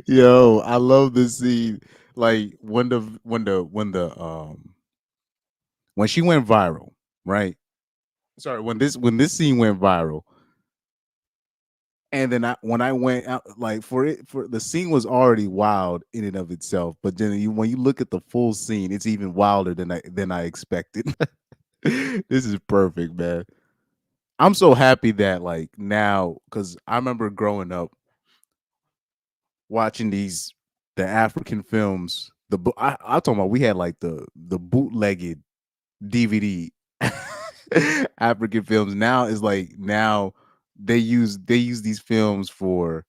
Yo, I love this scene. Like when she went viral, right? Sorry, when this scene went viral, and then when I went out, like for the scene was already wild in and of itself, but then when you look at the full scene, it's even wilder than I expected. This is perfect, man. I'm so happy that like now, because I remember growing up watching the African films. I'm talking about we had like the bootlegged DVD African films. Now is like now they use these films for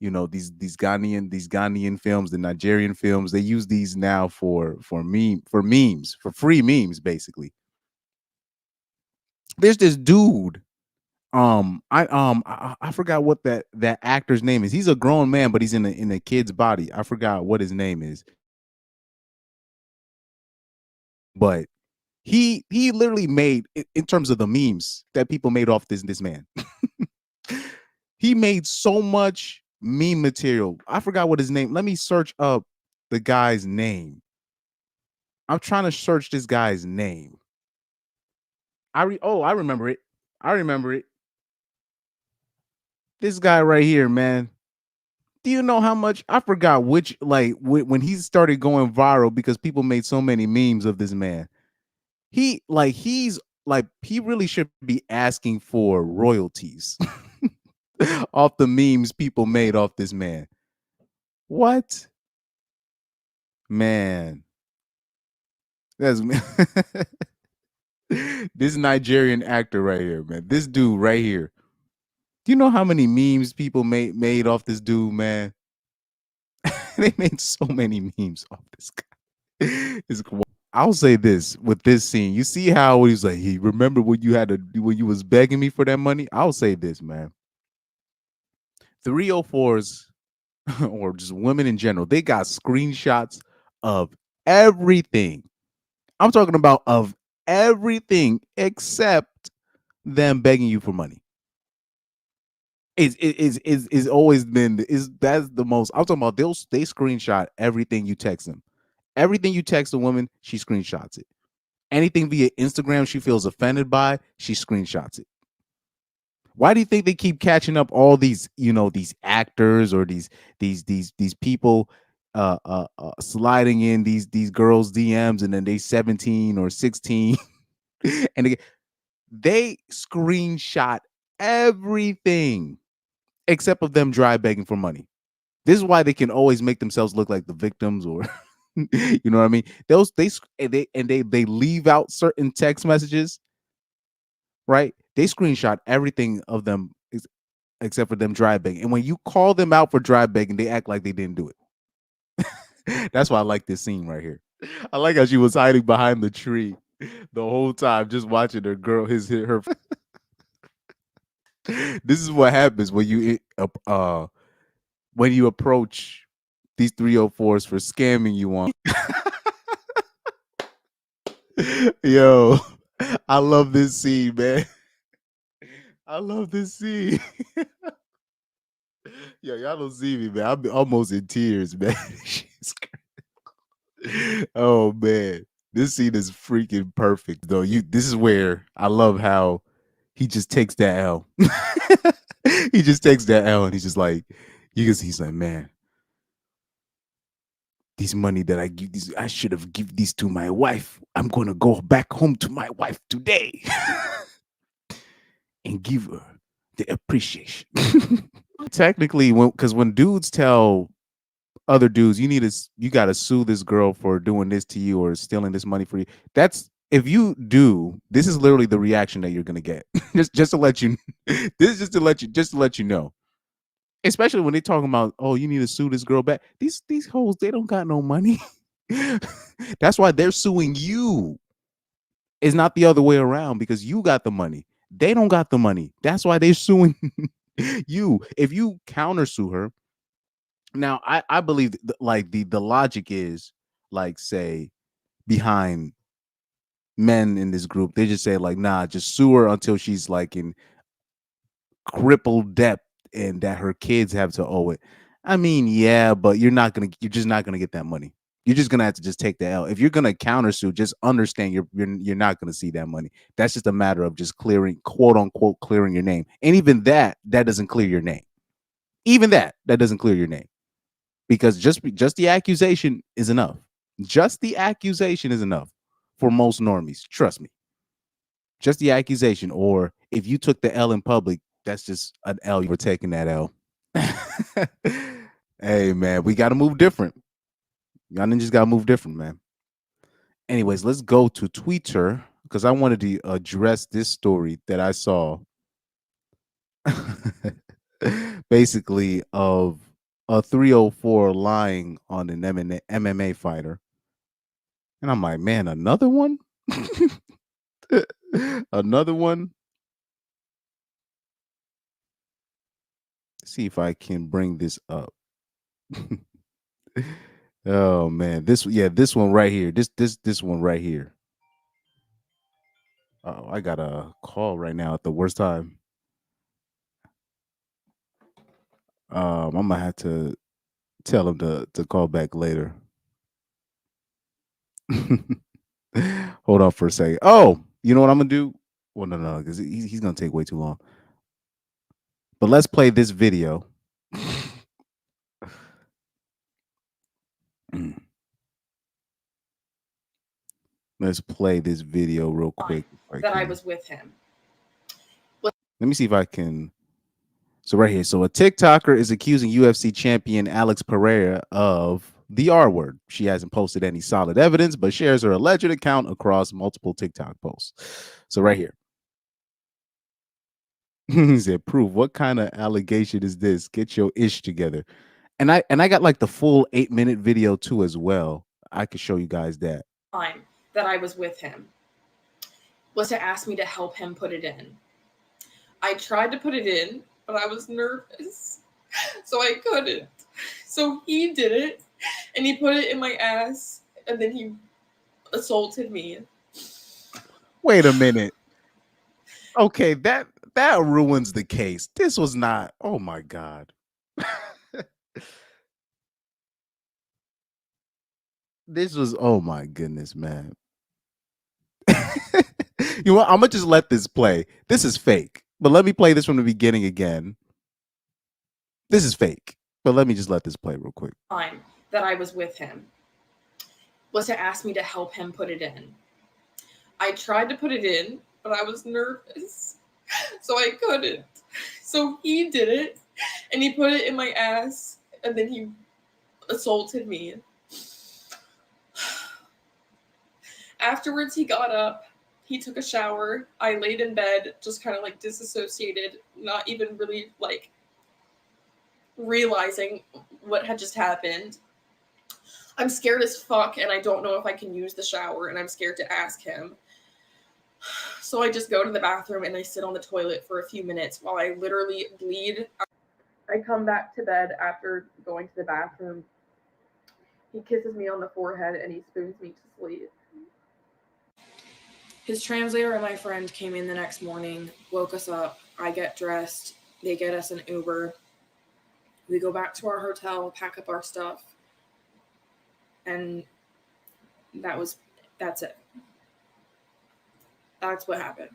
these Ghanaian films, the Nigerian films. They use these now for memes, for free memes basically. There's this dude. I forgot what that actor's name is. He's a grown man, but he's in a kid's body. I forgot what his name is, but he literally made in terms of the memes that people made off this man. He made so much meme material. I forgot what his name. Let me search up the guy's name. I'm trying to search this guy's name. I remember it. I remember it. This guy right here, man. Do you know how much I forgot which like when he started going viral because people made so many memes of this man. He really should be asking for royalties off the memes people made off this man. What? Man. That's this Nigerian actor right here, man. This dude right here. Do you know how many memes people made off this dude, man? They made so many memes off this guy. I'll say this with this scene. You see how he's like, he remember when you was begging me for that money? I'll say this, man. 304s or just women in general, they got screenshots of everything. I'm talking about of everything except them begging you for money. Is always been is that's the most. I'm talking about they screenshot everything you text them. Everything you text a woman, she screenshots it. Anything via Instagram she feels offended by, she screenshots it. Why do you think they keep catching up all these actors or these people sliding in these girls DMs and then they 17 or 16 and they screenshot everything except of them dry begging for money. This is why they can always make themselves look like the victims or you know what I mean? Those they leave out certain text messages, right? They screenshot everything of them except for them dry begging. And when you call them out for dry begging, they act like they didn't do it. That's why I like this scene right here. I like how she was hiding behind the tree the whole time, just watching her girl, her. This is what happens when you approach these 304s for scamming you on. Yo, I love this scene, man. I love this scene. Yo, y'all don't see me, man. I'm almost in tears, man. Oh man, this scene is freaking perfect. Though this is where I love how he just takes that L. He just takes that L, and he's just like, he's like, man, this money that I give these, I should have give these to my wife. I'm gonna go back home to my wife today and give her the appreciation. Technically, when dudes tell other dudes, you got to sue this girl for doing this to you or stealing this money for you. That's if you do, this is literally the reaction that you're gonna get. just to let you, this is just to let you know. Especially when they talking about, oh, you need to sue this girl back. These hoes, they don't got no money. That's why they're suing you. It's not the other way around because you got the money. They don't got the money. That's why they're suing you. If you countersue her, now I believe like the logic is like say behind men in this group, they just say like, nah, just sue her until she's like in crippled debt and that her kids have to owe it. I mean, yeah, but you're just not gonna get that money. You're just gonna have to just take the L. If you're gonna countersue, just understand you're not gonna see that money. That's just a matter of just clearing, quote unquote, clearing your name. And even that doesn't clear your name. Even that doesn't clear your name because just the accusation is enough. Just the accusation is enough for most normies. Trust me. Just the accusation, or if you took the L in public, that's just an L. You were taking that L. Hey man, we got to move different. Y'all ninjas got to move different, man. Anyways, let's go to Twitter because I wanted to address this story that I saw, basically of a 304 lying on an MMA fighter, and I'm like, man, another one, another one. See if I can bring this up. Oh man, this one right here. This one right here. Oh, I got a call right now at the worst time. I'm gonna have to tell him to call back later. Hold on for a second. Oh, you know what I'm gonna do? Well, no, because he's gonna take way too long. But let's play this video. Let's play this video real quick. That I was with him. Let me see if I can. So right here. So a TikToker is accusing UFC champion Alex Pereira of the R word. She hasn't posted any solid evidence, but shares her alleged account across multiple TikTok posts. So right here. He said, "Prove what kind of allegation is this? Get your ish together." And I got like the full 8-minute video too as well. I could show you guys that. Time that I was with him was to ask me to help him put it in. I tried to put it in, but I was nervous, so I couldn't. So he did it, and he put it in my ass, and then he assaulted me. Wait a minute. Okay, that ruins the case. This was not. Oh my god. This was. Oh my goodness, man. You know what? I'm gonna just let this play. This is fake. But let me play this from the beginning again. This is fake. But let me just let this play real quick. Time that I was with him was to ask me to help him put it in. I tried to put it in, but I was nervous, so I couldn't. So he did it, and he put it in my ass, and then he assaulted me. Afterwards, he got up, he took a shower. I laid in bed, just kind of like disassociated, not even really like realizing what had just happened. I'm scared as fuck, and I don't know if I can use the shower, and I'm scared to ask him. So I just go to the bathroom and I sit on the toilet for a few minutes while I literally bleed. I come back to bed after going to the bathroom. He kisses me on the forehead and he spoons me to sleep. His translator and my friend came in the next morning, woke us up. I get dressed. They get us an Uber. We go back to our hotel, pack up our stuff. And that's it. That's what happened.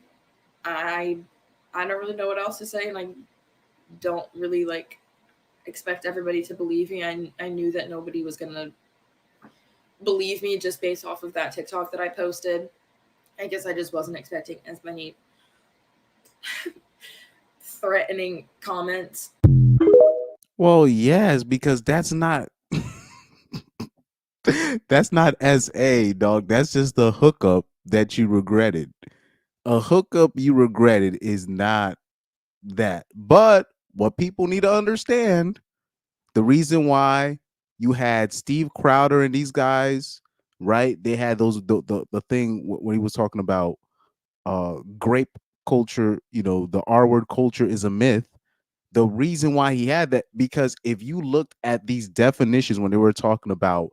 I don't really know what else to say, and I don't really like expect everybody to believe me. I knew that nobody was gonna believe me just based off of that TikTok that I posted. I guess I just wasn't expecting as many threatening comments. Well, yes, because that's not that's not SA, dog. That's just the hookup that you regretted. A hookup you regretted is not that. But what people need to understand, the reason why you had Steve Crowder and these guys, right? They had the thing when he was talking about grape culture, the R word culture is a myth. The reason why he had that, because if you looked at these definitions when they were talking about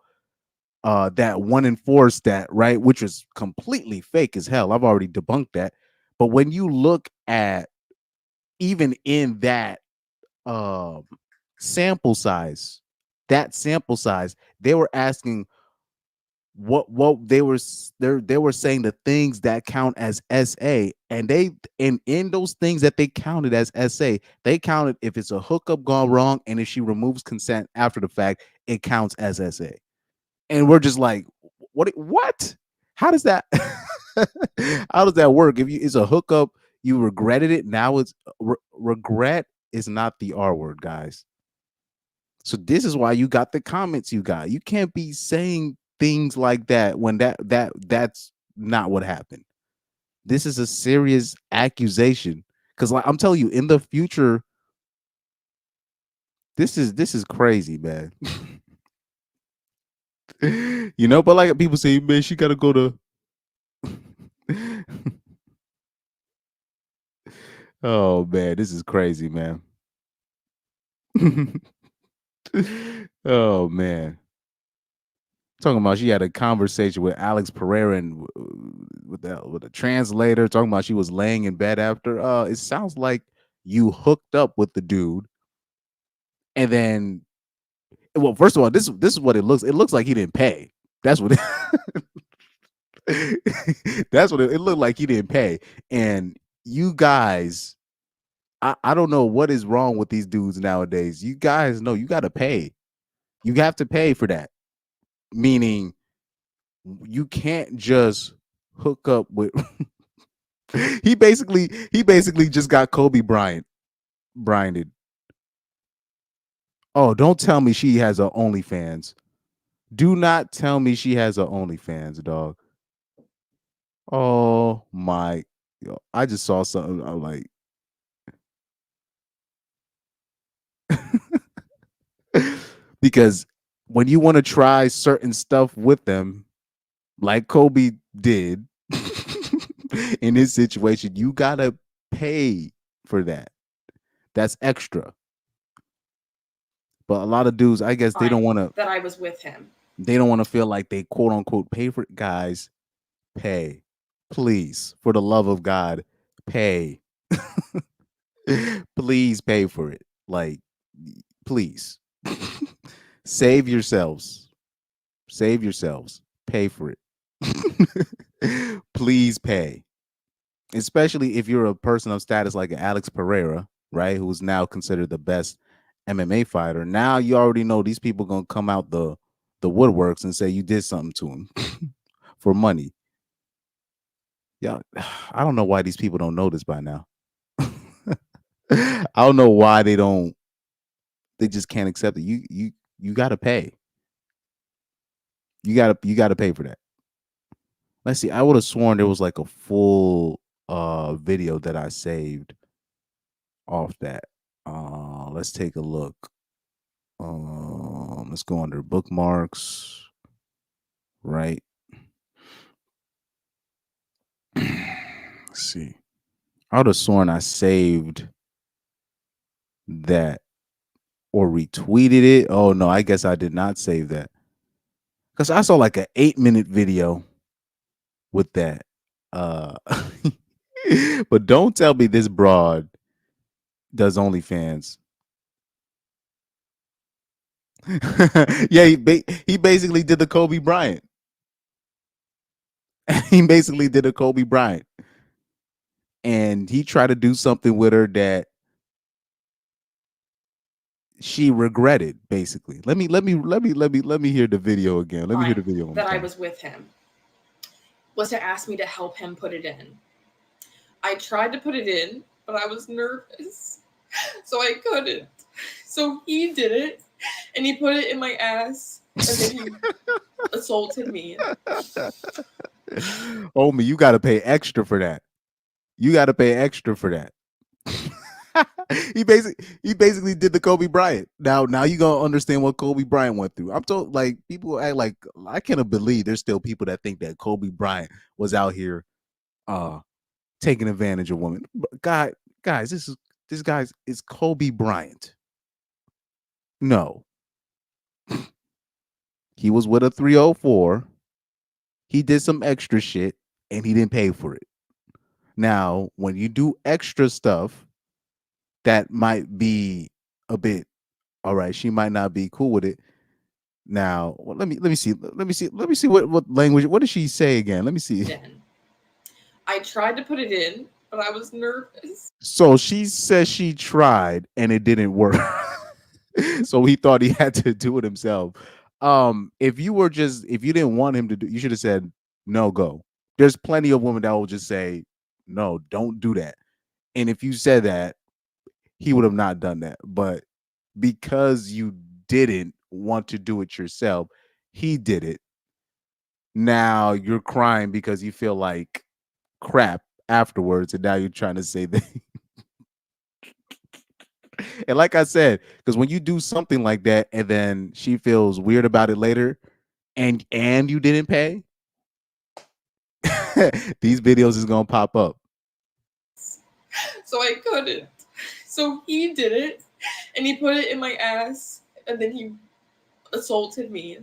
that 1 in 4 stat, right, which was completely fake as hell. I've already debunked that. But when you look at even in that Sample size. That sample size. They were asking what they were saying the things that count as SA, and they and in those things that they counted as SA, they counted if it's a hookup gone wrong and if she removes consent after the fact, it counts as SA. And we're just like, what? How does that how does that work? If you it's a hookup, you regretted it. Now it's regret is not the R word, guys. So this is why you got the comments you got. You can't be saying things like that when that's not what happened. This is a serious accusation. Cause like I'm telling you, in the future, this is crazy, man. But like people say, man, she gotta go to oh man, this is crazy, man. Oh man. Talking about she had a conversation with Alex Pereira and with a translator, talking about she was laying in bed after. It sounds like you hooked up with the dude, and then, well, first of all, this is what it looks. It looks like he didn't pay. That's what. That's what it looked like. He didn't pay, and you guys, I don't know what is wrong with these dudes nowadays. You guys know you got to pay. You have to pay for that. Meaning, you can't just hook up with he basically just got Kobe Bryant Bryanted. Oh, don't tell me she has a OnlyFans. Do not tell me she has a OnlyFans, dog. Oh my, yo, I just saw something. I'm like, because when you want to try certain stuff with them, like Kobe did in this situation, you gotta pay for that. That's extra. But a lot of dudes, I guess they don't want to. That I was with him. They don't want to feel like they quote unquote pay for it. Guys, pay, please, for the love of God, pay. Please pay for it. Like, please, save yourselves. Save yourselves. Pay for it. Please pay. Especially if you're a person of status like Alex Pereira, right? Who's now considered the best MMA fighter. Now you already know these people gonna come out the woodworks and say you did something to him for money. Yeah, I don't know why these people don't know this by now. I don't know why they don't. They just can't accept it. You gotta pay. You gotta pay for that. Let's see. I would have sworn there was like a full video that I saved off that. Let's take a look. Let's go under bookmarks. Right. Let's see. I would have sworn I saved that or retweeted it. Oh no, I guess I did not save that. Because I saw like an 8-minute video with that. Uh but don't tell me this broad does OnlyFans. Yeah, he basically did the Kobe Bryant. He basically did a Kobe Bryant. And he tried to do something with her that she regretted, basically. Let me hear the video again. Let me hear the video one more That I time. was with him was to ask me to help him put it in. I tried to put it in, but I was nervous, so I couldn't. So he did it, and he put it in my ass, and then he assaulted me. Homie, you gotta pay extra for that. You gotta pay extra for that. he basically did the Kobe Bryant. Now you gonna understand what Kobe Bryant went through. I'm told like people act like I cannot believe there's still people that think that Kobe Bryant was out here uh taking advantage of women. Guys, this guy's is Kobe Bryant. No. He was with a 304. He did some extra shit and he didn't pay for it. Now, when you do extra stuff that might be a bit All right, she might not be cool with it. Now, well, let me see what language. What did she say again? Let me see. in. I tried to put it in, but I was nervous. So she says she tried and it didn't work. So he thought he had to do it himself. If you didn't want him to do, you should have said no, go. There's plenty of women that will just say no, don't do that. And if you said that, he would have not done that. But because you didn't want to do it yourself, he did it. Now you're crying because you feel like crap afterwards, and now you're trying to say that. And like I said, because when you do something like that and then she feels weird about it later, and you didn't pay, these videos is gonna pop up. So I couldn't. So he did it, and he put it in my ass, and then he assaulted me.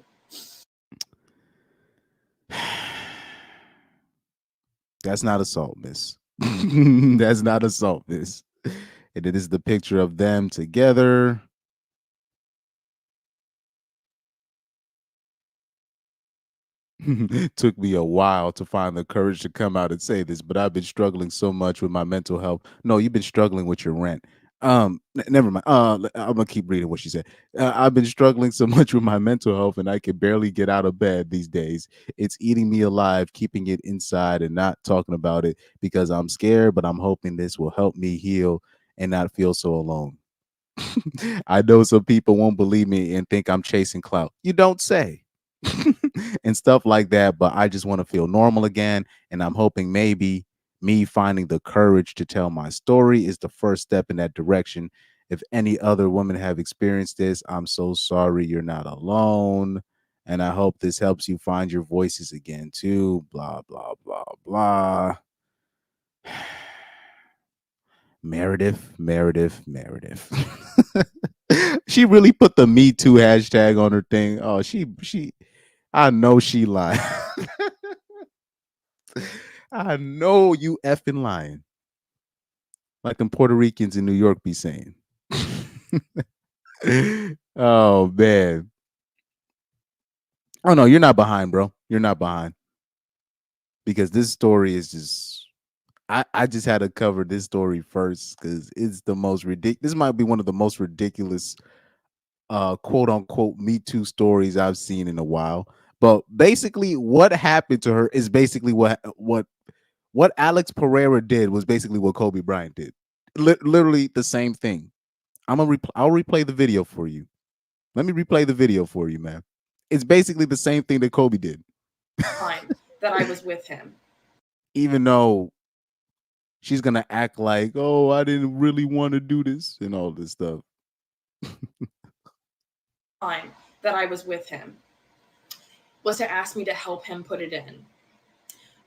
That's not assault, miss. That's not assault, miss. And it is the picture of them together. Took me a while to find the courage to come out and say this, but I've been struggling so much with my mental health. No, you've been struggling with your rent. Never mind. I'm gonna keep reading what she said. I've been struggling so much with my mental health, and I can barely get out of bed these days. It's eating me alive, keeping it inside and not talking about it because I'm scared. But I'm hoping this will help me heal and not feel so alone. I know some people won't believe me and think I'm chasing clout. You don't say. And stuff like that. But I just want to feel normal again. And I'm hoping maybe me finding the courage to tell my story is the first step in that direction. If any other women have experienced this, I'm so sorry you're not alone. And I hope this helps you find your voices again, too. Blah, blah, blah, blah. Meredith. She really put the Me Too hashtag on her thing. Oh, I know she lying. I know you effing lying. Like them Puerto Ricans in New York be saying. Oh man. Oh no, you're not behind, bro. You're not behind. Because this story is just I just had to cover this story first because it's the most ridiculous. This might be one of the most ridiculous quote unquote Me Too stories I've seen in a while. But basically, what happened to her is basically what Alex Pereira did was basically what Kobe Bryant did. Literally the same thing. I'll replay the video for you. Let me replay the video for you, man. It's basically the same thing that Kobe did. Time that I was with him. Even though she's gonna act like, oh, I didn't really want to do this and all this stuff. Time that I was with him was to ask me to help him put it in.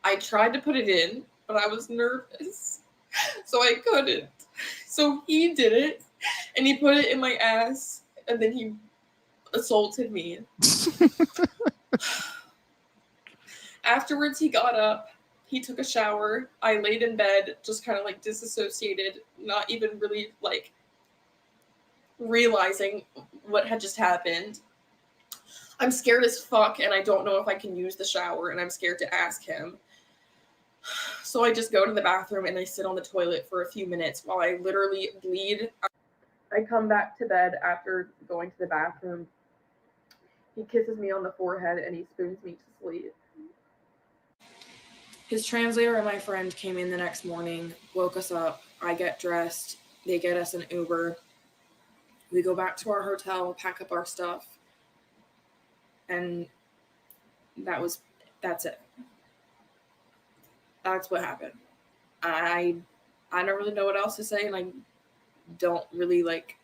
I tried to put it in, but I was nervous. So I couldn't. So he did it, and he put it in my ass, and then he assaulted me. Afterwards, he got up, he took a shower. I laid in bed, just kind of like disassociated, not even really like realizing what had just happened. I'm scared as fuck, and I don't know if I can use the shower, and I'm scared to ask him. So I just go to the bathroom and I sit on the toilet for a few minutes while I literally bleed. I come back to bed after going to the bathroom. He kisses me on the forehead and he spoons me to sleep. His translator and my friend came in the next morning, woke us up. I get dressed. They get us an Uber. We go back to our hotel, pack up our stuff, and that's it. That's what happened. I I don't really know what else to say, and I don't really like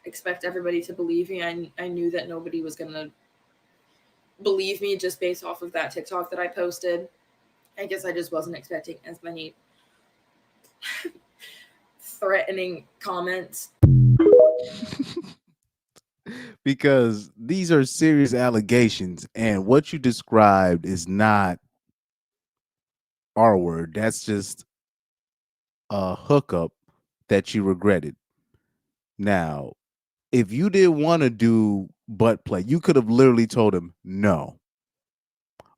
expect everybody to believe me. I knew that nobody was gonna believe me just based off of that TikTok that I posted. I guess I just wasn't expecting as many threatening comments. Because these are serious allegations, and what you described is not our word. That's just a hookup that you regretted. Now, If you didn't want to do butt play, you could have literally told him no.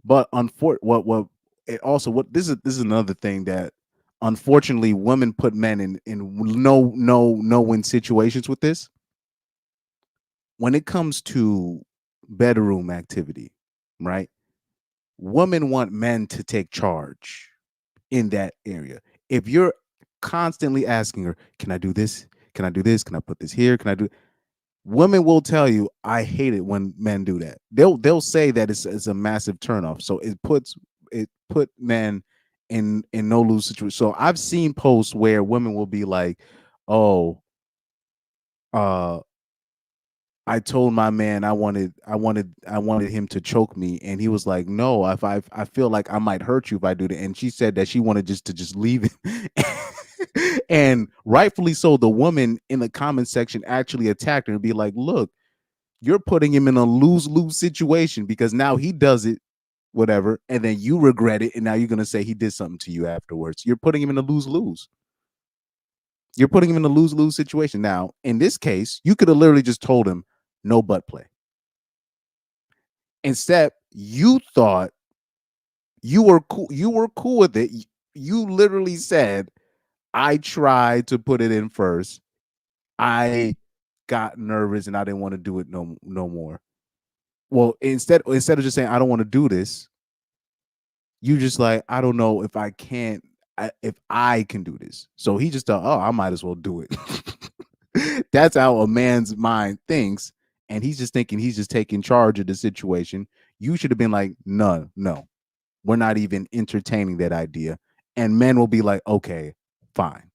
But what it also what this is another thing that unfortunately women put men in no win situations with this. When it comes to bedroom activity, right? Women want men to take charge in that area. If you're constantly asking her, "Can I do this? Can I do this? Can I put this here? Can I do?" Women will tell you, "I hate it when men do that." They'll say that it's a massive turnoff. So it put men in no lose situation. So I've seen posts where women will be like, "Oh, uh, I told my man I wanted him to choke me, and he was like, "No, if I feel like I might hurt you if I do that." And she said that she wanted just leave it. And rightfully so, the woman in the comment section actually attacked her and be like, "Look, you're putting him in a lose-lose situation because now he does it, whatever, and then you regret it, and now you're gonna say he did something to you afterwards. You're putting him in a lose-lose. You're putting him in a lose-lose situation. Now, in this case, you could have literally just told him no butt play. Instead, you thought you were cool. You were cool with it. You literally said, "I tried to put it in first. I got nervous and I didn't want to do it no more." Well, instead of just saying, "I don't want to do this," you just like, "I don't know if I can if I can do this." So he just thought, "Oh, I might as well do it." That's how a man's mind thinks, and he's just thinking he's just taking charge of the situation. You should have been like, "No, no, we're not even entertaining that idea." And men will be like, "Okay, fine."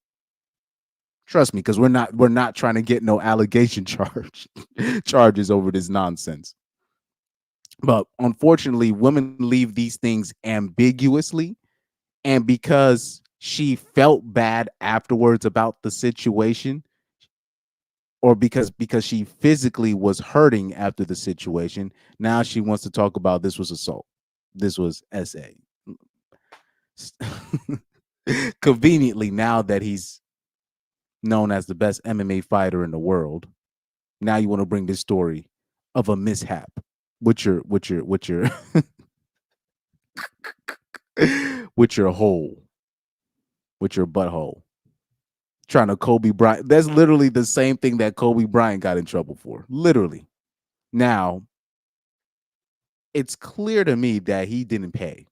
Trust me, because we're not trying to get no allegation charges over this nonsense. But unfortunately, women leave these things ambiguously, and because she felt bad afterwards about the situation, or because she physically was hurting after the situation, now she wants to talk about this was assault. This was SA. Conveniently, now that he's known as the best MMA fighter in the world, now you want to bring this story of a mishap with your with your hole, with your butthole. Trying to Kobe Bryant. That's literally the same thing that Kobe Bryant got in trouble for. Literally. Now, it's clear to me that he didn't pay.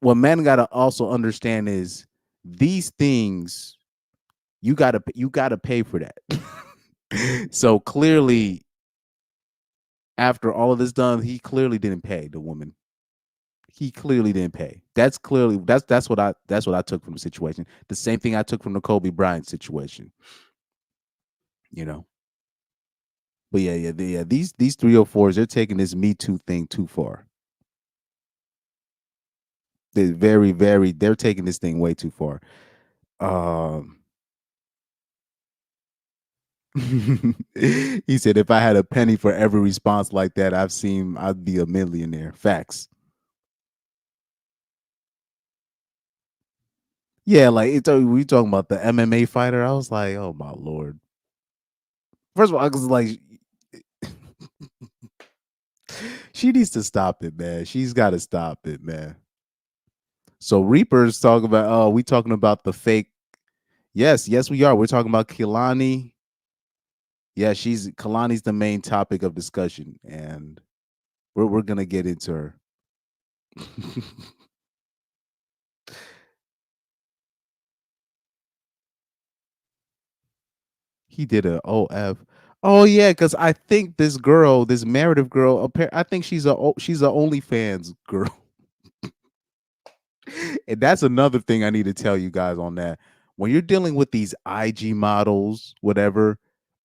What men gotta also understand is these things you gotta pay for that. So clearly, after all of this done, he clearly didn't pay the woman. He clearly didn't pay. That's what I took from the situation. The same thing I took from the Kobe Bryant situation. You know. But yeah. These 304s, they're taking this Me Too thing too far. They're taking this thing way too far. Um, he said, if I had a penny for every response like that I've seen, I'd be a millionaire. Facts. Yeah, like we talking about the MMA fighter. I was like, oh my lord. First of all, I was like, she needs to stop it, man. She's got to stop it, man. So Reaper's talking about, oh, we talking about the fake. Yes, we are. We're talking about Kehlani. Yeah, Kehlani's the main topic of discussion, and we're gonna get into her. He did a OF. Oh yeah, because I think this girl, this Meredith girl, I think she's a OnlyFans girl. And that's another thing I need to tell you guys on that. When you're dealing with these IG models, whatever,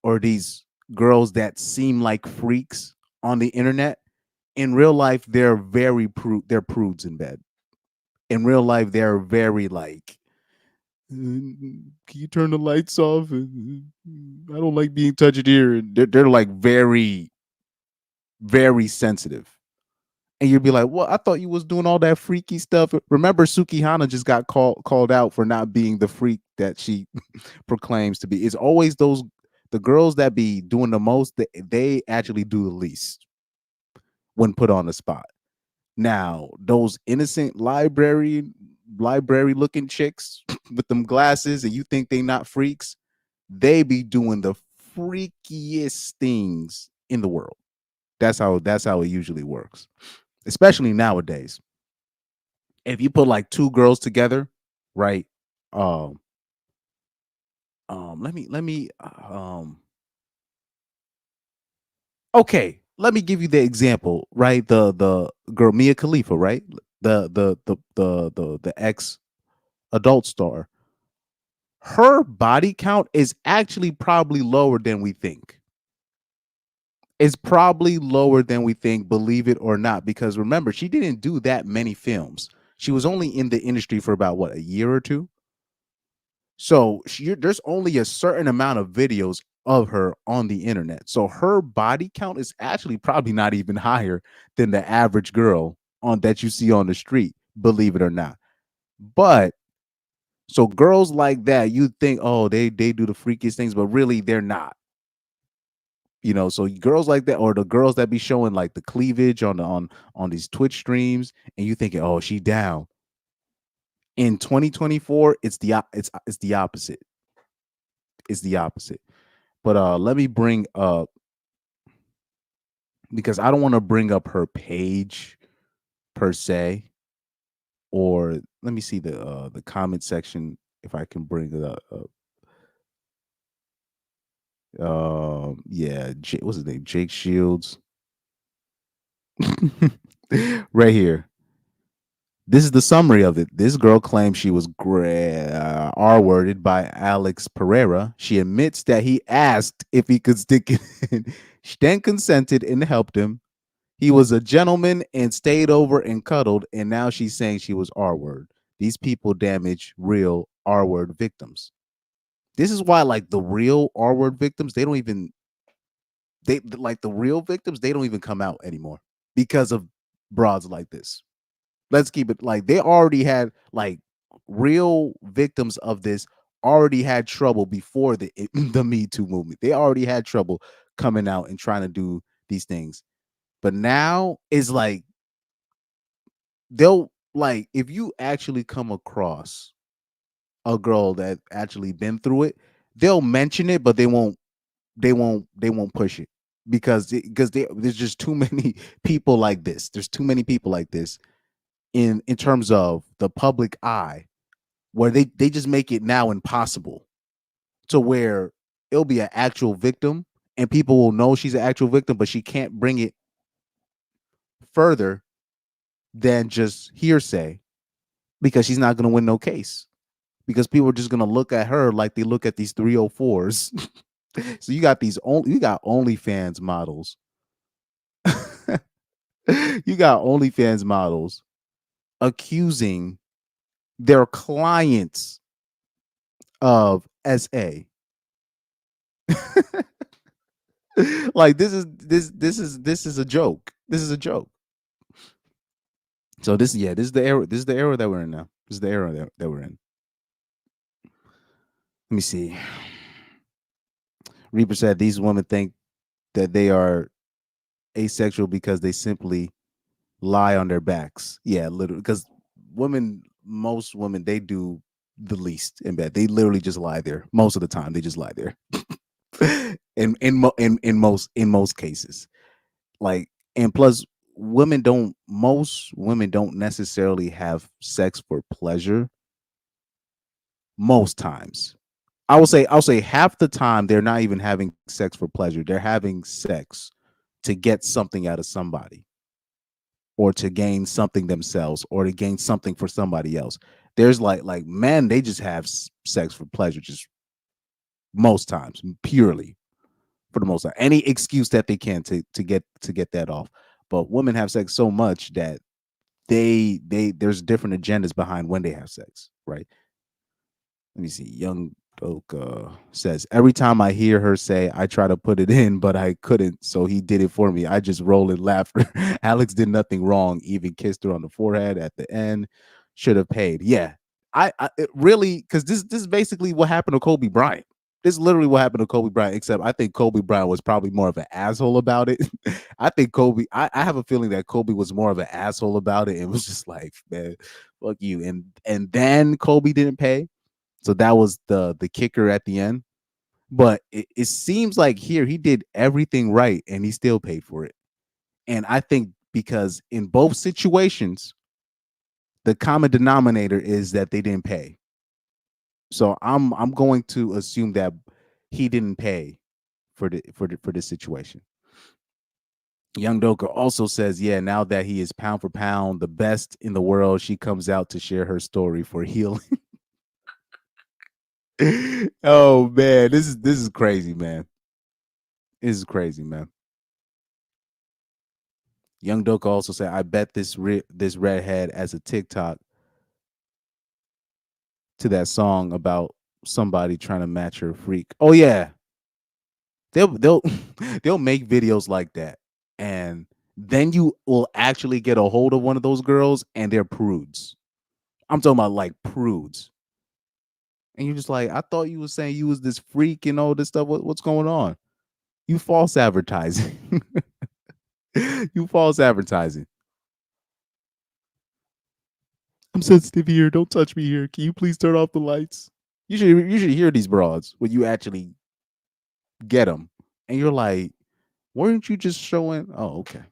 or these girls that seem like freaks on the internet, in real life they're they're prudes in bed. In real life they're very like, can you turn the lights off? I don't like being touched here. They're like very, very sensitive. And you'd be like, "Well, I thought you was doing all that freaky stuff." Remember, Sukihana just got called out for not being the freak that she proclaims to be. It's always the girls that be doing the most, they actually do the least when put on the spot. Now, those innocent library looking chicks with them glasses, and you think they not freaks, they be doing the freakiest things in the world. That's how it usually works, especially nowadays. If you put like two girls together, right? Um, let me okay, let me give you the example, right? The girl Mia Khalifa, right? The ex adult star. Her body count is actually probably lower than we think. It's probably lower than we think, believe it or not, because remember, she didn't do that many films. She was only in the industry for about what, a year or two. So there's only a certain amount of videos of her on the internet. So her body count is actually probably not even higher than the average girl on that you see on the street, believe it or not. But so girls like that, you think, oh, they do the freakiest things, but really they're not. So girls like that, or the girls that be showing like the cleavage on these Twitch streams, and you thinking, oh, she down. In 2024, it's the opposite. It's the opposite. But let me bring up, because I don't want to bring up her page per se, or let me see the comment section if I can bring it up. Yeah, what's his name? Jake Shields. Right here. This is the summary of it. This girl claims she was R-worded by Alex Pereira. She admits that he asked if he could stick it in. She then consented and helped him. He was a gentleman and stayed over and cuddled, and now she's saying she was R-word. These people damage real R-word victims. This is why, like, the real R-word victims, they don't even, the real victims, they don't even come out anymore because of broads like this. Let's keep it like they already had, like, real victims of this already had trouble before the Me Too movement. They already had trouble coming out and trying to do these things. But now it's like they'll, like, if you actually come across a girl that actually been through it, they'll mention it, but they won't push it because there's just too many people like this. There's too many people like this in terms of the public eye, where they just make it now impossible to where it'll be an actual victim and people will know she's an actual victim, but she can't bring it further than just hearsay because she's not going to win no case, because people are just going to look at her like they look at these 304s. So you got OnlyFans models. You got OnlyFans models accusing their clients of SA. Like, this is a joke. This is a joke. So this is the era. This is the era that we're in now. This is the era that we're in. Let me see. Reaper said these women think that they are asexual because they simply lie on their backs. Yeah, literally. Because most women, they do the least in bed. They literally just lie there most of the time. They just lie there. In most cases, like, and plus, most women don't necessarily have sex for pleasure. Most times, I'll say half the time they're not even having sex for pleasure. They're having sex to get something out of somebody, or to gain something themselves, or to gain something for somebody else. There's like men, they just have sex for pleasure, just most times, purely for the most time. Any excuse that they can to get that off. But women have sex so much that there's different agendas behind when they have sex, right? Let me see. Young Oak says, every time I hear her say, I try to put it in, but I couldn't, so he did it for me. I just roll in laughter. Alex did nothing wrong, even kissed her on the forehead at the end. Should have paid. Yeah. It really, because this is basically what happened to Kobe Bryant. This is literally what happened to Kobe Bryant, except I think Kobe Bryant was probably more of an asshole about it. I think I have a feeling that Kobe was more of an asshole about it and was just like, man, fuck you. And then Kobe didn't pay. So that was the kicker at the end. But it seems like here he did everything right and he still paid for it. And I think because in both situations, the common denominator is that they didn't pay. So I'm going to assume that he didn't pay for this situation. Young Doka also says, yeah, now that he is pound for pound the best in the world, she comes out to share her story for healing. Oh man, this is crazy, man. This is crazy, man. Young Doka also said, I bet this redhead has a TikTok to that song about somebody trying to match her freak. Oh yeah, they'll they'll make videos like that, and then you will actually get a hold of one of those girls, and they're prudes. I'm talking about like prudes, and you're just like, I thought you was saying you was this freak and all this stuff. What's going on? You false advertising. You false advertising. I'm sensitive here. Don't touch me here. Can you please turn off the lights? You should hear these broads when you actually get them, and you're like, weren't you just showing? Oh, okay.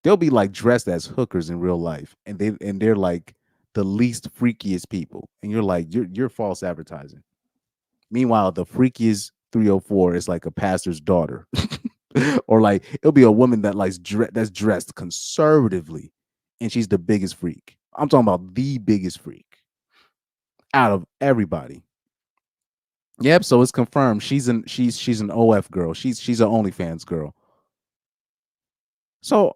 They'll be like dressed as hookers in real life, and they're like the least freakiest people, and you're like, you're false advertising. Meanwhile, the freakiest 304 is like a pastor's daughter, or like it'll be a woman that that's dressed conservatively, and she's the biggest freak. I'm talking about the biggest freak out of everybody. Yep. So it's confirmed. She's an OF girl. She's an OnlyFans girl. So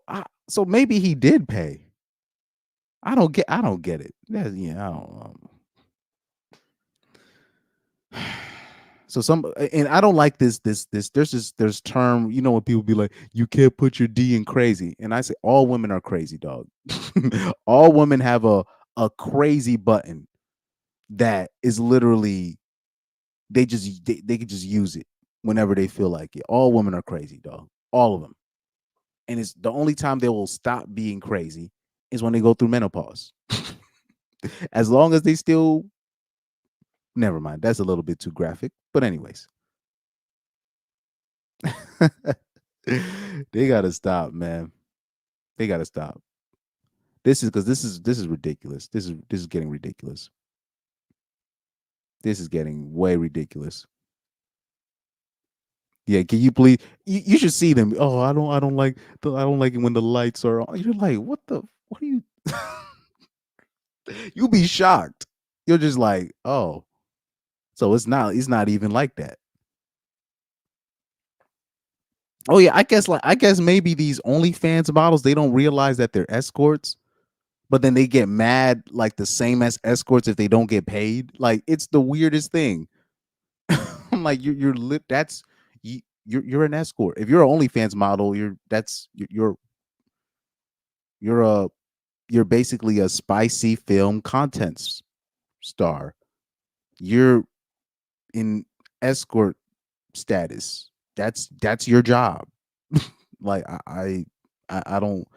maybe he did pay. I don't get it. Yeah, I don't. So and I don't like this. There's term. You know when people be like, you can't put your D in crazy, and I say all women are crazy, dog. All women have a crazy button that is literally they can just use it whenever they feel like it. All women are crazy, dog. All of them. And it's the only time they will stop being crazy is when they go through menopause. As long as they still, never mind. That's a little bit too graphic. But anyways, they gotta stop, man. They gotta stop. This is because this is ridiculous. This is getting ridiculous. This is getting way ridiculous. Yeah, can you please? You should see them. Oh, I don't like it when the lights are on. You're like, what are you? You'll be shocked. You're just like, oh, so it's not even like that. Oh yeah, I guess maybe these OnlyFans models they don't realize that they're escorts, but then they get mad like the same as escorts if they don't get paid. Like it's the weirdest thing. I'm like you're lit. That's you're an escort. If you're an OnlyFans model, you're a you're basically a spicy film content star. You're in escort status. That's your job. Like I don't.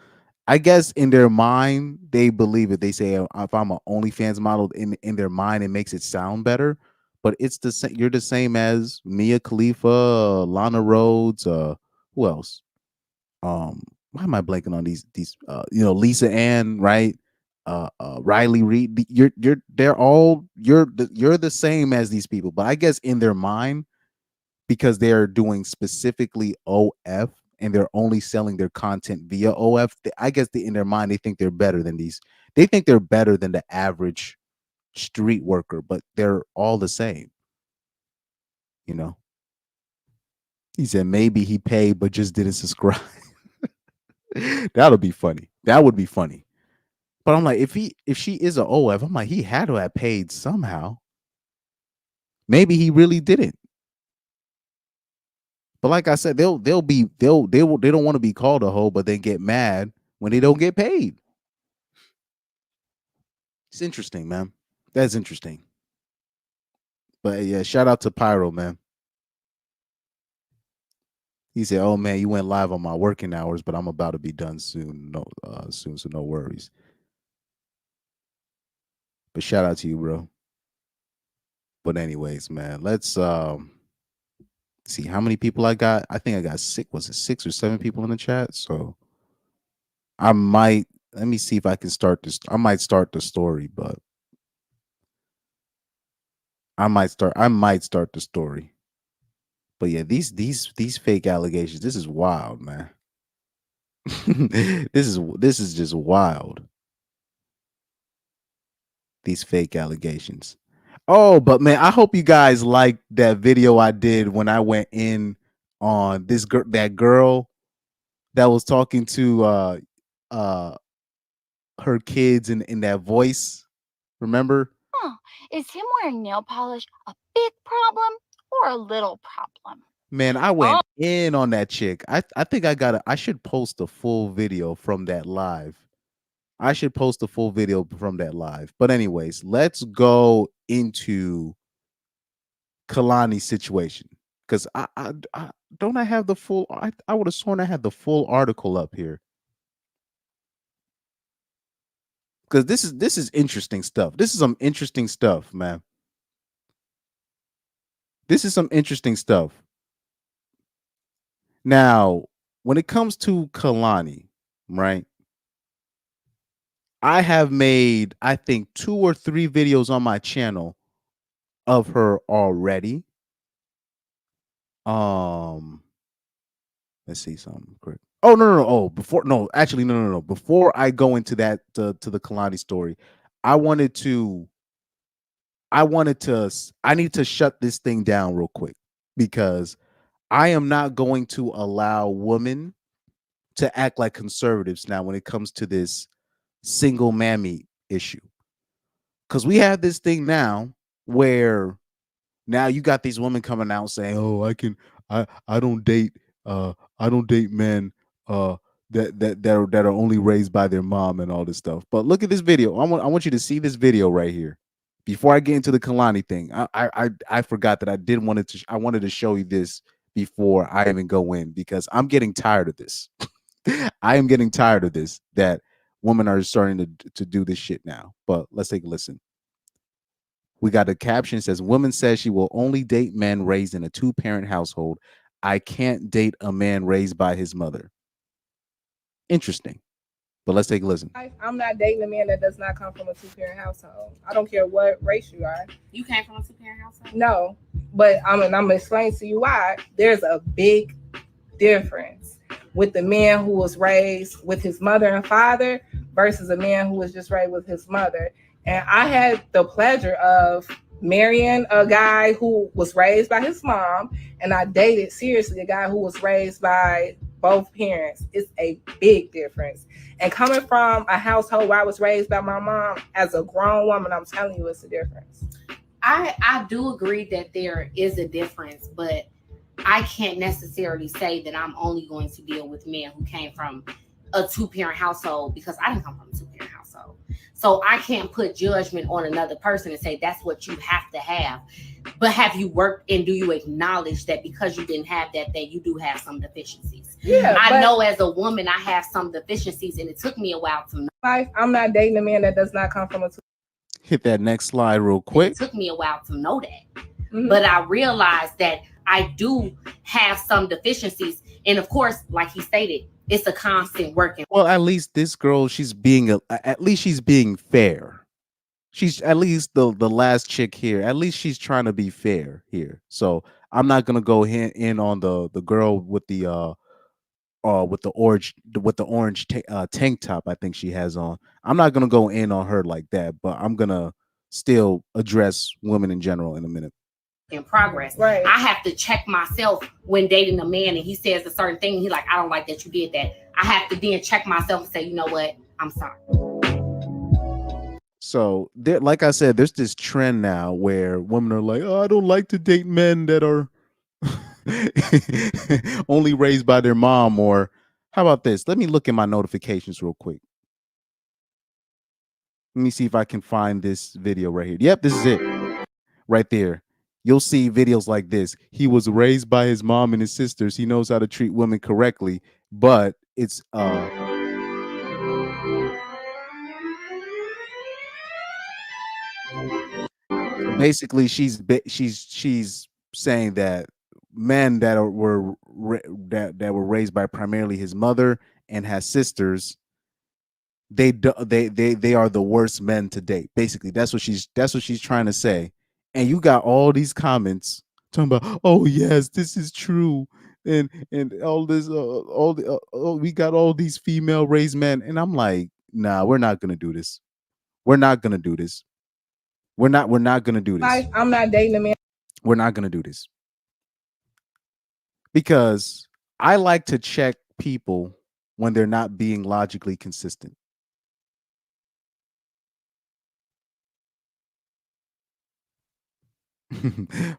I guess in their mind they believe it. They say if I'm an OnlyFans model, in their mind it makes it sound better. But it's the same. You're the same as Mia Khalifa, Lana Rhodes. Who else? Why am I blanking on these? Lisa Ann, right? Riley Reed. You're the same as these people. But I guess in their mind because they're doing specifically OF and they're only selling their content via OF. I guess in their mind they think they're better than these. They think they're better than the average street worker, but they're all the same. You know. He said maybe he paid but just didn't subscribe. That'll be funny. That would be funny. But I'm like, if she is a OF, I'm like, he had to have paid somehow. Maybe he really didn't. But like I said, they don't want to be called a hoe, but they get mad when they don't get paid. It's interesting, man. That's interesting. But yeah, shout out to Pyro, man. He said, "Oh man, you went live on my working hours, but I'm about to be done soon. No, soon, so no worries." But shout out to you, bro. But anyways, man, let's see how many people I got. I think I got six. Was it 6 or 7 people in the chat? So I might let me see if I can start this. I might start the story, but I might start the story. But yeah, these fake allegations. This is wild, man. this is just wild. These fake allegations. Oh, but man, I hope you guys liked that video I did when I went in on this girl, that girl that was talking to uh her kids in that voice. Remember? Huh. Is him wearing nail polish a big problem or a little problem? Man, I went in on that chick. I think I should post a full video from that live. I should post a full video from that live. But anyways, let's go into Kehlani's situation. Because I don't I have the full I would have sworn I had the full article up here. Because this is interesting stuff. This is some interesting stuff, man. This is some interesting stuff. Now, when it comes to Kehlani, right? I have made, I think, 2 or 3 videos on my channel of her already. Um, let's see something quick. Oh no. Oh, before no, actually no. Before I go into that to the Kehlani story, I wanted to I need to shut this thing down real quick because I am not going to allow women to act like conservatives now when it comes to this single mammy issue. Because we have this thing now where now you got these women coming out saying, "Oh, I don't date I don't date men uh that are only raised by their mom and all this stuff." But look at this video. I want you to see this video right here. Before I get into the Kehlani thing, I forgot that I wanted to show you this before I even go in because I'm getting tired of this. I am getting tired of this that women are starting to do this shit now. But let's take a listen. We got a caption that says, "Woman says she will only date men raised in a 2-parent household. I can't date a man raised by his mother." Interesting. But let's take a listen. I'm not dating a man that does not come from a 2-parent household. I don't care what race you are. You came from a 2-parent household? No, but I'm gonna explain to you why. There's a big difference with the man who was raised with his mother and father versus a man who was just raised with his mother. And I had the pleasure of marrying a guy who was raised by his mom, and I dated seriously a guy who was raised by both parents. It's a big difference. And coming from a household where I was raised by my mom, as a grown woman, I'm telling you, it's a difference. I do agree that there is a difference, but I can't necessarily say that I'm only going to deal with men who came from a 2-parent household because I didn't come from a 2-parent household. So I can't put judgment on another person and say that's what you have to have. But have you worked and do you acknowledge that because you didn't have that you do have some deficiencies? Yeah, I know as a woman I have some deficiencies, and it took me a while to know. I'm not dating a man that does not come from a Hit that next slide real quick. It took me a while to know that. Mm-hmm. But I realized that I do have some deficiencies. And of course, like he stated, it's a constant working. Well, at least this girl, she's being fair. She's at least the last chick here. At least she's trying to be fair here. So I'm not gonna go in on the girl with the orange tank top I think she has on. I'm not gonna go in on her like that, but I'm gonna still address women in general in a minute. In progress, right? I have to check myself when dating a man and he says a certain thing. He's like, I don't like that you did that. I have to then check myself and say, you know what? I'm sorry. So there, like I said, there's this trend now where women are like, "Oh, I don't like to date men that are only raised by their mom." Or how about this? Let me look at my notifications real quick. Let me see if I can find this video right here. Yep, this is it right there. you'll see videos like this. He was raised by his mom and his sisters. He knows how to treat women correctly, but it's so basically she's saying that men that that were raised by primarily his mother and has sisters, they are the worst men to date. Basically, that's what she's trying to say. And you got all these comments talking about, oh yes, this is true, and all this, all the, oh, we got all these female raised men, and I'm like, nah, we're not gonna do this. We're not gonna do this. We're not gonna do this. Like, I'm not dating a man. We're not gonna do this because I like to check people when they're not being logically consistent.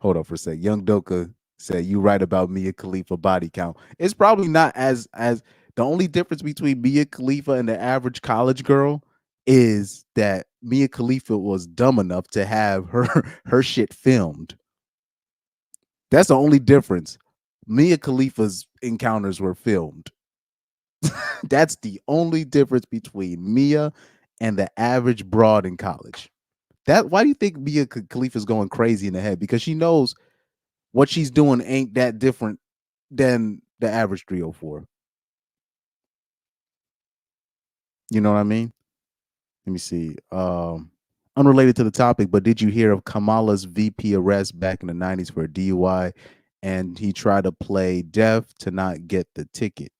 Hold on for a sec. Young Doka said, "You right about Mia Khalifa body count. It's probably not as the only difference between Mia Khalifa and the average college girl is that Mia Khalifa was dumb enough to have her shit filmed. That's the only difference. Mia Khalifa's encounters were filmed. That's the only difference between Mia and the average broad in college. That why do you think Mia Khalifa's going crazy in the head? Because she knows what she's doing ain't that different than the average 304. You know what I mean? Let me see. Unrelated to the topic, but did you hear of Kamala's VP arrest back in the 90s for a DUI, and he tried to play deaf to not get the ticket?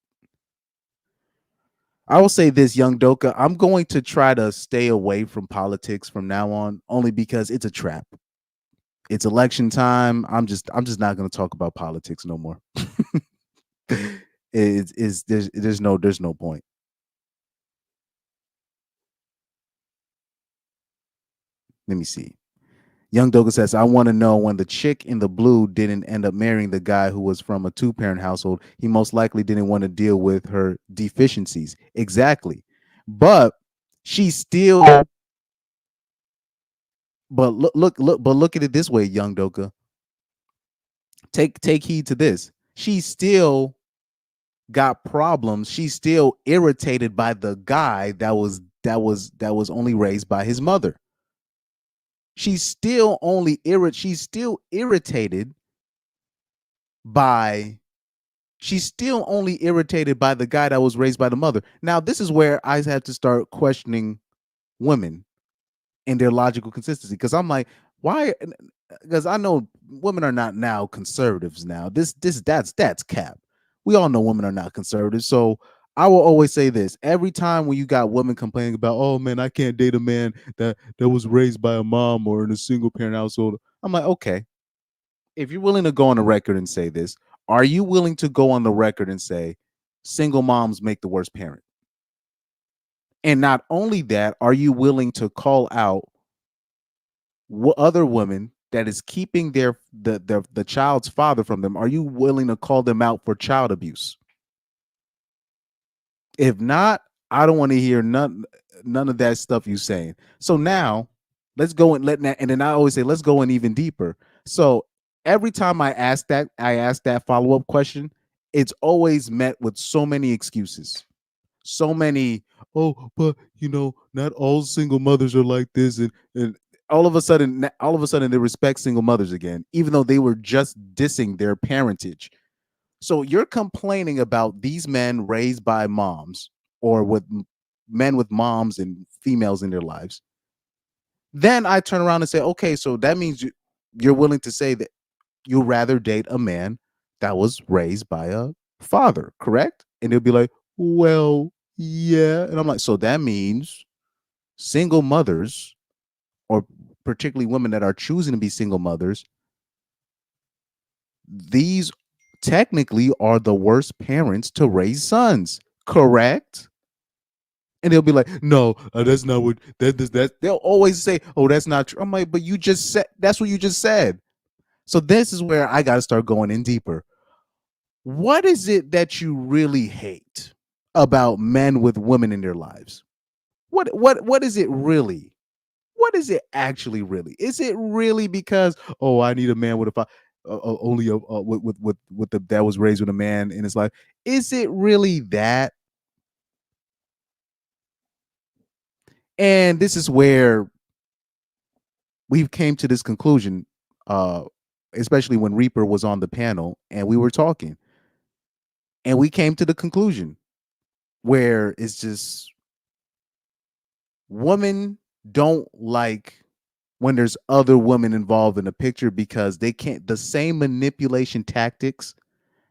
I will say this, Young Doka, I'm going to try to stay away from politics from now on, only because it's a trap. It's election time. I'm just not going to talk about politics no more. There's no point. Let me see. Young Doga says, I want to know when the chick in the blue didn't end up marrying the guy who was from a two-parent household, he most likely didn't want to deal with her deficiencies. Exactly. But she still, but look at it this way, Young Doka. Take heed to this. She still got problems. She's still irritated by the guy that was only raised by his mother. She's still irritated by the guy that was raised by the mother. Now, this is where I have to start questioning women and their logical consistency, because I'm like, why? Because I know women are not now conservatives now. That's cap. We all know women are not conservatives. So I will always say this: every time when you got women complaining about, oh man, I can't date a man that was raised by a mom or in a single parent household, I'm like, okay, if you're willing to go on the record and say this, are you willing to go on the record and say single moms make the worst parent? And not only that, are you willing to call out other women that is keeping the child's father from them? Are you willing to call them out for child abuse? If not, I don't want to hear none of that stuff you saying. So now let's go and and then I always say, let's go in even deeper. So every time I ask that follow-up question, it's always met with so many excuses. So many, oh, but not all single mothers are like this, and all of a sudden they respect single mothers again, even though they were just dissing their parentage. So you're complaining about these men raised by moms or with men with moms and females in their lives. Then I turn around and say, okay, so that means you're willing to say that you'd rather date a man that was raised by a father, correct? And they'll be like, well, yeah. And I'm like, so that means single mothers, or particularly women that are choosing to be single mothers, these technically are the worst parents to raise sons, correct? And they'll be like, no, that's not what that. They'll always say, oh, that's not true. I'm like, but you just said that's what you just said. So this is where I got to start going in deeper. What is it that you really hate about men with women in their lives? What is it really? what is it actually really? Is it really because, oh, I need a man with a only a with the that was raised with a man in his life? Is it really that? And this is where we came to this conclusion, uh, especially when Reaper was on the panel and we were talking, and we came to the conclusion where it's just women don't like when there's other women involved in the picture because they can't the same manipulation tactics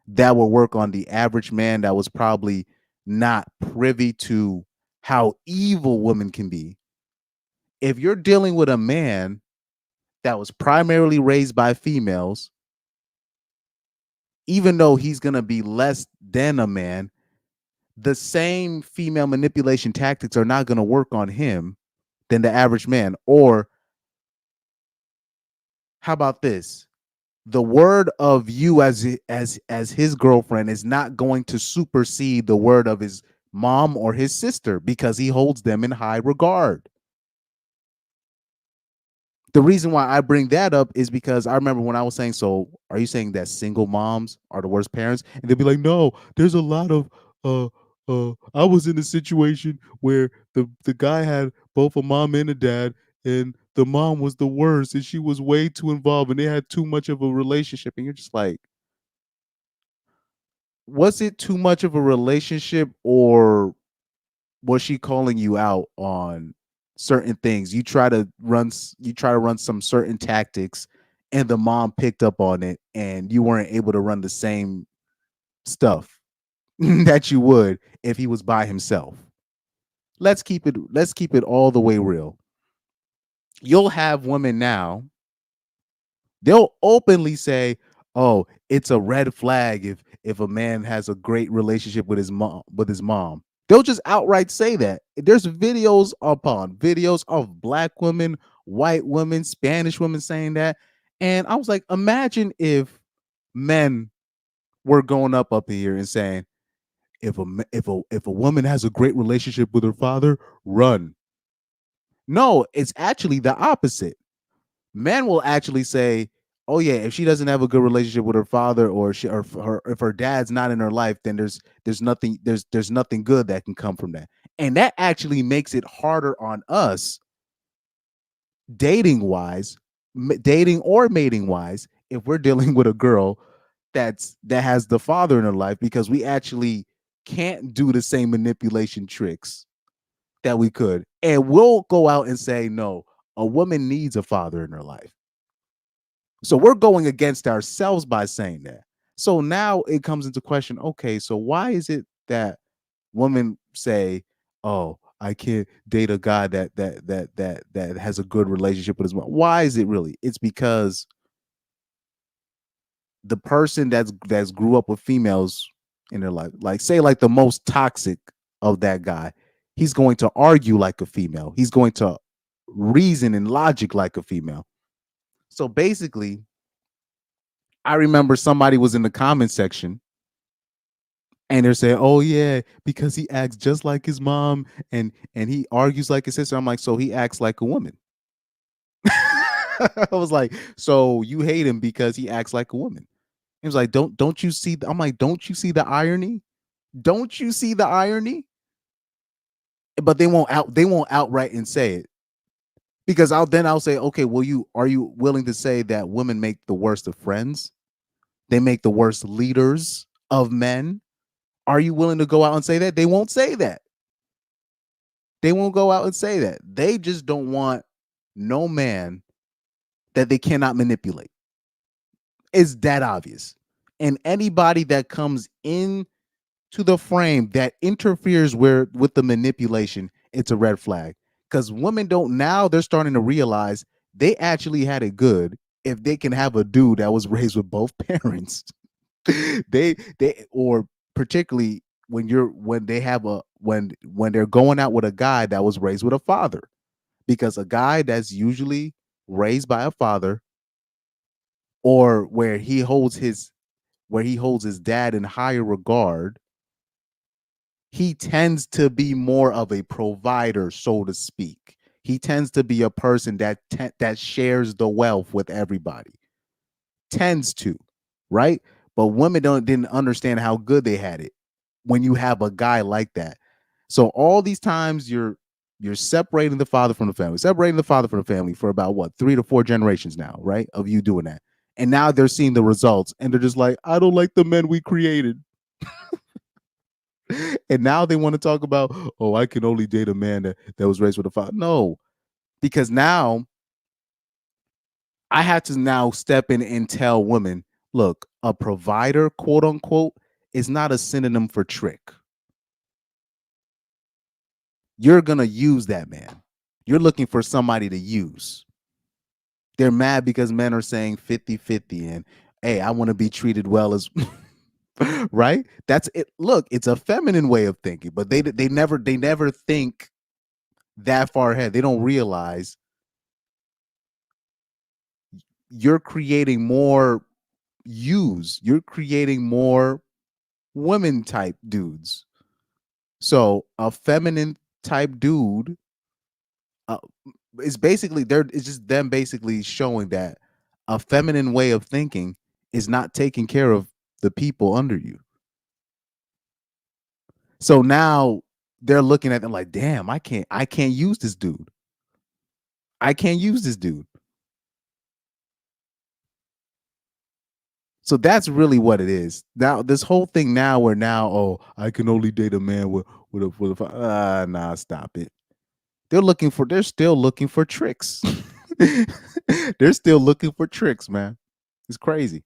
that will work on the average man that was probably not privy to how evil women can be. If you're dealing with a man that was primarily raised by females, even though he's going to be less than a man, the same female manipulation tactics are not going to work on him than the average man. Or how about this? The word of you as his girlfriend is not going to supersede the word of his mom or his sister because he holds them in high regard. The reason why I bring that up is because I remember when I was saying, so are you saying that single moms are the worst parents? And they'd be like, no, there's a lot of I was in a situation where the guy had both a mom and a dad, and the mom was the worst, and she was way too involved, and they had too much of a relationship. And you're just like, was it too much of a relationship, or was she calling you out on certain things? You try to run some certain tactics, and the mom picked up on it, and you weren't able to run the same stuff that you would if he was by himself. Let's keep it all the way real. You'll have women now, they'll openly say, "Oh, it's a red flag if a man has a great relationship with his mom." They'll just outright say that. There's videos upon videos of black women, white women, Spanish women saying that. And I was like, imagine if men were going up here and saying, if a woman has a great relationship with her father, run. No, it's actually the opposite. Men will actually say, "Oh yeah, if she doesn't have a good relationship with her father, or if her dad's not in her life, then there's nothing good that can come from that." And that actually makes it harder on us, dating wise, dating or mating wise, if we're dealing with a girl that has the father in her life, because we actually can't do the same manipulation tricks that we could, and we'll go out and say, "No, a woman needs a father in her life." So we're going against ourselves by saying that. So now it comes into question, okay, so why is it that women say, "Oh, I can't date a guy that has a good relationship with his mom"? Why is it really? It's because the person that's grew up with females in their life, like say like the most toxic of that guy, he's going to argue like a female. He's going to reason and logic like a female. So basically, I remember somebody was in the comment section and they're saying, "Oh yeah, because he acts just like his mom and he argues like his sister." I'm like, "So he acts like a woman." I was like, "So you hate him because he acts like a woman?" He was like, "Don't you see?" I'm like, "Don't you see the irony? Don't you see the irony?" But they won't outright and say it, because I'll say, "Okay, well, you are you willing to say that women make the worst of friends? They make the worst leaders of men? Are you willing to go out and say that?" They won't say that. They won't go out and say that. They just don't want no man that they cannot manipulate. It's that obvious. And anybody that comes in to the frame that interferes with the manipulation, it's a red flag. Because women don't now, they're starting to realize they actually had it good if they can have a dude that was raised with both parents. They or particularly when they have a when they're going out with a guy that was raised with a father, because a guy that's usually raised by a father, or where he holds his dad in higher regard, he tends to be more of a provider, so to speak. he tends to be a person that shares the wealth with everybody. Tends to, right? But women didn't understand how good they had it when you have a guy like that. So all these times you're separating the father from the family, separating the father from the family for about what 3 to 4 generations now, right? Of you doing that. And now they're seeing the results and they're just like, I don't like the men we created. And now they want to talk about, oh, I can only date a man that was raised with a father. No, because now I had to now step in and tell women, look, a provider, quote unquote, is not a synonym for trick. You're going to use that man. You're looking for somebody to use. They're mad because men are saying 50-50 and, hey, I want to be treated well as right? That's it. Look, it's a feminine way of thinking, but they never think that far ahead. They don't realize you're creating more you're creating more women type dudes. So a feminine type dude uh, is basically it's just them basically showing that a feminine way of thinking is not taking care of the people under you. So now they're looking at them like, damn, I can't use this dude. I can't use this dude. So that's really what it is. Now this whole thing now where now, oh, I can only date a man with nah, stop it. They're still looking for tricks. They're still looking for tricks, man. It's crazy.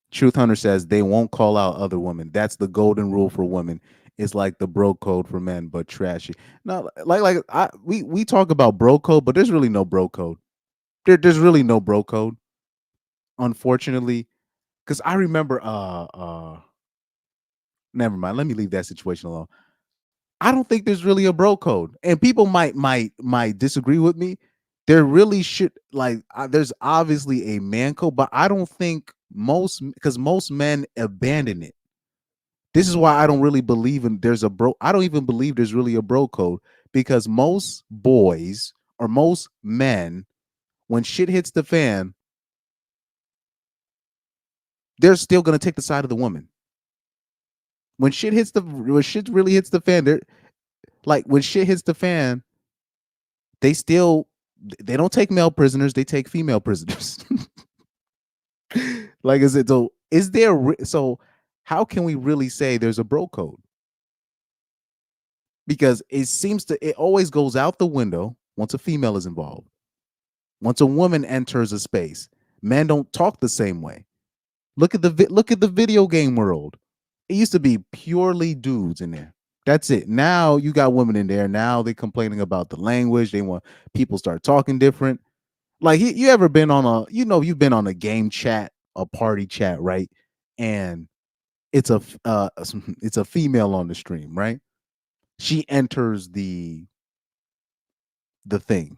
Truth Hunter says they won't call out other women. That's the golden rule for women. It's like the bro code for men, but trashy. No, we talk about bro code, but there's really no bro code. There's really no bro code, unfortunately. Because I remember never mind. Let me leave that situation alone. I don't think there's really a bro code, and people might disagree with me. There really should there's obviously a man code, but I don't think because most men abandon it. This is why I don't really believe in there's a bro. I don't even believe there's really a bro code because most boys or most men, when shit hits the fan, they're still gonna take the side of the woman. When shit really hits the fan, they're like when shit hits the fan, they still they don't take male prisoners, they take female prisoners. Like is it so is there so how can we really say there's a bro code? Because it always goes out the window once a female is involved. Once a woman enters a space, men don't talk the same way. Look at the video game world. It used to be purely dudes in there. That's it. Now you got women in there. Now they're complaining about the language. They want people start talking different. Like you ever been on you've been on a game chat, a party chat, right? And it's it's a female on the stream, right? She enters the thing,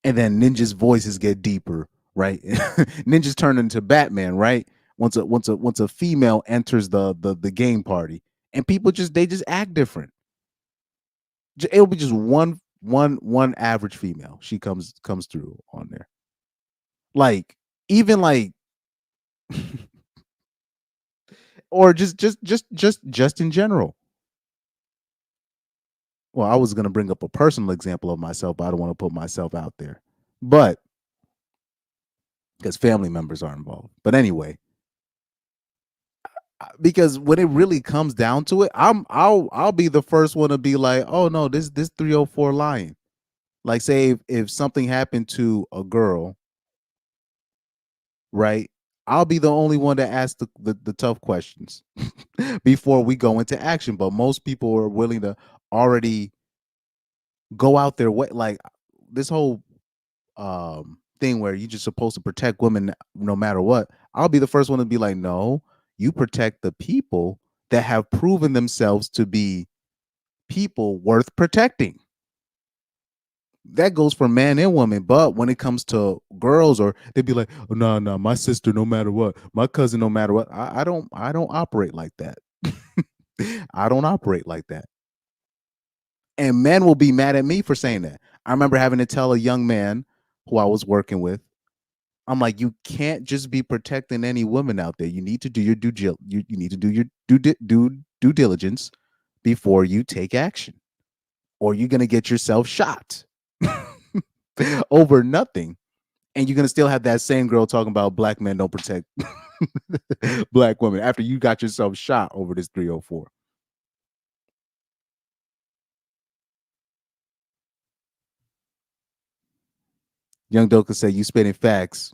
and then Ninja's voices get deeper, right? Ninja's turn into Batman, right? Once a female enters the game party, and people they just act different. It'll be just one average female. She comes through on there, like even like, or just in general. Well, I was gonna bring up a personal example of myself, but I don't want to put myself out there. But because family members are involved. But anyway, because when it really comes down to it, I'll be the first one to be like, oh no, this 304 lying. Like say if something happened to a girl, right? I'll be the only one to ask the tough questions before we go into action. But most people are willing to already go out their way. Like this whole thing where you're just supposed to protect women no matter what. I'll be the first one to be like, no, you protect the people that have proven themselves to be people worth protecting. That goes for man and woman. But when it comes to girls, or they'd be like, oh, no, my sister, no matter what, my cousin, no matter what. I don't operate like that. I don't operate like that. And men will be mad at me for saying that. I remember having to tell a young man who I was working with, I'm like, you can't just be protecting any woman out there. You need to do your you need to do your due diligence before you take action, or you're gonna get yourself shot over nothing. And you're gonna still have that same girl talking about black men don't protect black women after you got yourself shot over this 304. Young Doka said, "You spitting facts.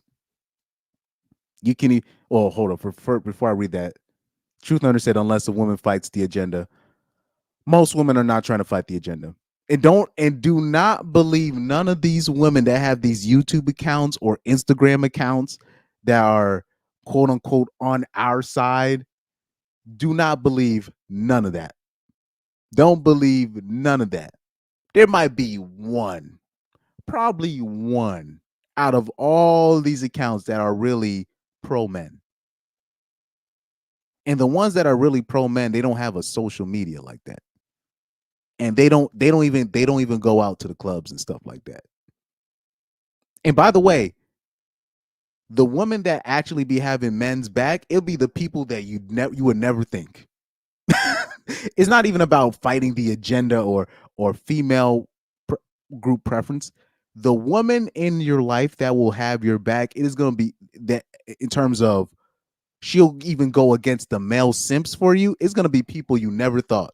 You can." Oh, hold up. Before I read that, Truth Hunter said, "Unless a woman fights the agenda, most women are not trying to fight the agenda." And do not believe none of these women that have these YouTube accounts or Instagram accounts that are quote unquote on our side. Do not believe none of that. Don't believe none of that. There might be one, probably one out of all these accounts that are really pro men. And the ones that are really pro men, they don't have a social media like that. And they don't even go out to the clubs and stuff like that. And by the way, the women that actually be having men's back, it'll be the people that you would never think. It's not even about fighting the agenda or female group preference. The woman in your life that will have your back, it is going to be that in terms of she'll even go against the male simps for you. It's going to be people you never thought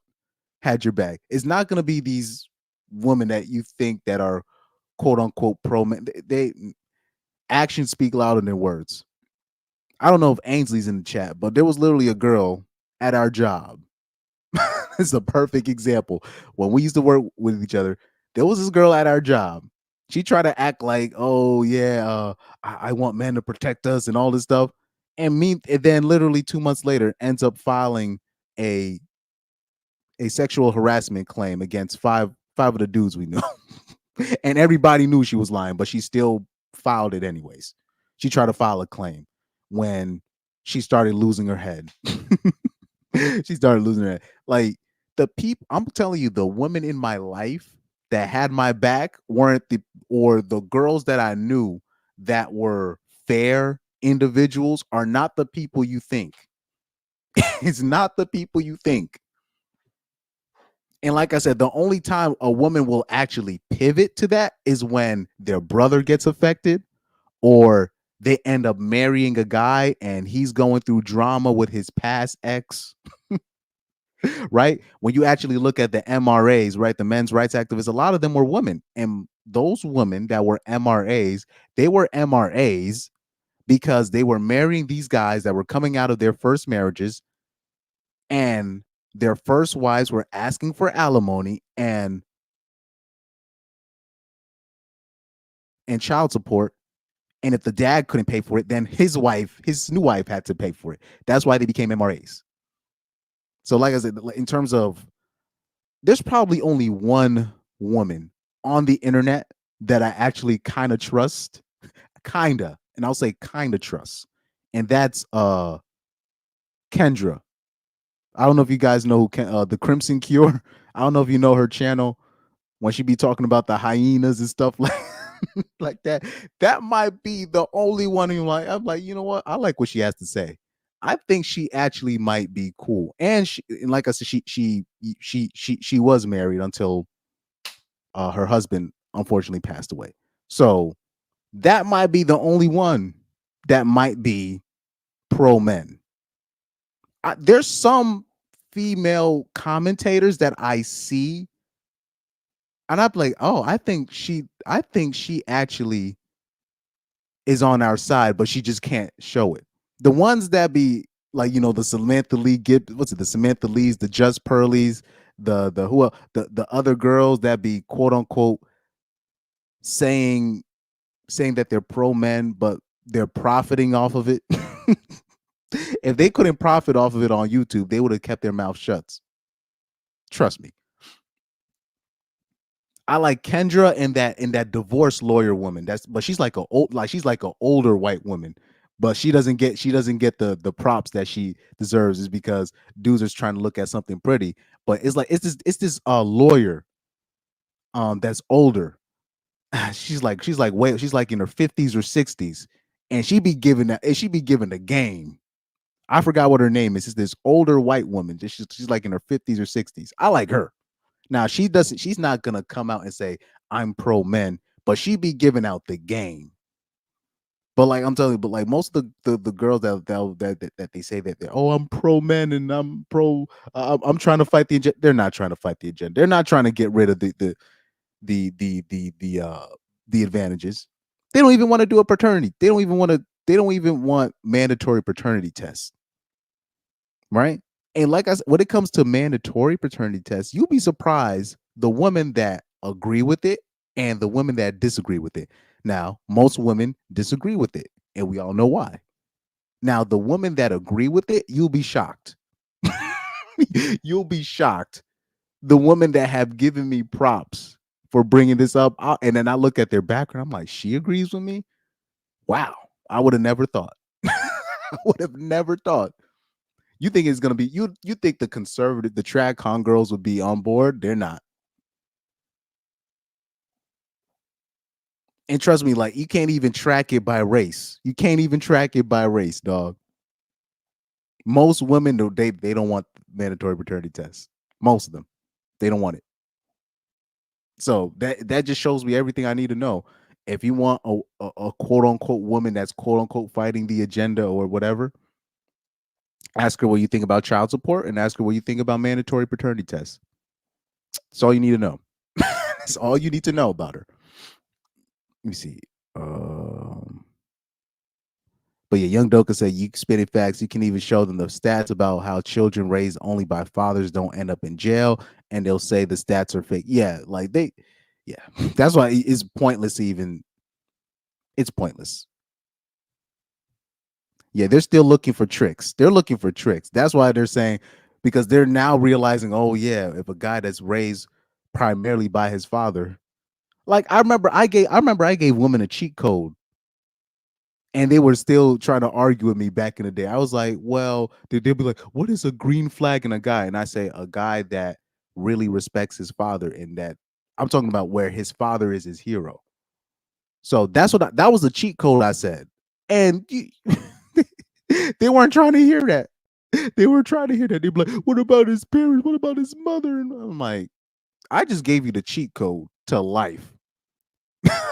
had your back. It's not going to be these women that you think that are quote unquote pro men. They actions speak louder than words. I don't know if Ainsley's in the chat, but there was literally a girl at our job. It's a perfect example. When we used to work with each other, there was this girl at our job. She tried to act like, oh yeah, I want men to protect us and all this stuff. And then literally 2 months later ends up filing a sexual harassment claim against five of the dudes we knew. And everybody knew she was lying, but she still filed it anyways. She tried to file a claim when she started losing her head. She started losing her head. Like the people, I'm telling you, the women in my life that had my back weren't the girls that I knew that were fair individuals are not the people you think. It's not the people you think. And like I said, the only time a woman will actually pivot to that is when their brother gets affected or they end up marrying a guy and he's going through drama with his past ex. Right? When you actually look at the MRAs, right, the men's rights activists, a lot of them were women. And those women that were MRAs, they were MRAs because they were marrying these guys that were coming out of their first marriages and their first wives were asking for alimony and child support. And if the dad couldn't pay for it, then his new wife had to pay for it. That's why they became MRAs. So like I said, in terms of, there's probably only one woman on the internet that I actually kind of trust, kinda, and I'll say kind of trust. And that's Kendra. I don't know if you guys know the Crimson Cure. I don't know if you know her channel when she be talking about the hyenas and stuff like like that. That might be the only one who I'm like, you know what? I like what she has to say. I think she actually might be cool. And like I said, she was married until her husband unfortunately passed away. So that might be the only one that might be pro men. There's some female commentators that I see and I'm like, oh, I think she actually is on our side, but she just can't show it. The ones that be like, the Samantha Lee what's it, the Samantha Lees, the Just Pearlies, the other girls that be quote unquote saying that they're pro men, but they're profiting off of it. If they couldn't profit off of it on YouTube, they would have kept their mouth shut. Trust me. I like Kendra and that divorce lawyer woman. But she's like she's like an older white woman. but she doesn't get the props that she deserves is because dudes are trying to look at something pretty. But it's like it's this lawyer that's older. She's like in her 50s or 60s, and she be giving the game. I forgot what her name is. It's this older white woman. She's like in her 50s or 60s. I like her. Now she's not gonna come out and say I'm pro men, but she be giving out the game. But like I'm telling you, but like most of the girls that they say that they're, oh, I'm pro men and I'm pro I'm trying to fight the agenda. They're not trying to fight the agenda. They're not trying to get rid of the advantages. They don't even want to do a paternity. They don't even want mandatory paternity tests. Right? And like I said, when it comes to mandatory paternity tests, you'll be surprised the women that agree with it and the women that disagree with it. Now, most women disagree with it, and we all know why. Now, the women that agree with it, you'll be shocked. You'll be shocked. The women that have given me props for bringing this up, and then I look at their background, I'm like, she agrees with me? Wow. I would have never thought. I would have never thought. You think it's gonna be you think the conservative, the trad con girls would be on board? They're not. And trust me, like you can't even track it by race. You can't even track it by race, dog. Most women they don't want mandatory paternity tests. Most of them. They don't want it. So that just shows me everything I need to know. If you want a quote unquote woman that's quote unquote fighting the agenda or whatever, ask her what you think about child support and ask her what you think about mandatory paternity tests. That's all you need to know. That's all you need to know about her. Let me see. But yeah, Young Doka said you spitting facts. You can even show them the stats about how children raised only by fathers don't end up in jail, and they'll say the stats are fake. Yeah, like yeah, that's why it's pointless. It's pointless. Yeah, they're still looking for tricks. They're looking for tricks. That's why they're saying, because they're now realizing, oh yeah, if a guy that's raised primarily by his father, like I remember I gave women a cheat code and they were still trying to argue with me back in the day. I was like, well, they'll be like, what is a green flag in a guy? And I say a guy that really respects his father, and that I'm talking about where his father is his hero. So that's that was a cheat code I said. And they weren't trying to hear that. They were trying to hear that. They'd be like, what about his parents? What about his mother? And I'm like, I just gave you the cheat code to life.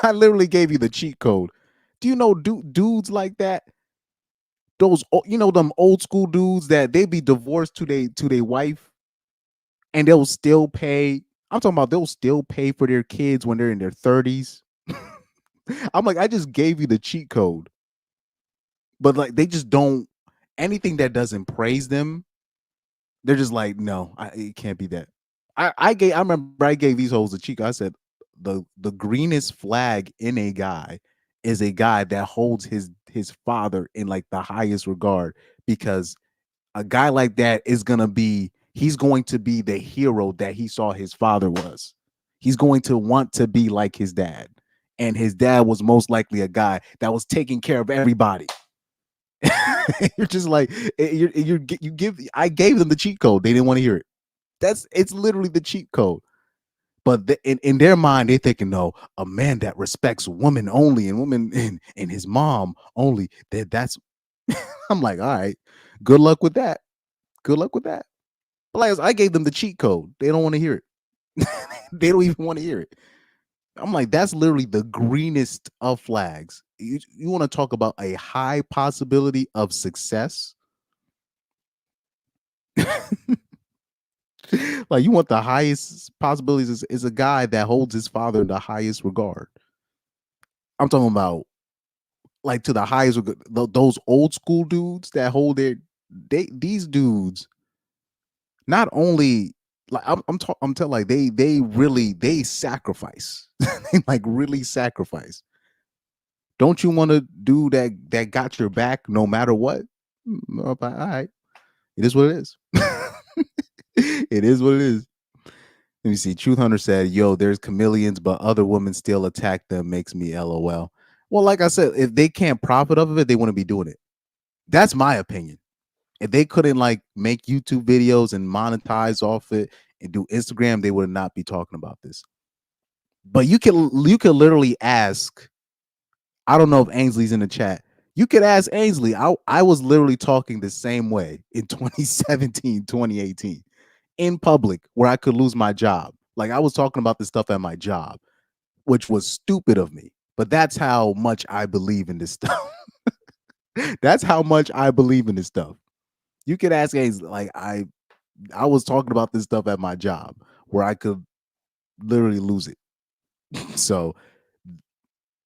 I literally gave you the cheat code. Do you know dudes like that? Those, them old school dudes that they be divorced to their wife and they'll still pay. I'm talking about they'll still pay for their kids when they're in their 30s. I'm like, I just gave you the cheat code. But like they just don't, anything that doesn't praise them, they're just like, no, it can't be that. I remember I gave these hoes a cheat code. I said the greenest flag in a guy is a guy that holds his father in like the highest regard, because a guy like that he's going to be the hero that he saw his father was. He's going to want to be like his dad. And his dad was most likely a guy that was taking care of everybody. You're just like, I gave them the cheat code. They didn't want to hear it. It's literally the cheat code. But in their mind, they're thinking, no, a man that respects women only and women and his mom only. That's I'm like, all right, good luck with that. Good luck with that. But like I gave them the cheat code. They don't want to hear it. They don't even want to hear it. I'm like, that's literally the greenest of flags. You want to talk about a high possibility of success? Like you want the highest possibilities is a guy that holds his father in the highest regard. I'm talking about like to the highest, those old school dudes that hold these dudes not only like I'm telling, like they sacrifice. They like really sacrifice. Don't you want to do that got your back no matter what? All right. It is what it is. It is what it is. Let me see. Truth Hunter said, yo, there's chameleons, but other women still attack them. Makes me LOL. Well, like I said, if they can't profit off of it, they wouldn't be doing it. That's my opinion. If they couldn't like make YouTube videos and monetize off it and do Instagram, they would not be talking about this. But you can literally ask. I don't know if Ainsley's in the chat. You could ask Ainsley. I was literally talking the same way in 2017, 2018 in public where I could lose my job. Like I was talking about this stuff at my job, which was stupid of me. But that's how much I believe in this stuff. That's how much I believe in this stuff. You could ask Ainsley. Like I was talking about this stuff at my job where I could literally lose it. So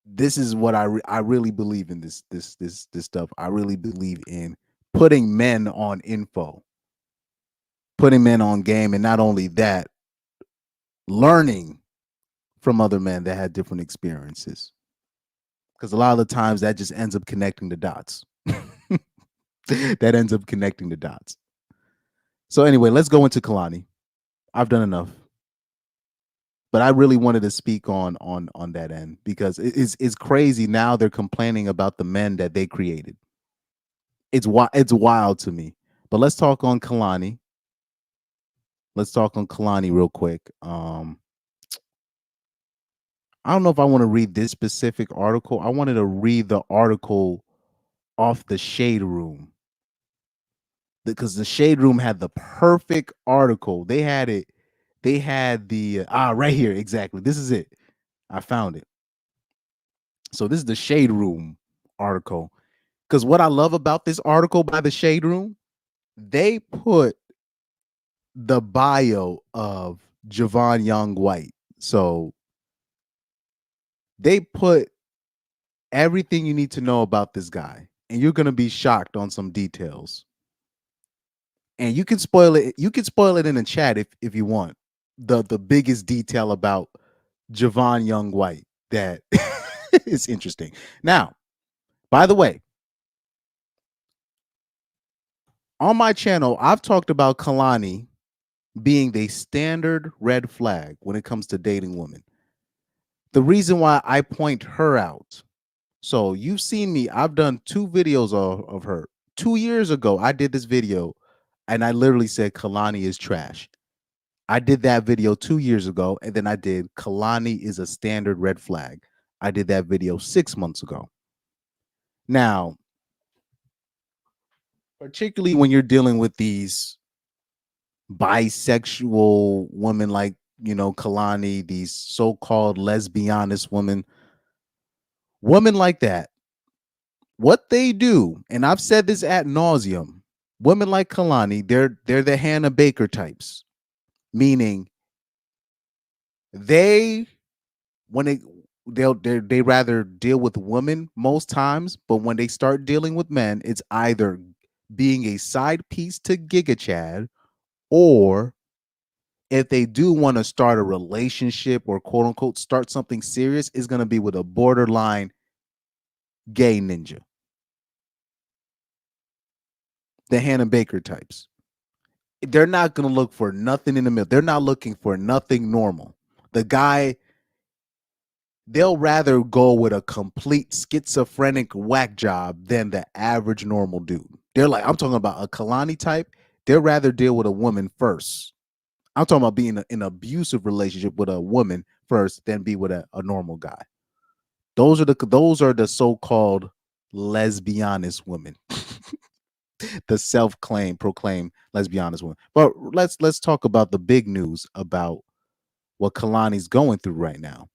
this is what I really believe in this stuff. I really believe in putting men on info, putting men on game, and not only that, learning from other men that had different experiences. Because a lot of the times that just ends up connecting the dots. That ends up connecting the dots. So anyway, let's go into Kehlani. I've done enough. But I really wanted to speak on that end because it's crazy now they're complaining about the men that they created. It's wild to me. But let's talk on Kehlani. Let's talk on Kehlani real quick. I don't know if I want to read this specific article. I wanted to read the article off the Shade Room because the Shade Room had the perfect article. They had it. They had the right here exactly. This is it. I found it. So this is the Shade Room article. Because what I love about this article by the Shade Room, they put the bio of Javaughn Young-White. So they put everything you need to know about this guy. And you're going to be shocked on some details. And you can spoil it. You can spoil it in the chat if you want. The biggest detail about Javaughn Young-White that is interesting. Now, by the way, on my channel, I've talked about Kehlani being the standard red flag when it comes to dating women. The reason why I point her out. So you've seen me. I've done 2 videos of her. 2 years ago, I did this video and I literally said Kehlani is trash. I did that video 2 years ago, and then I did Kehlani is a standard red flag. I did that video 6 months ago. Now, particularly when you're dealing with these bisexual women like, Kehlani, these so-called lesbianist women like that, what they do, and I've said this ad nauseum, women like Kehlani, they're the Hannah Baker types, meaning they rather deal with women most times, but when they start dealing with men, it's either being a side piece to Giga Chad, or if they do want to start a relationship or quote unquote start something serious, is going to be with a borderline gay ninja. The Hannah Baker types. They're not going to look for nothing in the middle. They're not looking for nothing normal. The guy, they'll rather go with a complete schizophrenic whack job than the average normal dude. They're like, I'm talking about a Kehlani type. They'll rather deal with a woman first. I'm talking about being in an abusive relationship with a woman first than be with a normal guy. Those are the so-called lesbianist women. The proclaimed lesbianist women. But let's talk about the big news about what Kehlani's going through right now.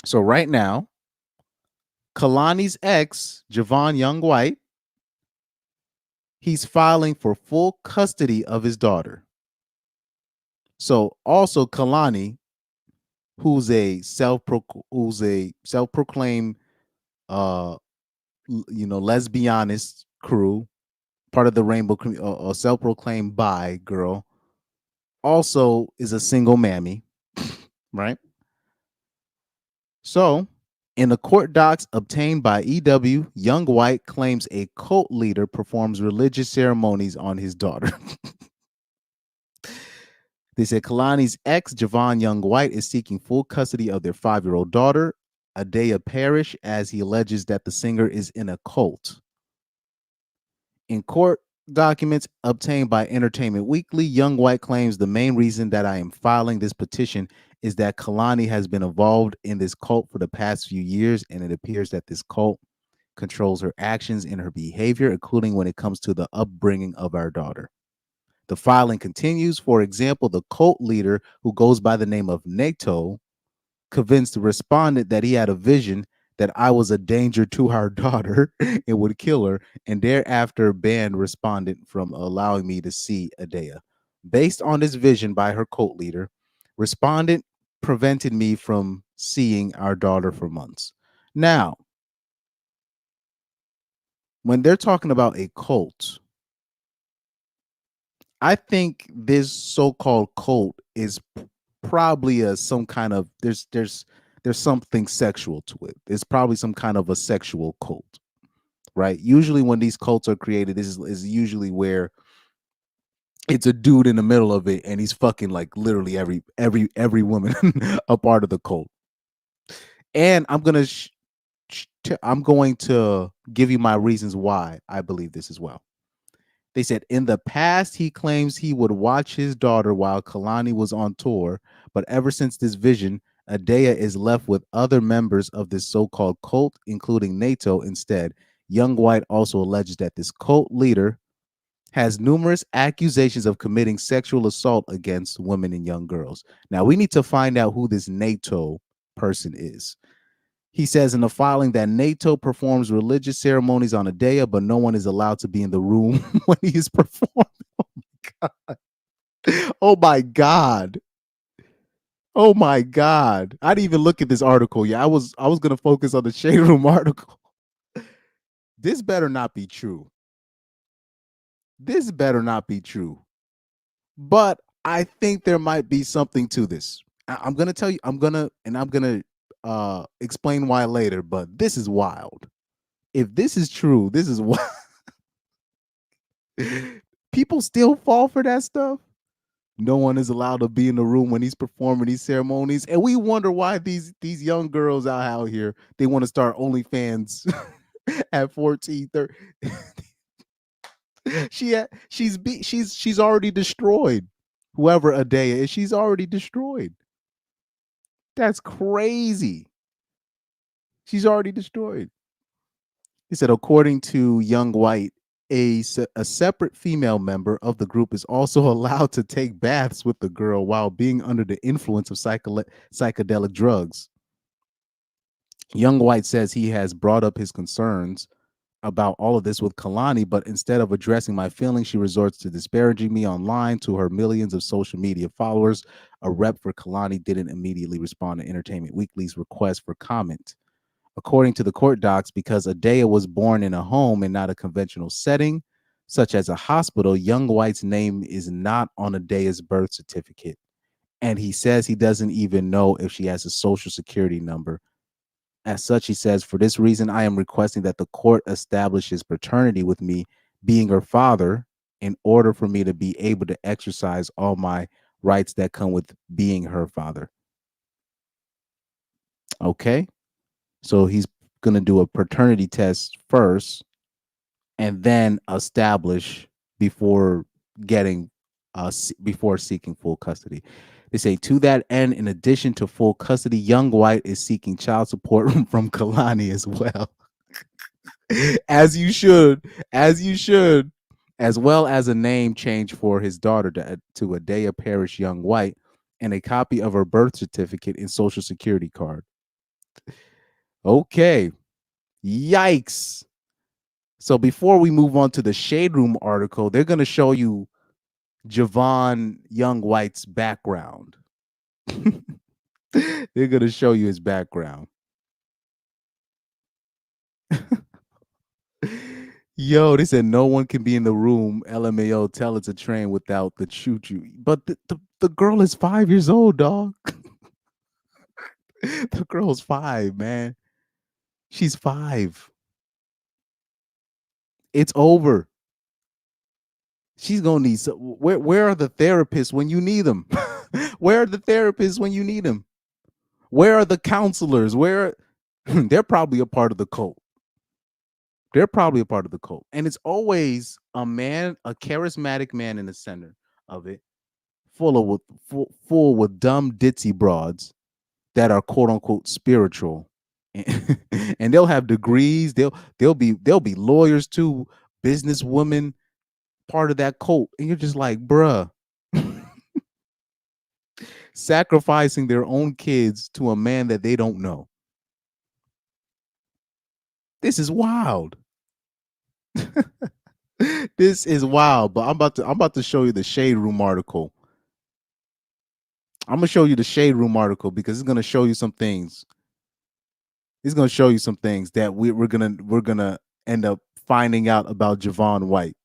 So right now, Kehlani's ex, Javaughn Young-White, he's filing for full custody of his daughter. So also Kehlani, who's a self-proclaimed lesbianist crew, part of the rainbow a self-proclaimed bi girl, also is a single mammy, right? So in the court docs obtained by EW, Young-White claims a cult leader performs religious ceremonies on his daughter. They said Kehlani's ex, Javaughn Young-White, is seeking full custody of their 5-year-old daughter. Adea Parrish, as he alleges that the singer is in a cult. In court documents obtained by Entertainment Weekly, Young-White claims the main reason that I am filing this petition is that Kehlani has been involved in this cult for the past few years, and it appears that this cult controls her actions and her behavior, including when it comes to the upbringing of our daughter. The filing continues. For example, the cult leader, who goes by the name of Nato, convinced the respondent that he had a vision that I was a danger to our daughter and would kill her, and thereafter banned respondent from allowing me to see Adea. Based on this vision by her cult leader, respondent prevented me from seeing our daughter for months. Now, when they're talking about a cult, I think this so-called cult is probably some kind of there's something sexual to it. It's probably some kind of a sexual cult, right? Usually when these cults are created, this is usually where it's a dude in the middle of it and he's fucking like literally every woman a part of the cult. And I'm going to give you my reasons why I believe this as well. They said in the past, he claims he would watch his daughter while Kehlani was on tour, but ever since this vision, Adea is left with other members of this so-called cult, including Nato instead. Young-White also alleges that this cult leader has numerous accusations of committing sexual assault against women and young girls. Now, we need to find out who this Nato person is. He says in the filing that Nato performs religious ceremonies on Adea, but no one is allowed to be in the room when he is performing. Oh my God. Oh my God. I didn't even look at this article. Yeah, I was gonna focus on the Shade Room article. This better not be true. This better not be true. But I think there might be something to this. I'm gonna tell you, I'm gonna explain why later, but this is wild. If this is true, this is wild. People still fall for that stuff. No one is allowed to be in the room when he's performing these ceremonies, and we wonder why these young girls out here, they want to start OnlyFans at 14, 30. She's already destroyed. Whoever Adea is, she's already destroyed. That's crazy. She's already destroyed. He said, according to Young-White, a separate female member of the group is also allowed to take baths with the girl while being under the influence of psychedelic drugs. Young-White says he has brought up his concerns about all of this with Kehlani, but instead of addressing my feelings, she resorts to disparaging me online to her millions of social media followers. A rep for Kehlani didn't immediately respond to Entertainment Weekly's request for comment. According to the court docs, because Adea was born in a home and not a conventional setting, such as a hospital, Young-White's name is not on Adea's birth certificate. And he says he doesn't even know if she has a social security number. As such, he says, for this reason, I am requesting that the court establishes paternity with me being her father in order for me to be able to exercise all my rights that come with being her father. Okay. So he's going to do a paternity test first and then establish before getting before seeking full custody. They say to that end, in addition to full custody, Young-White is seeking child support from Kehlani as well. as you should, as well as a name change for his daughter to Adea Parrish Young-White and a copy of her birth certificate and social security card. Okay. Yikes. So before we move on to the Shade Room article, they're going to show you Javaughn Young-White's background. They're going to show you his background. Yo, they said no one can be in the room. LMAO, tell it to train without the choo-choo. But the girl is 5 years old, dog. The girl's 5, man. She's 5. It's over. She's gonna need some. Where are the therapists when you need them? Where are the therapists when you need them? Where are the counselors? Where they're probably a part of the cult. They're probably a part of the cult. And it's always a man, a charismatic man in the center of it, full with dumb ditzy broads that are quote unquote spiritual. And, and they'll have degrees, they'll be lawyers too, businesswomen, part of that cult. And you're just like, bruh, sacrificing their own kids to a man that they don't know. This is wild. This is wild. But I'm about to show you the Shade Room article. I'm gonna show you the Shade Room article because it's gonna show you some things. It's gonna show you some things that we're gonna end up finding out about Javaughn White.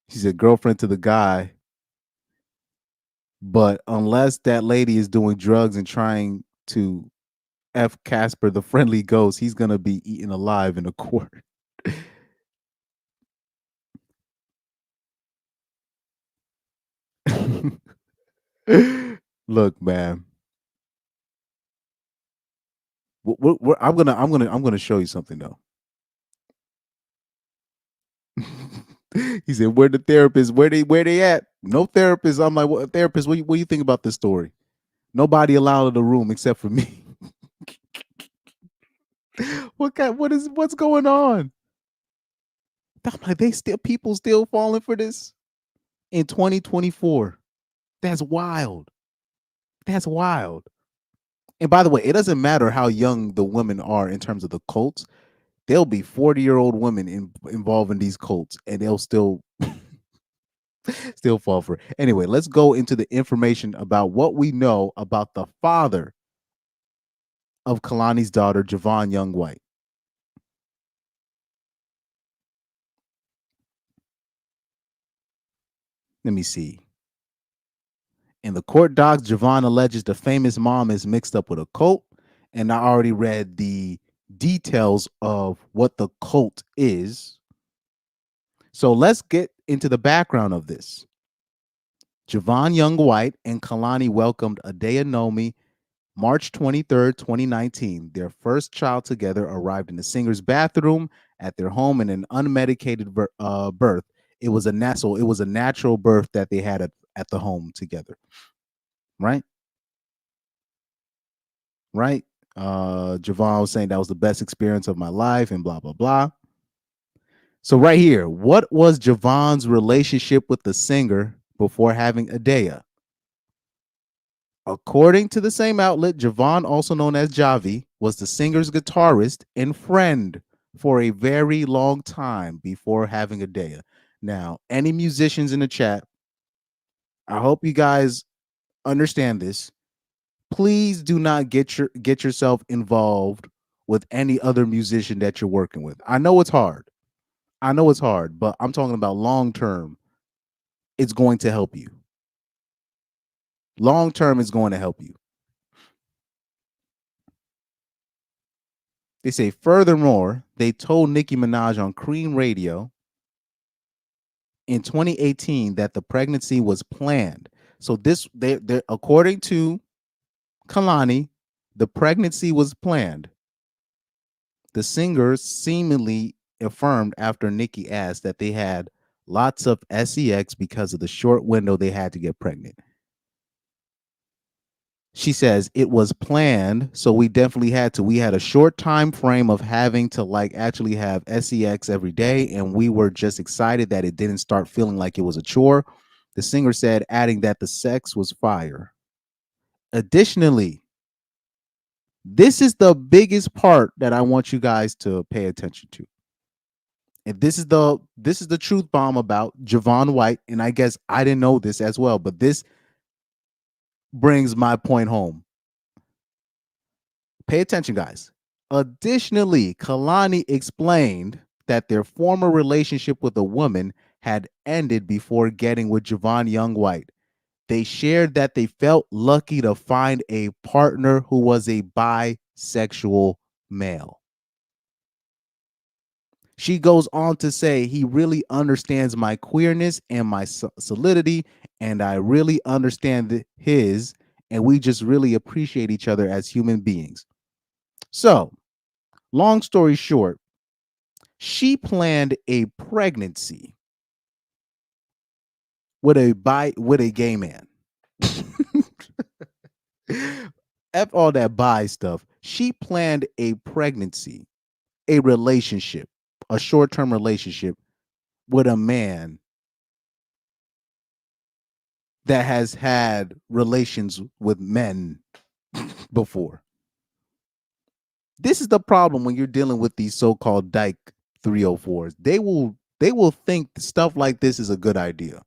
She's a girlfriend to the guy, but unless that lady is doing drugs and trying to F Casper the friendly ghost, he's gonna be eaten alive in a court. Look, man. I'm gonna show you something though. He said, "Where the therapist? Where they at? No therapist." I'm like, "What therapist? What do you think about this story?" Nobody allowed in the room except for me. What's going on? I'm like, people still falling for this in 2024. That's wild. That's wild. And by the way, it doesn't matter how young the women are in terms of the cults. There'll be 40-year-old women involved in these cults, and they'll still fall for it. Anyway, let's go into the information about what we know about the father of Kehlani's daughter, Javaughn Young-White. Let me see. In the court docs, Javaughn alleges the famous mom is mixed up with a cult, and I already read the details of what the cult is. So let's get into the background of this. Javaughn Young-White and Kehlani welcomed Adea Nomi March 23rd, 2019. Their first child together arrived in the singer's bathroom at their home in an unmedicated birth. It was a natural birth that they had at the home together. Right? Right? Javaughn was saying that was the best experience of my life and blah, blah, blah. So right here, what was Javaughn's relationship with the singer before having Adea? According to the same outlet, Javaughn, also known as Javi, was the singer's guitarist and friend for a very long time before having Adea. Now, any musicians in the chat, I hope you guys understand this. Please do not get yourself involved with any other musician that you're working with. I know it's hard. But I'm talking about long term. It's going to help you. Long term is going to help you. They say, furthermore, they told Nicki Minaj on Cream Radio in 2018 that the pregnancy was planned. So they according to Kehlani, the pregnancy was planned. The singer seemingly affirmed after Nicki asked that they had lots of sex because of the short window they had to get pregnant. She says it was planned, so we definitely had to. We had a short time frame of having to actually have sex every day, and we were just excited that it didn't start feeling like it was a chore. The singer said, adding that the sex was fire. Additionally, this is the biggest part that I want you guys to pay attention to. And this is the truth bomb about Javaughn White, and I guess I didn't know this as well, but this brings my point home. Pay attention, guys. Additionally, Kehlani explained that their former relationship with a woman had ended before getting with Javaughn Young-White. They shared that they felt lucky to find a partner who was a bisexual male. She goes on to say, he really understands my queerness and my solidity, and I really understand his, and we just really appreciate each other as human beings. So, long story short, she planned a pregnancy with a gay man. F all that bi stuff. She planned a pregnancy, a relationship, a short-term relationship with a man that has had relations with men before. This is the problem when you're dealing with these so-called dyke 304s. They will think stuff like this is a good idea.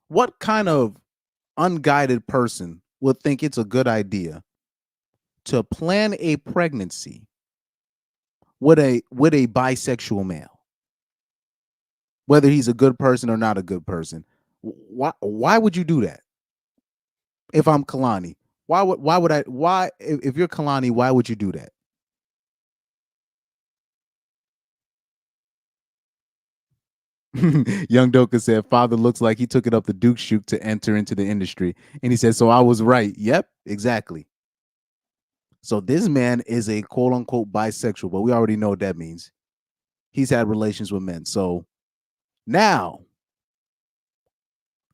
What kind of unguided person would think it's a good idea to plan a pregnancy with a bisexual male, whether he's a good person or not a good person? Why would you do that? If I'm Kehlani, why if you're Kehlani, why would you do that? Young Doka said, "Father looks like he took it up the Duke chute to enter into the industry," and he said, "So I was right." Yep, exactly. So this man is a quote unquote bisexual, but we already know what that means. He's had relations with men. So now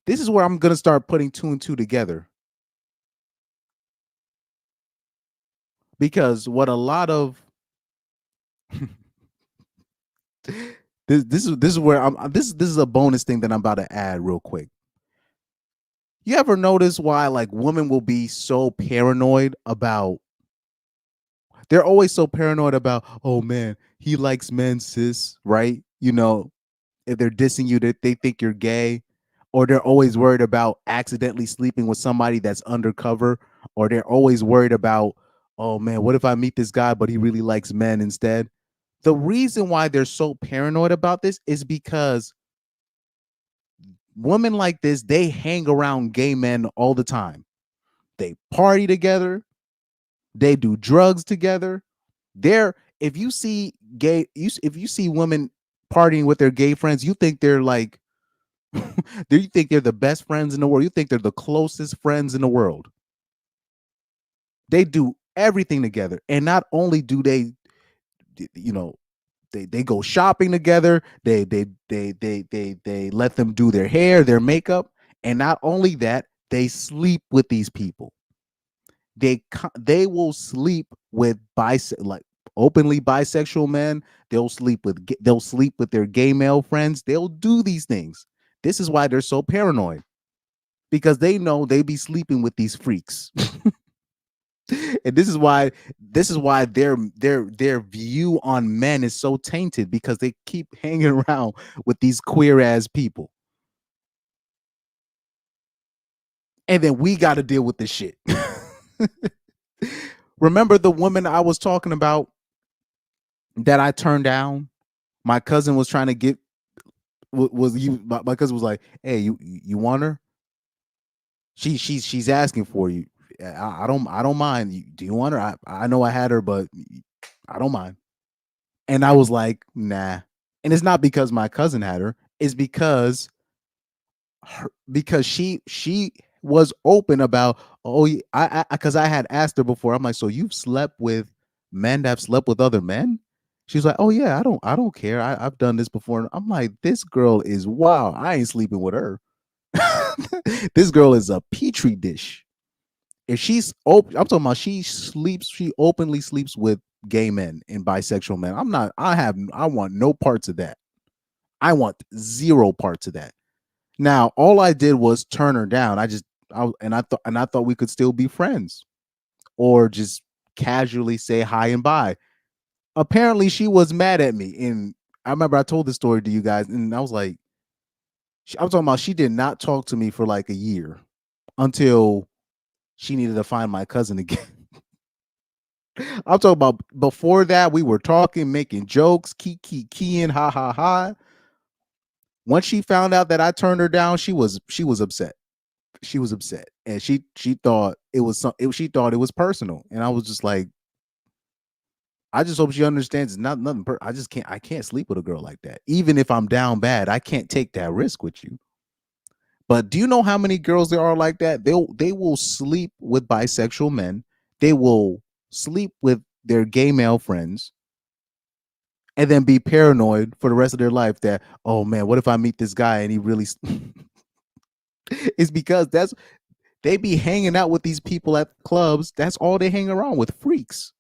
this is where I'm gonna start putting two and two together, because what a lot of this is where this is a bonus thing that I'm about to add real quick. You ever notice why like women will be so paranoid about? They're always so paranoid about, oh man, he likes men, sis, right? You know, if they're dissing you, that they think you're gay, or they're always worried about accidentally sleeping with somebody that's undercover, or they're always worried about, oh man, what if I meet this guy, but he really likes men instead? The reason why they're so paranoid about this is because women like this, they hang around gay men all the time. They party together, they do drugs together. They're if you see if you see women partying with their gay friends, you think they're like you think they're the best friends in the world. You think they're the closest friends in the world. They do everything together. And not only do they, you know, they go shopping together, they let them do their hair, their makeup, and not only that, they sleep with these people. They will sleep with like openly bisexual men. They'll sleep with their gay male friends. They'll do these things. This is why they're so paranoid, because they know they be sleeping with these freaks. And this is why their view on men is so tainted, because they keep hanging around with these queer ass people. And then we got to deal with this shit. Remember the woman I was talking about that I turned down? My cousin was trying to get my cousin was like, "Hey, you want her? She's asking for you. I don't mind. Do you want her? I know I had her, but I don't mind." And I was like, "Nah." And it's not because my cousin had her. It's because she was open about, oh, I because I had asked her before. I'm like, "So you've slept with men that have slept with other men?" She's like, "Oh yeah, I don't care. I've done this before." And I'm like, "This girl is wow. I ain't sleeping with her." This girl is a petri dish. If she's open, I'm talking about she openly sleeps with gay men and bisexual men. I want no parts of that. I want zero parts of that. Now, all I did was turn her down. I thought we could still be friends, or just casually say hi and bye. Apparently, she was mad at me, and I remember I told this story to you guys, and I was like, I'm talking about she did not talk to me for like a year until she needed to find my cousin again. I'm talking about before that, we were talking, making jokes, keying, ha ha ha. Once she found out that I turned her down, she was upset. She was upset, and she thought it was she thought it was personal, and I was just like, I just hope she understands it's not nothing. I can't sleep with a girl like that, even if I'm down bad. I can't take that risk with you. But do you know how many girls there are like that? They will sleep with bisexual men. They will sleep with their gay male friends and then be paranoid for the rest of their life that, oh man, what if I meet this guy and he really it's because they be hanging out with these people at clubs. That's all they hang around with, freaks.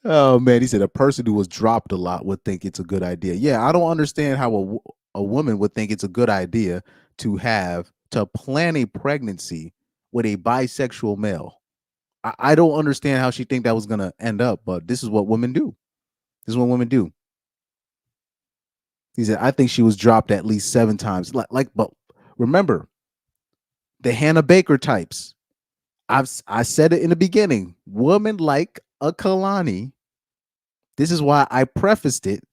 Oh man, he said a person who was dropped a lot would think it's a good idea. Yeah, I don't understand how a woman would think it's a good idea to plan a pregnancy with a bisexual male. I don't understand how she think that was gonna end up, but this is what women do. This is what women do. He said, I think she was dropped at least 7 times. But remember, the Hannah Baker types. I said it in the beginning. Women like a Kehlani. This is why I prefaced it.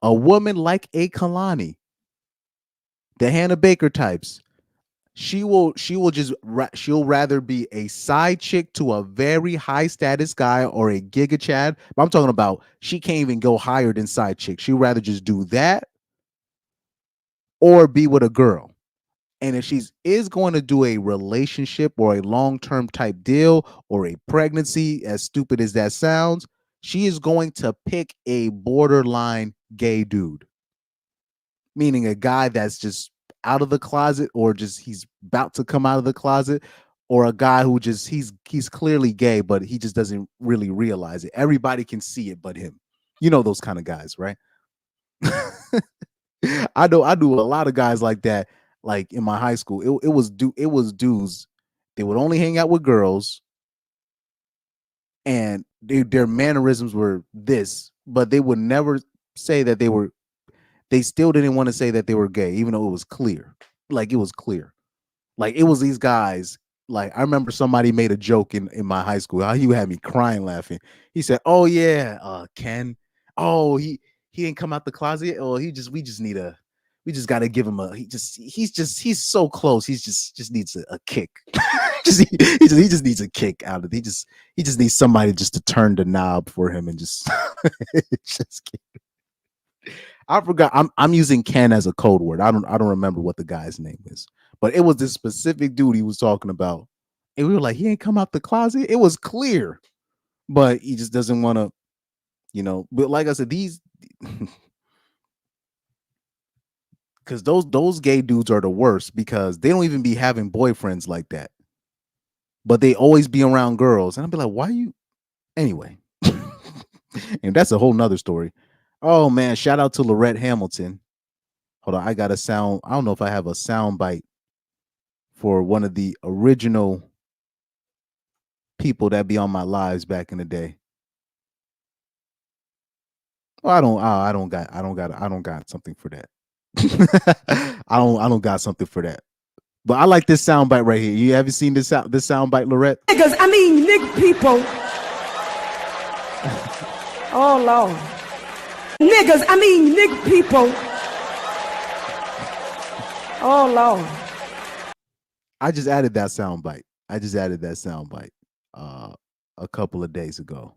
A woman like a Kehlani, the Hannah Baker types, she'll rather be a side chick to a very high status guy or a giga chad. But I'm talking about she can't even go higher than side chick. She'd rather just do that or be with a girl. And if she's is going to do a relationship or a long-term type deal or a pregnancy, as stupid as that sounds, she is going to pick a borderline gay dude. Meaning a guy that's just out of the closet or just he's about to come out of the closet, or a guy who just he's clearly gay, but he just doesn't really realize it. Everybody can see it but him. You know those kind of guys, right? I do a lot of guys like that. Like in my high school, it was dudes. They would only hang out with girls, and their mannerisms were this, but they would never say that they were. They still didn't want to say that they were gay, even though it was clear. Like it was clear. Like it was these guys. Like I remember somebody made a joke in my high school. How he had me crying laughing. He said, "Oh yeah, Ken. Oh he didn't come out the closet yet. Oh we just got to give him he's so close. He just needs a kick. he just needs a kick out of it. He just needs somebody just to turn the knob for him and just just." I forgot. I'm using Ken as a code word. I don't remember what the guy's name is, but it was this specific dude he was talking about, and we were like, he ain't come out the closet. It was clear, but he just doesn't want to, But like I said, these, because those gay dudes are the worst because they don't even be having boyfriends like that, but they always be around girls, and I'd be like, why you? Anyway, and that's a whole nother story. Oh man, shout out to Lorette Hamilton. Hold on, I got a sound. I don't know if I have a sound bite for one of the original people that be on my lives back in the day. Well, I don't got something for that. I don't got something for that. But I like this sound bite right here. You haven't seen this sound bite, Lorette? Niggas, I mean nigga people. Oh Lord. Niggas, I mean nigga people. Oh Lord. I just added that sound bite. A couple of days ago.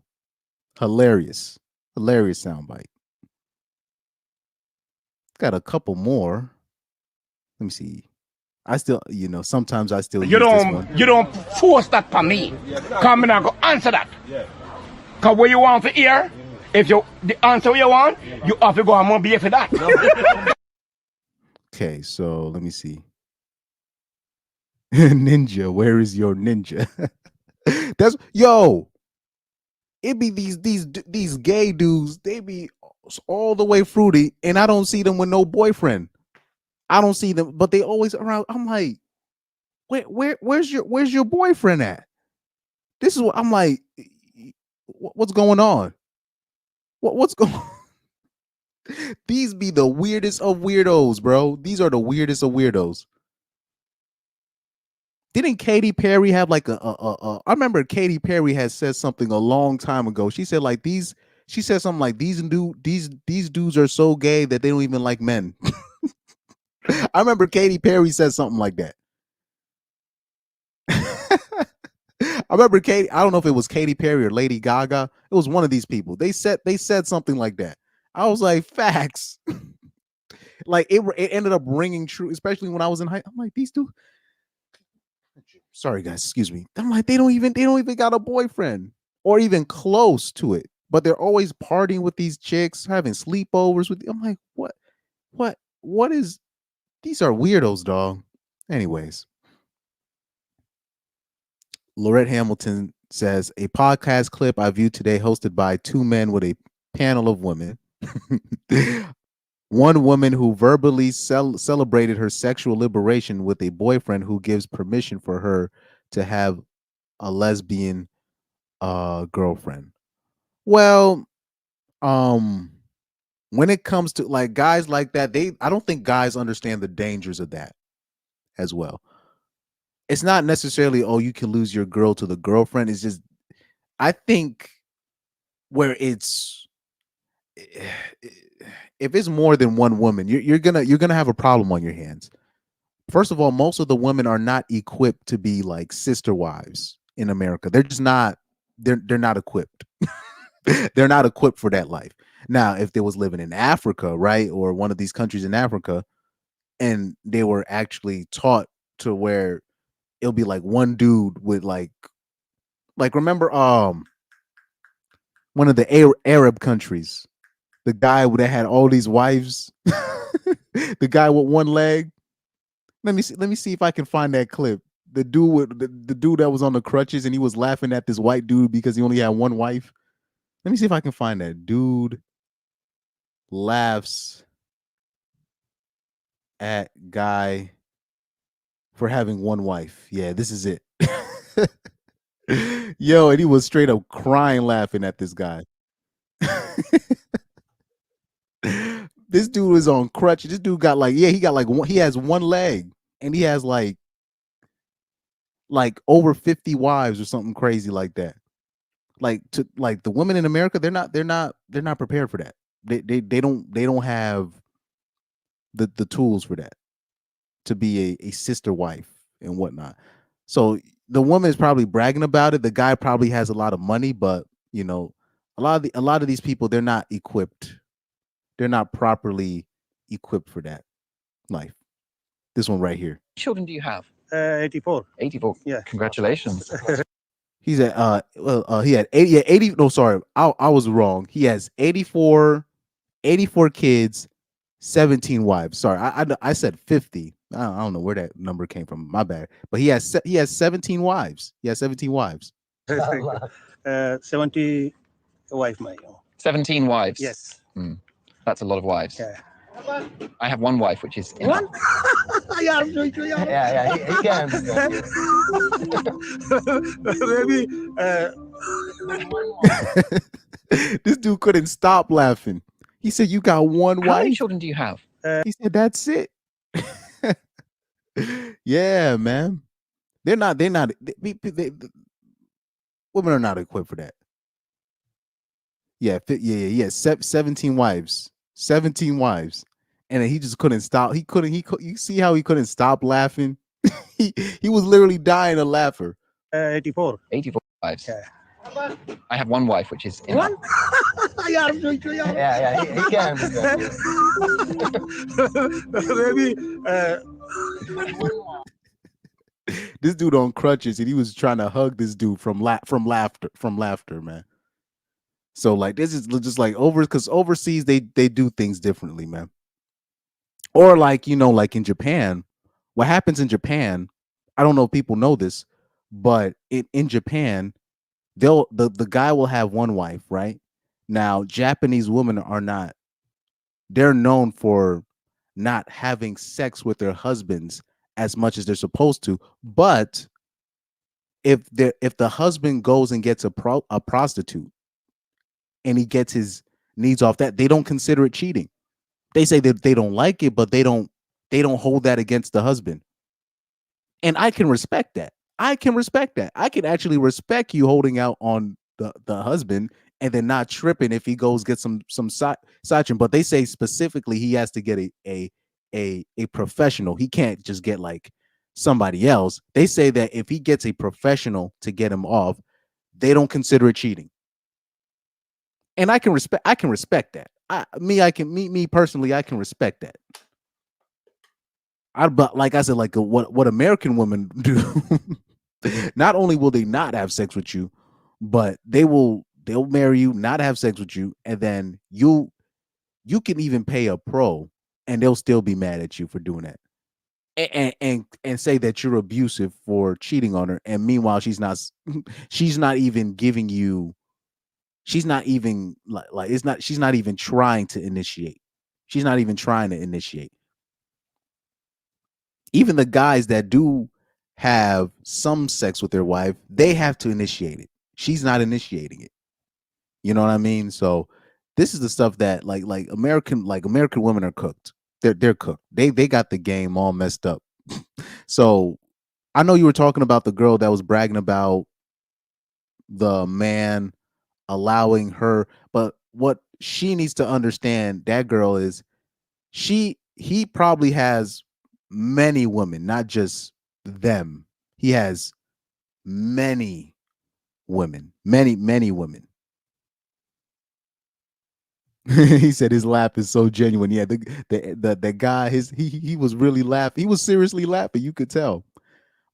Hilarious sound bite. Got a couple more. Let me see. I still, sometimes I still use this one. You don't force that for me. Come in and go answer that. Cause what you want to hear, if the answer you want, you have to go and be for that. Okay, so let me see. Ninja, where is your ninja? That's it be these gay dudes, they be all the way fruity, and I don't see them with no boyfriend. I don't see them, but they always around. I'm like, where's your boyfriend at? This is what I'm like. What's going on? What's going on? These be the weirdest of weirdos, bro. These are the weirdest of weirdos. Didn't Katy Perry have like I remember Katy Perry had said something a long time ago. She said she said something like these dudes are so gay that they don't even like men. I remember Katy Perry said something like that. remember Katy. I don't know if it was Katy Perry or Lady Gaga. It was one of these people. They said something like that. I was like, facts. Like it ended up ringing true, especially when I was in high. I'm like, these two. Sorry, guys. Excuse me. I'm like, they don't even got a boyfriend or even close to it. But they're always partying with these chicks, having sleepovers with. I'm like, what is? These are weirdos, dog. Anyways, Lorette Hamilton says a podcast clip I viewed today, hosted by two men with a panel of women. One woman who verbally celebrated her sexual liberation with a boyfriend who gives permission for her to have a lesbian girlfriend. Well, when it comes to like guys like that, I don't think guys understand the dangers of that as well. It's not necessarily, oh, you can lose your girl to the girlfriend. It's just, I think where it's, if it's more than one woman, you're gonna have a problem on your hands. First of all, most of the women are not equipped to be like sister wives in America. They're just not. They're not equipped. They're not equipped for that life. Now, if they was living in Africa, right, or one of these countries in Africa, and they were actually taught to where it'll be like one dude with like remember one of the Arab countries, the guy that had all these wives, the guy with one leg. Let me see if I can find that clip. The dude with the dude that was on the crutches and he was laughing at this white dude because he only had one wife. Let me see if I can find that. Dude laughs at guy for having one wife. Yeah, this is it. Yo, and he was straight up crying laughing at this guy. This dude was on crutches. This dude got like, he has one leg and he has like over 50 wives or something crazy like that. Like the women in America, they're not prepared for that. They don't have the tools for that, to be a sister wife and whatnot. So the woman is probably bragging about it. The guy probably has a lot of money, but you know, a lot of these people, they're not equipped. They're not properly equipped for that life. This one right here. Children do you have? 84. 84. Yeah. Congratulations. He's at he had 80. Yeah, 80. No, sorry, I was wrong. He has 84 kids, 17 wives. Sorry, I said 50. I don't know where that number came from. My bad. But he has 17 wives. He has 17 wives. 70 wife, my. 17 wives. Yes. That's a lot of wives. Yeah. I have one wife, which is One? Yeah, he can. Maybe. This dude couldn't stop laughing. He said, "You got one wife." How many children do you have? He said, "That's it." Yeah, man. They're not. Women are not equipped for that. Yeah, 17 wives. 17 wives. And then he just couldn't stop. You see how he couldn't stop laughing? he was literally dying of laughter. 84. 84 wives. Yeah. I have one wife, which is One? Yeah, he can. Maybe. This dude on crutches, and he was trying to hug this dude from laughter, man. So like this is just like because overseas they do things differently, man. Or like, you know, like in Japan, what happens in Japan, I don't know if people know this, but in Japan, the guy will have one wife, right? Now, Japanese women they're known for not having sex with their husbands as much as they're supposed to. But if the husband goes and gets a prostitute and he gets his needs off that, they don't consider it cheating. They say that they don't like it, but they don't hold that against the husband. And I can respect that. I can actually respect you holding out on the husband and then not tripping if he goes get some side. But they say specifically he has to get a professional. He can't just get like somebody else, they say that if he gets a professional to get him off, they don't consider it cheating. And I can respect that. Me personally, I can respect that. But like I said, like what American women do, not only will they not have sex with you, but they'll marry you, not have sex with you, and then you can even pay a pro and they'll still be mad at you for doing that. And say that you're abusive for cheating on her, and meanwhile she's not even giving you, she's not even like it's not she's not even trying to initiate. She's not even trying to initiate. Even the guys that do have some sex with their wife, they have to initiate it. She's not initiating it. You know what I mean? So this is the stuff that like American women are cooked. They're cooked. They got the game all messed up. So I know you were talking about the girl that was bragging about the man allowing her, but what she needs to understand, that girl, is he probably has many women, not just them. He has many women, many women. He said his laugh is so genuine. Yeah, the guy, he was really laughing. He was seriously laughing. You could tell.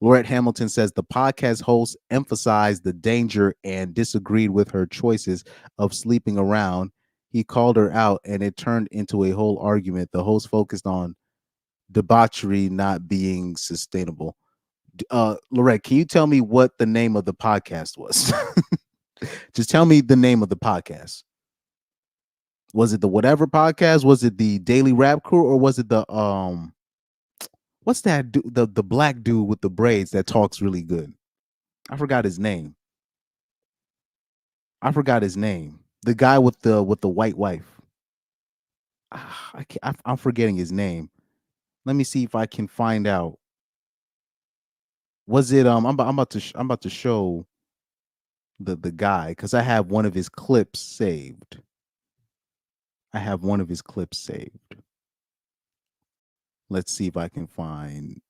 Lorette Hamilton says the podcast host emphasized the danger and disagreed with her choices of sleeping around. He called her out and it turned into a whole argument. The host focused on debauchery not being sustainable. Lorette, can you tell me what the name of the podcast was? Just tell me the name of the podcast. Was it the whatever podcast? Was it the Daily Rap Crew, or was it the what's that the black dude with the braids that talks really good? I forgot his name. The guy with the white wife. I'm forgetting his name. Let me see if I can find out. Was it I'm about to show the guy, because I have one of his clips saved. Let's see if I can find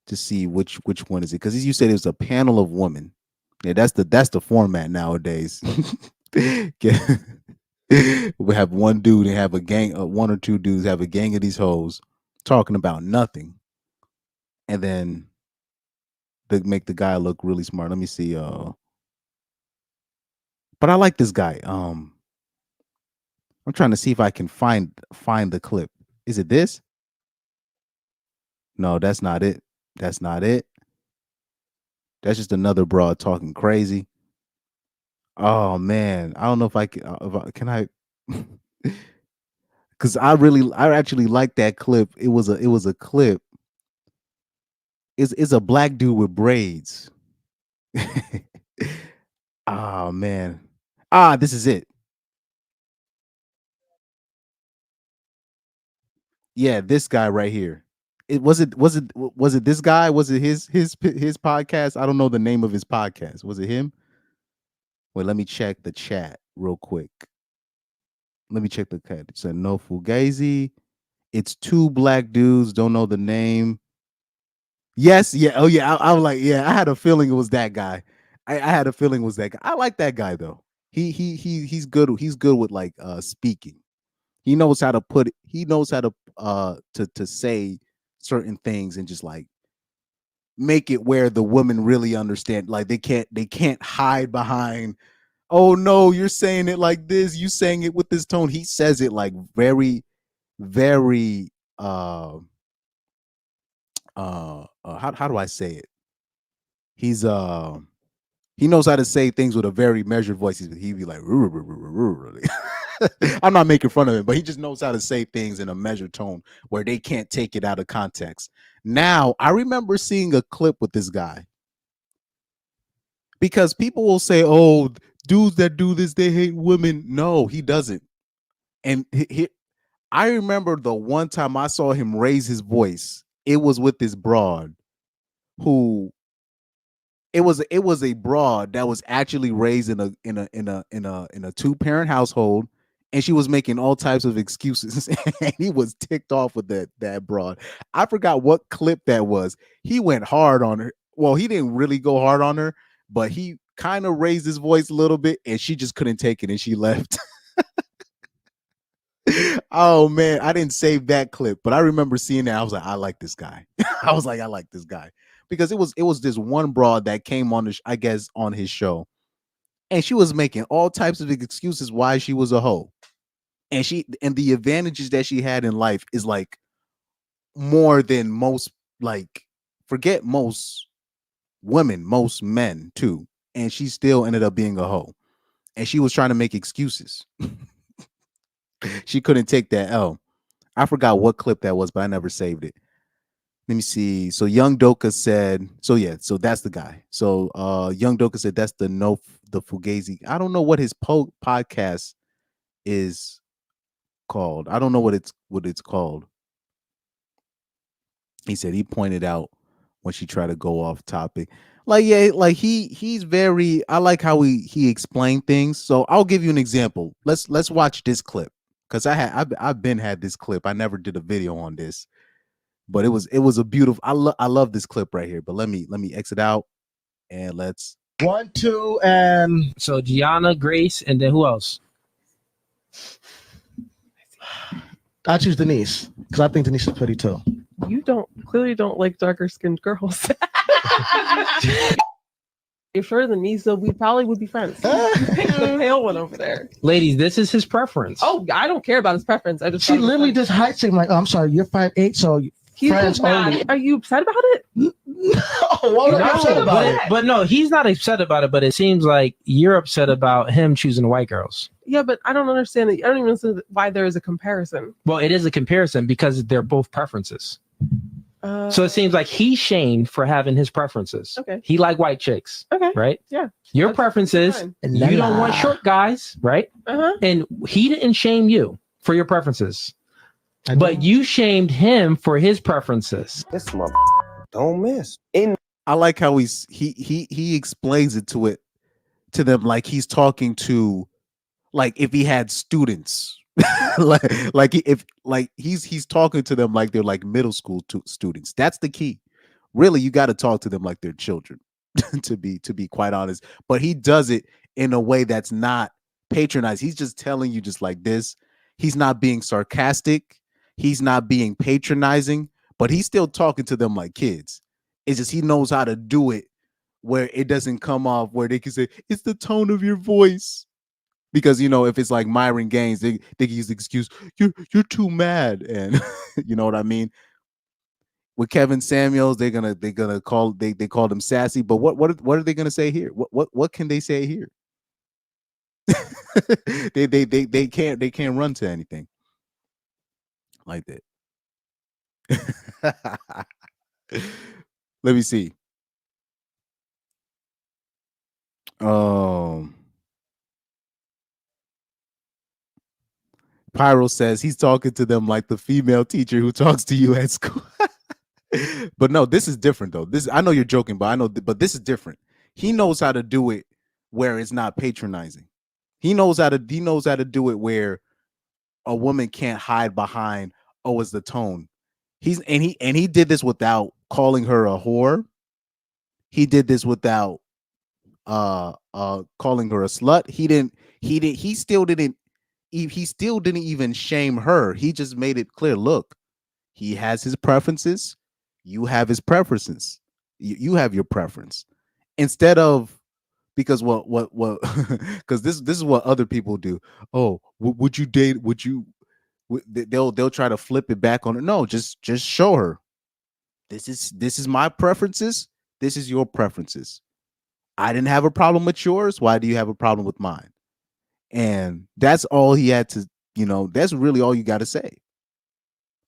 to see which one is it, because you said it was a panel of women. Yeah, that's the format nowadays. We have one dude and have a gang, one or two dudes have a gang of these hoes talking about nothing, and then they make the guy look really smart. Let me see. But I like this guy. I'm trying to see if I can find the clip. Is it this? No, that's not it. That's just another broad talking crazy. Oh man, I don't know if I can. Can I? Because I actually like that clip. It was a clip. It's a black dude with braids. Oh man. This is it. Yeah, this guy right here. Was it this guy? Was it his podcast? I don't know the name of his podcast. Was it him? Wait, let me check the chat real quick. Let me check the chat. It said no fugazi. It's two black dudes. Don't know the name. Yes, yeah. Oh yeah. I was like, yeah. I had a feeling it was that guy. I had a feeling it was that guy. I like that guy though. He's good. He's good with like speaking. He knows how to put it. He knows how to say certain things and just like make it where the women really understand. Like they can't hide behind, oh no, you're saying it like this, you saying it with this tone. He says it like very, very how do I say it? He's he knows how to say things with a very measured voice. He'd be like, I'm not making fun of him, but he just knows how to say things in a measured tone where they can't take it out of context. Now, I remember seeing a clip with this guy, because people will say, oh, dudes that do this, they hate women. No, he doesn't. And I remember the one time I saw him raise his voice, it was with this broad who it was a broad that was actually raised in a two-parent household and she was making all types of excuses, and he was ticked off with that broad. I forgot what clip that was. He went hard on her. Well, he didn't really go hard on her, but he kind of raised his voice a little bit, and she just couldn't take it, and she left. Oh man, I didn't save that clip, but I remember seeing that. I was like, I like this guy. I was like, I like this guy, because it was this one broad that came on I guess on his show, and she was making all types of excuses why she was a hoe, and the advantages that she had in life is like more than most, like, forget most women, most men too, and she still ended up being a hoe, and she was trying to make excuses. She couldn't take that L. I forgot what clip that was, but I never saved it. Let me see. So Young Doka said, so that's the guy. So Young Doka said that's the Fugazi. I don't know what his podcast is called. I don't know what it's called. He said he pointed out when she tried to go off topic. Like, yeah, like he's very, I like how he explained things. So I'll give you an example. Let's watch this clip. Because I've been had this clip. I never did a video on this, but it was a beautiful. I love this clip right here. But let me exit out and let's 1, 2, and so Gianna, Grace, and then who else? I choose Denise because I think Denise is pretty too. You clearly don't like darker skinned girls. If shorter than me, so we probably would be friends. The pale one over there. Ladies, this is his preference. Oh, I don't care about his preference. I just She literally just height shamed like, oh, I'm sorry, you're 5'8", so friends only. Are you upset about it? No, why would I be upset about it? But no, he's not upset about it. But it seems like you're upset about him choosing white girls. Yeah, but I don't understand it. I don't even understand why there is a comparison. Well, it is a comparison because they're both preferences. So it seems like he's shamed for having his preferences. Okay. He like white chicks. Okay. Right? Yeah. Your preferences, you don't want short guys, right? Uh-huh. And he didn't shame you for your preferences. But you shamed him for his preferences. This mother don't miss. I like how he explains it to them like he's talking to, like, if he had students. He's talking to them like they're like middle school students. That's the key. Really, you got to talk to them like they're children, to be quite honest. But he does it in a way that's not patronized. He's just telling you just like this. He's not being sarcastic. He's not being patronizing, but he's still talking to them like kids. It's just he knows how to do it where it doesn't come off where they can say it's the tone of your voice. Because, you know, if it's like Myron Gaines, they can use the excuse, you're too mad. And you know what I mean? With Kevin Samuels, they're gonna call they call him sassy. But what are they gonna say here? What can they say here? they can't run to anything like that. Let me see. Pyro says he's talking to them like the female teacher who talks to you at school. But no, this is different though. I know you're joking, but but this is different. He knows how to do it where it's not patronizing. He knows how to do it where a woman can't hide behind, oh, it's the tone. He did this without calling her a whore. He did this without calling her a slut. He still didn't even shame her. He just made it clear, look, he has his preferences, you have his preferences. You have your preference. Instead of, because what because this is what other people do. Oh, would you date, they'll try to flip it back on her. No, just show her. This is my preferences. This is your preferences. I didn't have a problem with yours. Why do you have a problem with mine? And that's all he had to, that's really all you got to say.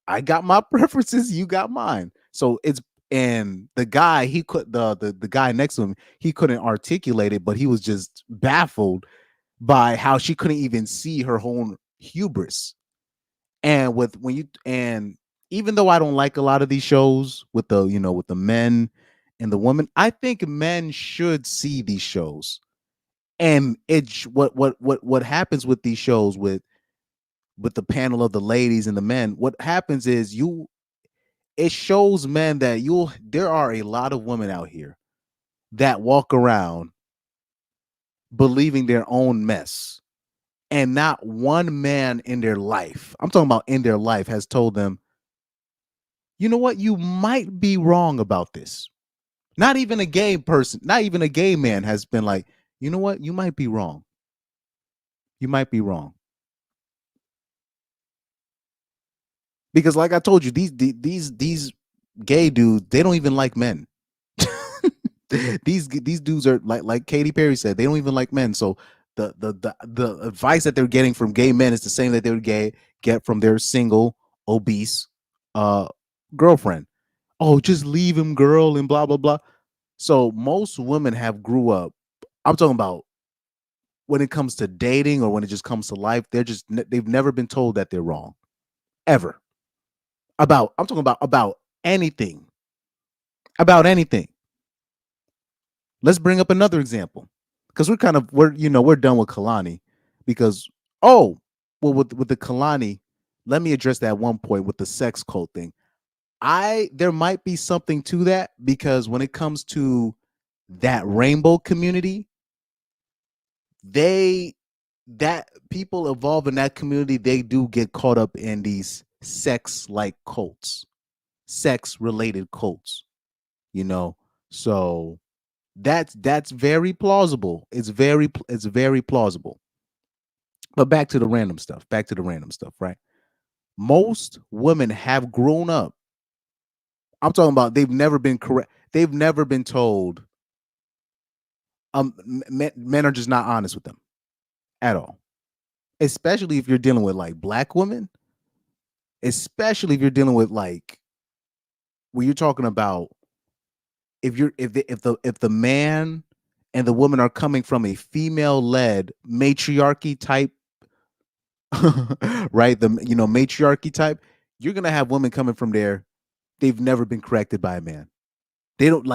I got my preferences, you got mine. So and the guy, the guy next to him, he couldn't articulate it, but he was just baffled by how she couldn't even see her own hubris. And even though I don't like a lot of these shows with the men and the women, I think men should see these shows. And it's what happens with these shows with with the panel of the ladies and the men, what happens is it shows men that there are a lot of women out here that walk around believing their own mess. And not one man in their life, I'm talking about in their life, has told them, you know what, you might be wrong about this. Not even a gay person, not even a gay man has been like, you know what, you might be wrong. You might be wrong. Because like I told you, these gay dudes, they don't even like men. these dudes are like Katy Perry said, they don't even like men. So the advice that they're getting from gay men is the same that they would get from their single obese girlfriend. Oh, just leave him, girl, and blah blah blah. So most women have grew up. I'm talking about when it comes to dating or when it just comes to life. They've never been told that they're wrong, ever. I'm talking about anything. About anything. Let's bring up another example, because we're done with Kehlani, because with the Kehlani, let me address that one point with the sex cult thing. There might be something to that, because when it comes to that rainbow community, that people evolve in that community, they do get caught up in these sex-like cults, sex-related cults, so that's very plausible. It's very plausible. But back to the random stuff, right? Most women have grown up. I'm talking about they've never been correct. They've never been told men are just not honest with them at all. Especially if you're dealing with like black women, especially if you're dealing with like when you're talking about if the man and the woman are coming from a female-led matriarchy type, right? The matriarchy type, you're gonna have women coming from there. They've never been corrected by a man. They don't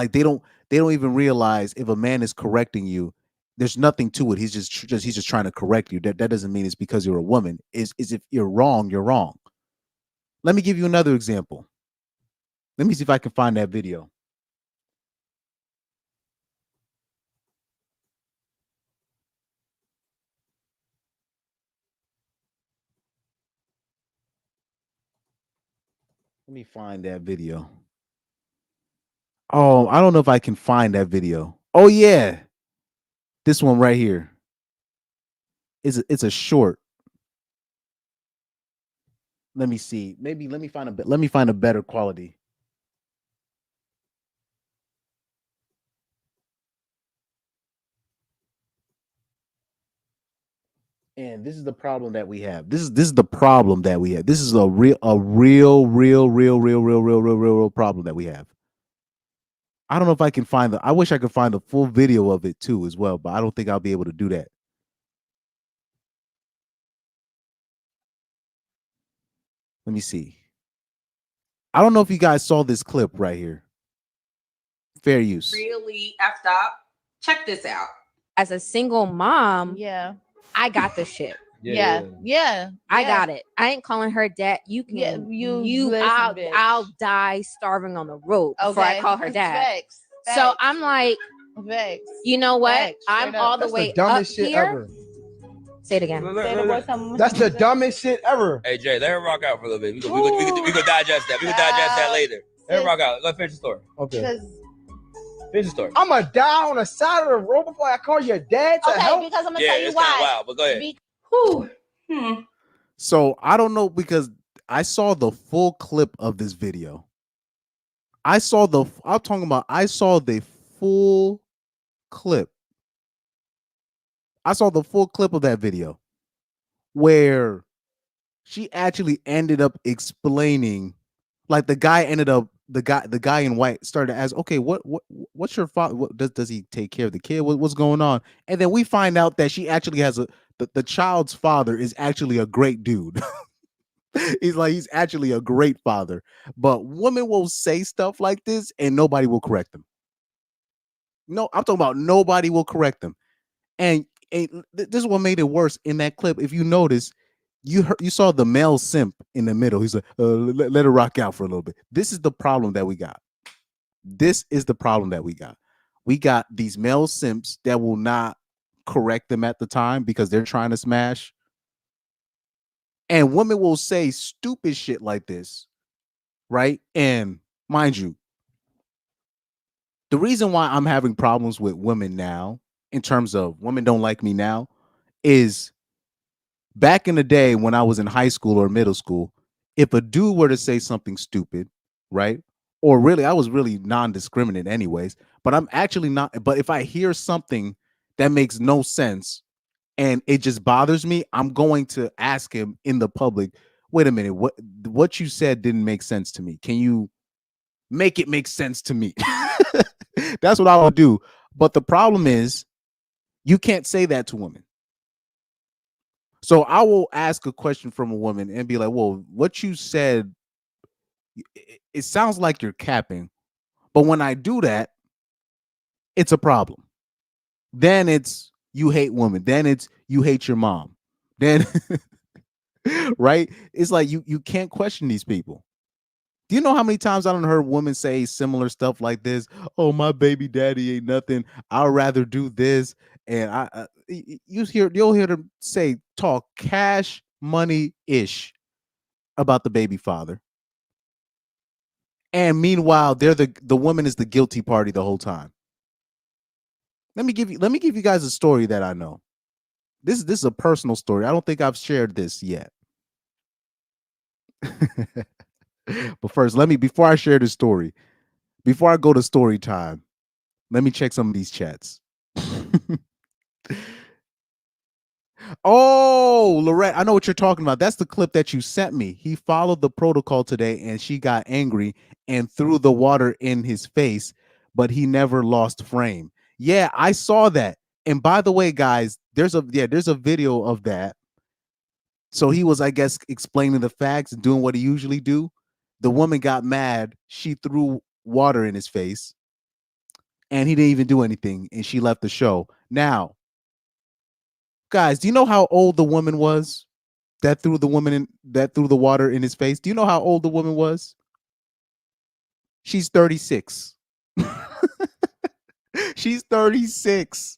even realize if a man is correcting you, there's nothing to it. He's just trying to correct you. That doesn't mean it's because you're a woman. Is if you're wrong, you're wrong. Let me give you another example. Let me see if I can find that video. Let me find that video. Oh, I don't know if I can find that video. Oh yeah, this one right here. It's a short. Let me see. Maybe let me find a better quality. And this is the problem that we have. This is the problem that we have. This is a real problem that we have. I don't know if I can find I wish I could find the full video of it too as well, but I don't think I'll be able to do that. Let me see. I don't know if you guys saw this clip right here. Fair use. Really effed up. Check this out. As a single mom, I got this shit. I got it. I ain't calling her dad. You can I'll die starving on the road before I call her dad. Facts. So I'm like, you know what? I'm all the way up shit here. Ever. Say it again. That's the dumbest shit ever. Hey Jay, let her rock out for a little bit. We could digest that. We could digest that later. Let her rock out. Let's finish the story. Okay. Finish the story. I'm gonna die on the side of the road before I call your dad to help. Because I'm gonna tell you why. Kind of wild, but go ahead. So I don't know, because I saw the full clip of this video. I saw the full clip. I saw the full clip of that video where she actually ended up explaining, like the guy in white started to ask, okay, what's your father? What does he take care of the kid? What's going on? And then we find out that she actually has the child's father is actually a great dude. he's actually a great father. But women will say stuff like this and nobody will correct them. No, I'm talking about nobody will correct them. And this is what made it worse in that clip. If you notice, you saw the male simp in the middle. He's like, let it rock out for a little bit. This is the problem that we got. This is the problem that we got. We got these male simps that will not correct them at the time because they're trying to smash. And women will say stupid shit like this, right? And mind you, the reason why I'm having problems with women now, in terms of women don't like me now, is back in the day when I was in high school or middle school, if a dude were to say something stupid, right? Or really, I was really non-discriminate anyways, but I'm actually not. But if I hear something that makes no sense and it just bothers me, I'm going to ask him in the public, wait a minute, what you said didn't make sense to me. Can you make it make sense to me? That's what I will do. But the problem is you can't say that to women. So I will ask a question from a woman and be like, well, what you said, it sounds like you're capping. But when I do that, it's a problem. Then it's you hate women. Then it's you hate your mom. Then, right? It's like you can't question these people. Do you know how many times I don't heard women say similar stuff like this? Oh, my baby daddy ain't nothing. I'd rather do this. And you'll hear them talk cash money ish about the baby father. And meanwhile, the woman is the guilty party the whole time. Let me give you guys a story that I know. This is a personal story. I don't think I've shared this yet. But first, before I share the story, before I go to story time, let me check some of these chats. Oh, Lorette, I know what you're talking about. That's the clip that you sent me. He followed the protocol today and she got angry and threw the water in his face, but he never lost frame. Yeah, I saw that. And by the way, guys, there's a video of that. So he was, I guess, explaining the facts and doing what he usually do. The woman got mad. She threw water in his face and he didn't even do anything. And she left the show. Now, guys, do you know how old the woman was that threw the water in his face? Do you know how old the woman was? She's 36. She's 36.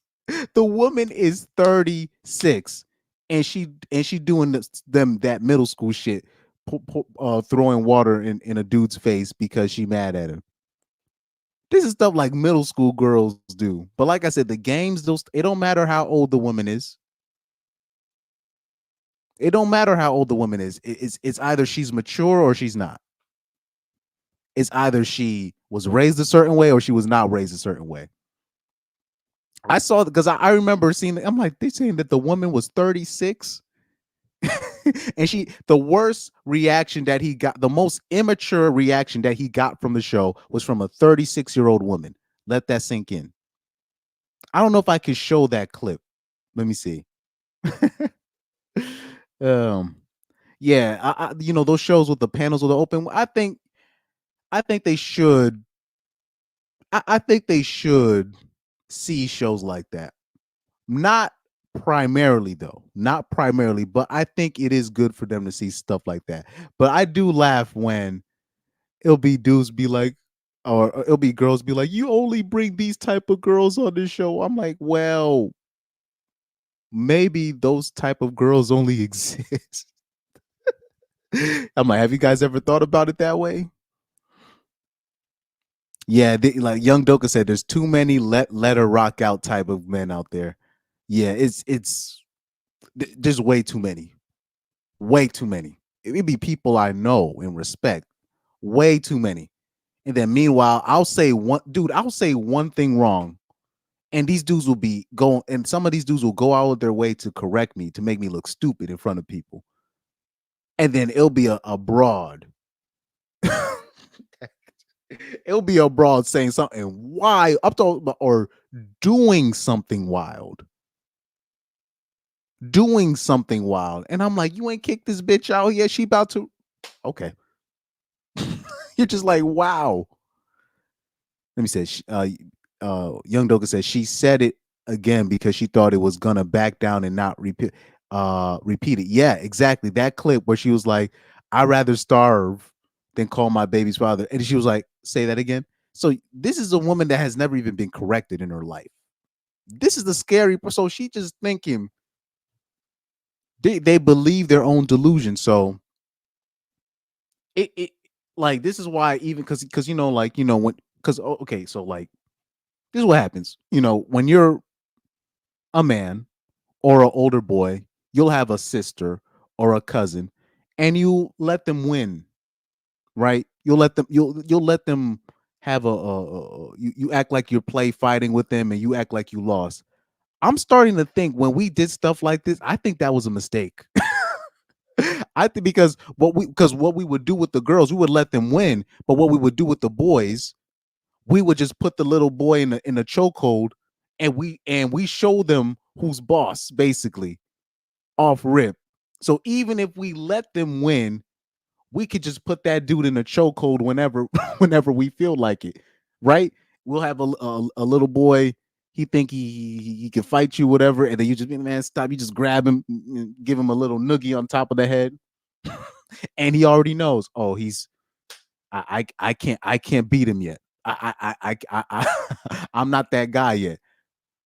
The woman is 36, and she doing that middle school shit, throwing water in a dude's face because she mad at him. This is stuff like middle school girls do. But like I said, the games, it don't matter how old the woman is. It don't matter how old the woman is. It's either she's mature or she's not. It's either she was raised a certain way or she was not raised a certain way. I saw because I remember seeing. I'm like, they're saying that the woman was 36, and the worst reaction that he got, the most immature reaction that he got from the show was from a 36-year-old woman. Let that sink in. I don't know if I could show that clip. Let me see. Yeah, I those shows with the panels with the open. I think they should. I think they should see shows like that. Not primarily, but I think it is good for them to see stuff like that. But I do laugh when it'll be dudes be like, or it'll be girls be like, you only bring these type of girls on this show. I'm like, well, maybe those type of girls only exist. I'm like, have you guys ever thought about it that way? Yeah, like Young Doka said, there's too many let her rock out type of men out there. Yeah, there's way too many. It'd be people I know and respect. Way too many. And then meanwhile, I'll say one thing wrong, and these dudes will be going, and some of these dudes will go out of their way to correct me, to make me look stupid in front of people. And then it'll be a broad. It'll be a broad saying something wild, or doing something wild. And I'm like, you ain't kicked this bitch out yet. She about to. Okay. You're just like, wow. Let me say, Young Doka said she said it again because she thought it was gonna back down and not repeat. repeat it. Yeah, exactly. That clip where she was like, I'd rather starve than call my baby's father. And she was like, say that again. So this is a woman that has never even been corrected in her life. This is the scary. So she just thinking they believe their own delusion. So it like this is why even because when okay, so like this is what happens. When you're a man or an older boy, you'll have a sister or a cousin, and you let them win, right? You'll let them have you act like you're play fighting with them, and you act like you lost. I'm starting to think when we did stuff like this, I think that was a mistake. I think because what we would do with the girls, we would let them win, but what we would do with the boys, we would just put the little boy in a chokehold, and we show them who's boss, basically, off rip. So even if we let them win, we could just put that dude in a chokehold whenever whenever we feel like it, right? We'll have a little boy. He think he can fight you, whatever, and then you just be, man, stop. You just grab him, give him a little noogie on top of the head, and he already knows. Oh, I can't beat him yet. I'm not that guy yet.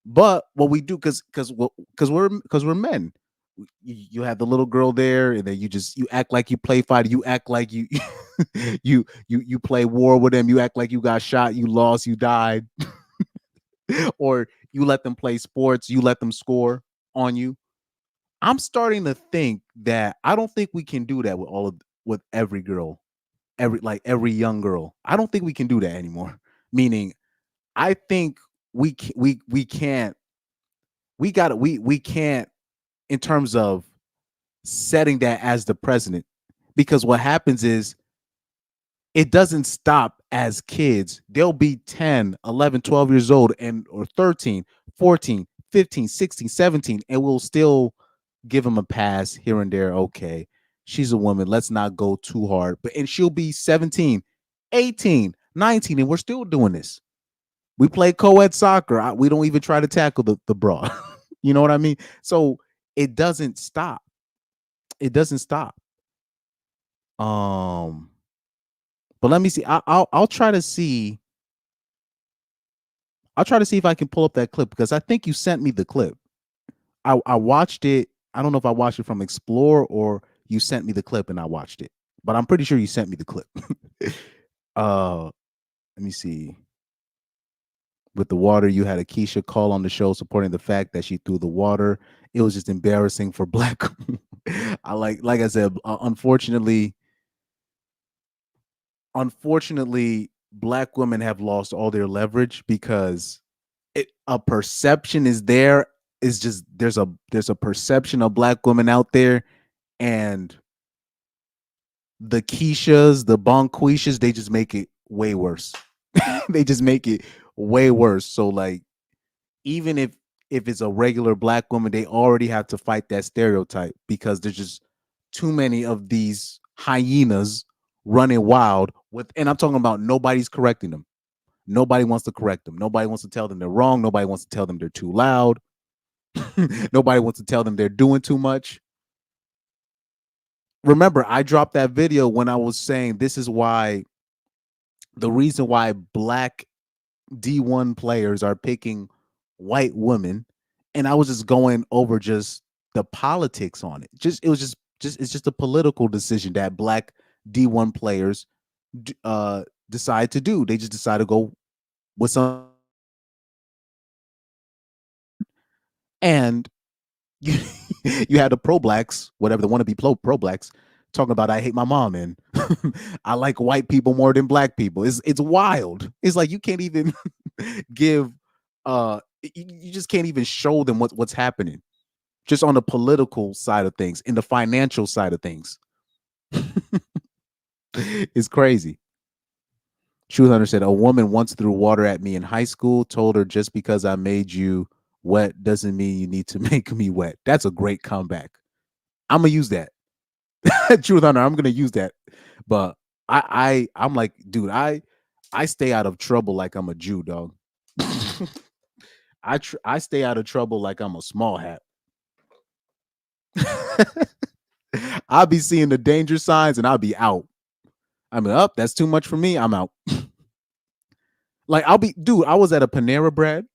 But what we do, because we're men, you have the little girl there, and then you act like you play fight. You act like you you play war with them. You act like you got shot, you lost, you died, or you let them play sports. You let them score on you. I'm starting to think that I don't think we can do that with every girl, every young girl. I don't think we can do that anymore. Meaning, I think we can't we can't in terms of setting that as the president, because what happens is it doesn't stop as kids. They'll be 10, 11, 12 years old or 13, 14, 15, 16, 17, and we'll still give them a pass here and there. Okay, she's a woman, let's not go too hard. And she'll be 17, 18, 19, and we're still doing this. We play co-ed soccer. We don't even try to tackle the bra. You know what I mean? So it doesn't stop. It doesn't stop. But let me see. I'll try to see. I'll try to see if I can pull up that clip, because I think you sent me the clip. I watched it. I don't know if I watched it from Explore or you sent me the clip and I watched it, but I'm pretty sure you sent me the clip. Let me see. With the water, you had a Keisha call on the show supporting the fact that she threw the water. It was just embarrassing for black. like I said, unfortunately, black women have lost all their leverage because a perception is there. Is just there's a perception of black women out there, and the Keishas, the Bonquishas, they just make it way worse. They just make it way worse. So like, even if it's a regular black woman, they already have to fight that stereotype because there's just too many of these hyenas running wild and I'm talking about nobody's correcting them. Nobody wants to correct them. Nobody wants to tell them they're wrong. Nobody wants to tell them they're too loud. Nobody wants to tell them they're doing too much. Remember, I dropped that video when I was saying this is why the reason why black D1 players are picking white women, and I was just going over just the politics on it. It's just a political decision that black D1 players decide to do. They just decide to go with some, and you you had the pro blacks, whatever, the wannabe pro blacks, talking about I hate my mom and I like white people more than black people. It's wild. It's like you can't even give you just can't even show them what's happening just on the political side of things, in the financial side of things. It's crazy. Truth Hunter said a woman once threw water at me in high school, told her just because I made you wet doesn't mean you need to make me wet. That's a great comeback. I'm gonna use that. Truth Hunter, I'm gonna use that. But I'm like, dude, I stay out of trouble like I'm a Jew, dog. I stay out of trouble like I'm a small hat. I'll be seeing the danger signs and I'll be out. I'm up. That's too much for me. I'm out. Like I was at a Panera Bread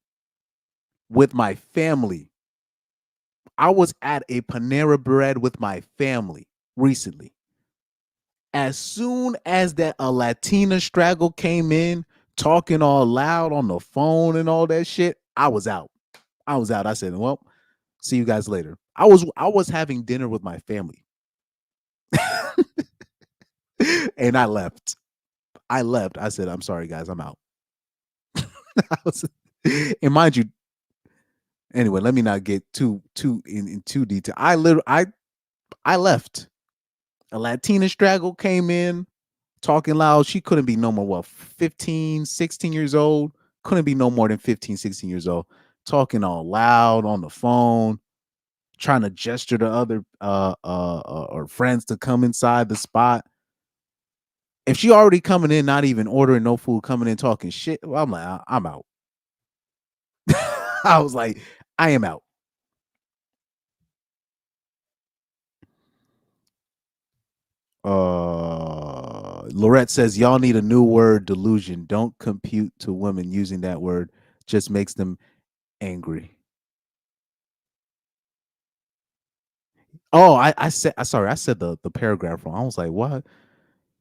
with my family. I was at a Panera Bread with my family recently. As soon as a Latina straggle came in, talking all loud on the phone and all that shit, I was out. I said, well, see you guys later. I was having dinner with my family. And I left. I said, I'm sorry, guys, I'm out. And mind you, anyway, let me not get too in too detail. I left. A Latina straggle came in, talking loud. She couldn't be no more, 15, 16 years old. Couldn't be no more than 15, 16 years old. Talking all loud on the phone, trying to gesture to other or friends to come inside the spot. If she already coming in, not even ordering no food, coming in talking shit, well, I'm like, I'm out. I was like, I am out. Lorette says, y'all need a new word, delusion. Don't compute to women using that word. Just makes them angry. Oh, I said the paragraph wrong. I was like, what?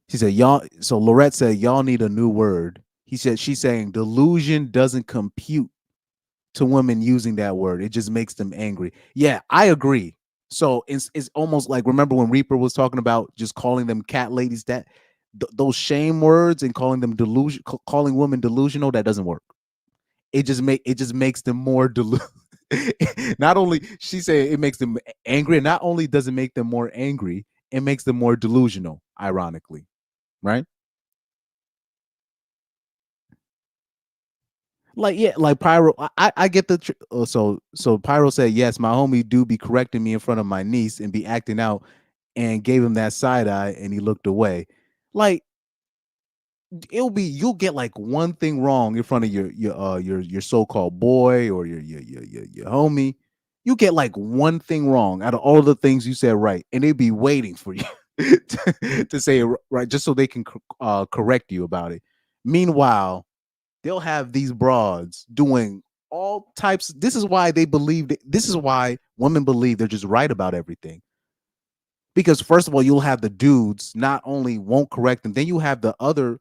She said, y'all. So Lorette said, y'all need a new word. She's saying delusion doesn't compute to women using that word. It just makes them angry. Yeah, I agree. So it's almost like, remember when Reaper was talking about just calling them cat ladies, that those shame words and calling them calling women delusional, that doesn't work. It just makes them more delusional. Not only, she said it makes them angry, and not only does it make them more angry, it makes them more delusional, ironically, right? Like, yeah, like Pyro, I get the so Pyro said, yes, my homie do be correcting me in front of my niece and be acting out, and gave him that side eye and he looked away. Like, you'll get like one thing wrong in front of your so-called boy or your homie. You get like one thing wrong out of all the things you said right, and they'd be waiting for you to say it right, just so they can correct you about it. Meanwhile, they'll have these broads doing all types. This is why this is why women believe they're just right about everything. Because first of all, you'll have the dudes not only won't correct them, then you have the other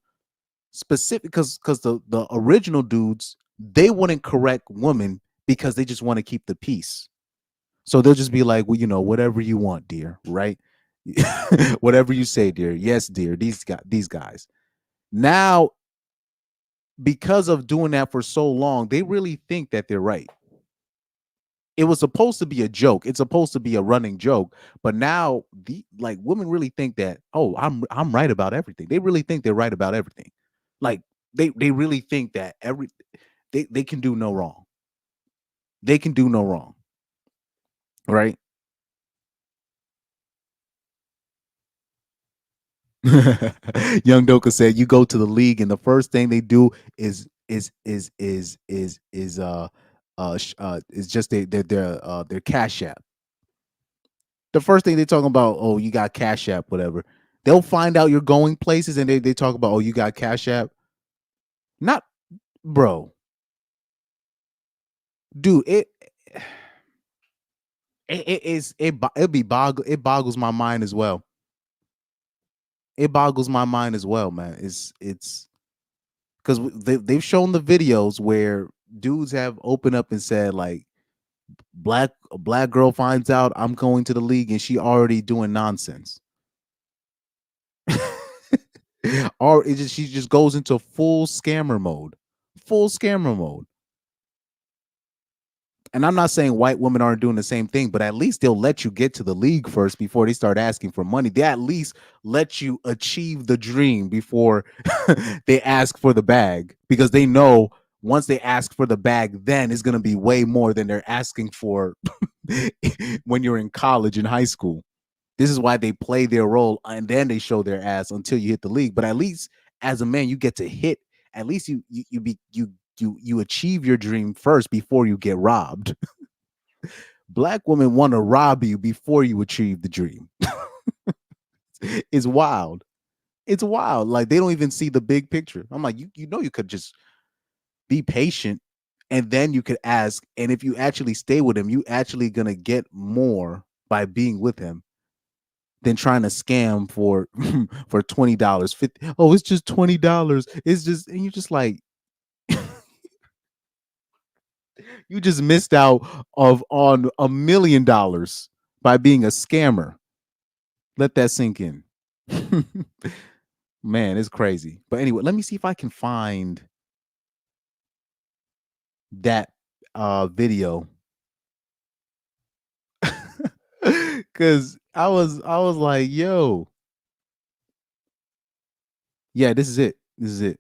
specific, because the original dudes, they wouldn't correct women because they just want to keep the peace. So they'll just be like, well, whatever you want, dear, right? Whatever you say, dear. Yes, dear. These guys. Now, because of doing that for so long, they really think that they're right. It was supposed to be a joke. It's supposed to be a running joke, but now women really think that, oh, I'm right about everything. They really think they're right about everything. Like they really think that they can do no wrong. They can do no wrong. Right? Young Doka said, you go to the league and the first thing they do is just their Cash App. The first thing they talking about, oh, you got Cash App, whatever. They'll find out you're going places and they talk about, oh, you got Cash App. Not, bro. Dude, it boggles my mind as well. It boggles my mind as well, man. It's because they've shown the videos where dudes have opened up and said, like, a black girl finds out I'm going to the league and she already doing nonsense. Or she just goes into full scammer mode. And I'm not saying white women aren't doing the same thing, but at least they'll let you get to the league first before they start asking for money. They at least let you achieve the dream before they ask for the bag, because they know once they ask for the bag, then it's going to be way more than they're asking for when you're in college and high school. This is why they play their role and then they show their ass until you hit the league. But at least as a man, you get to hit. At least you achieve your dream first before you get robbed. Black women want to rob you before you achieve the dream. It's wild. It's wild. Like they don't even see the big picture. I'm like, you know, you could just be patient and then you could ask. And if you actually stay with him, you actually gonna get more by being with him than trying to scam for for $20, 50. Oh, it's just $20. It's just, and you just like, you just missed out on $1 million by being a scammer. Let that sink in. Man, it's crazy. But anyway, let me see if I can find that video. Cause I was like, yo. Yeah, this is it. This is it.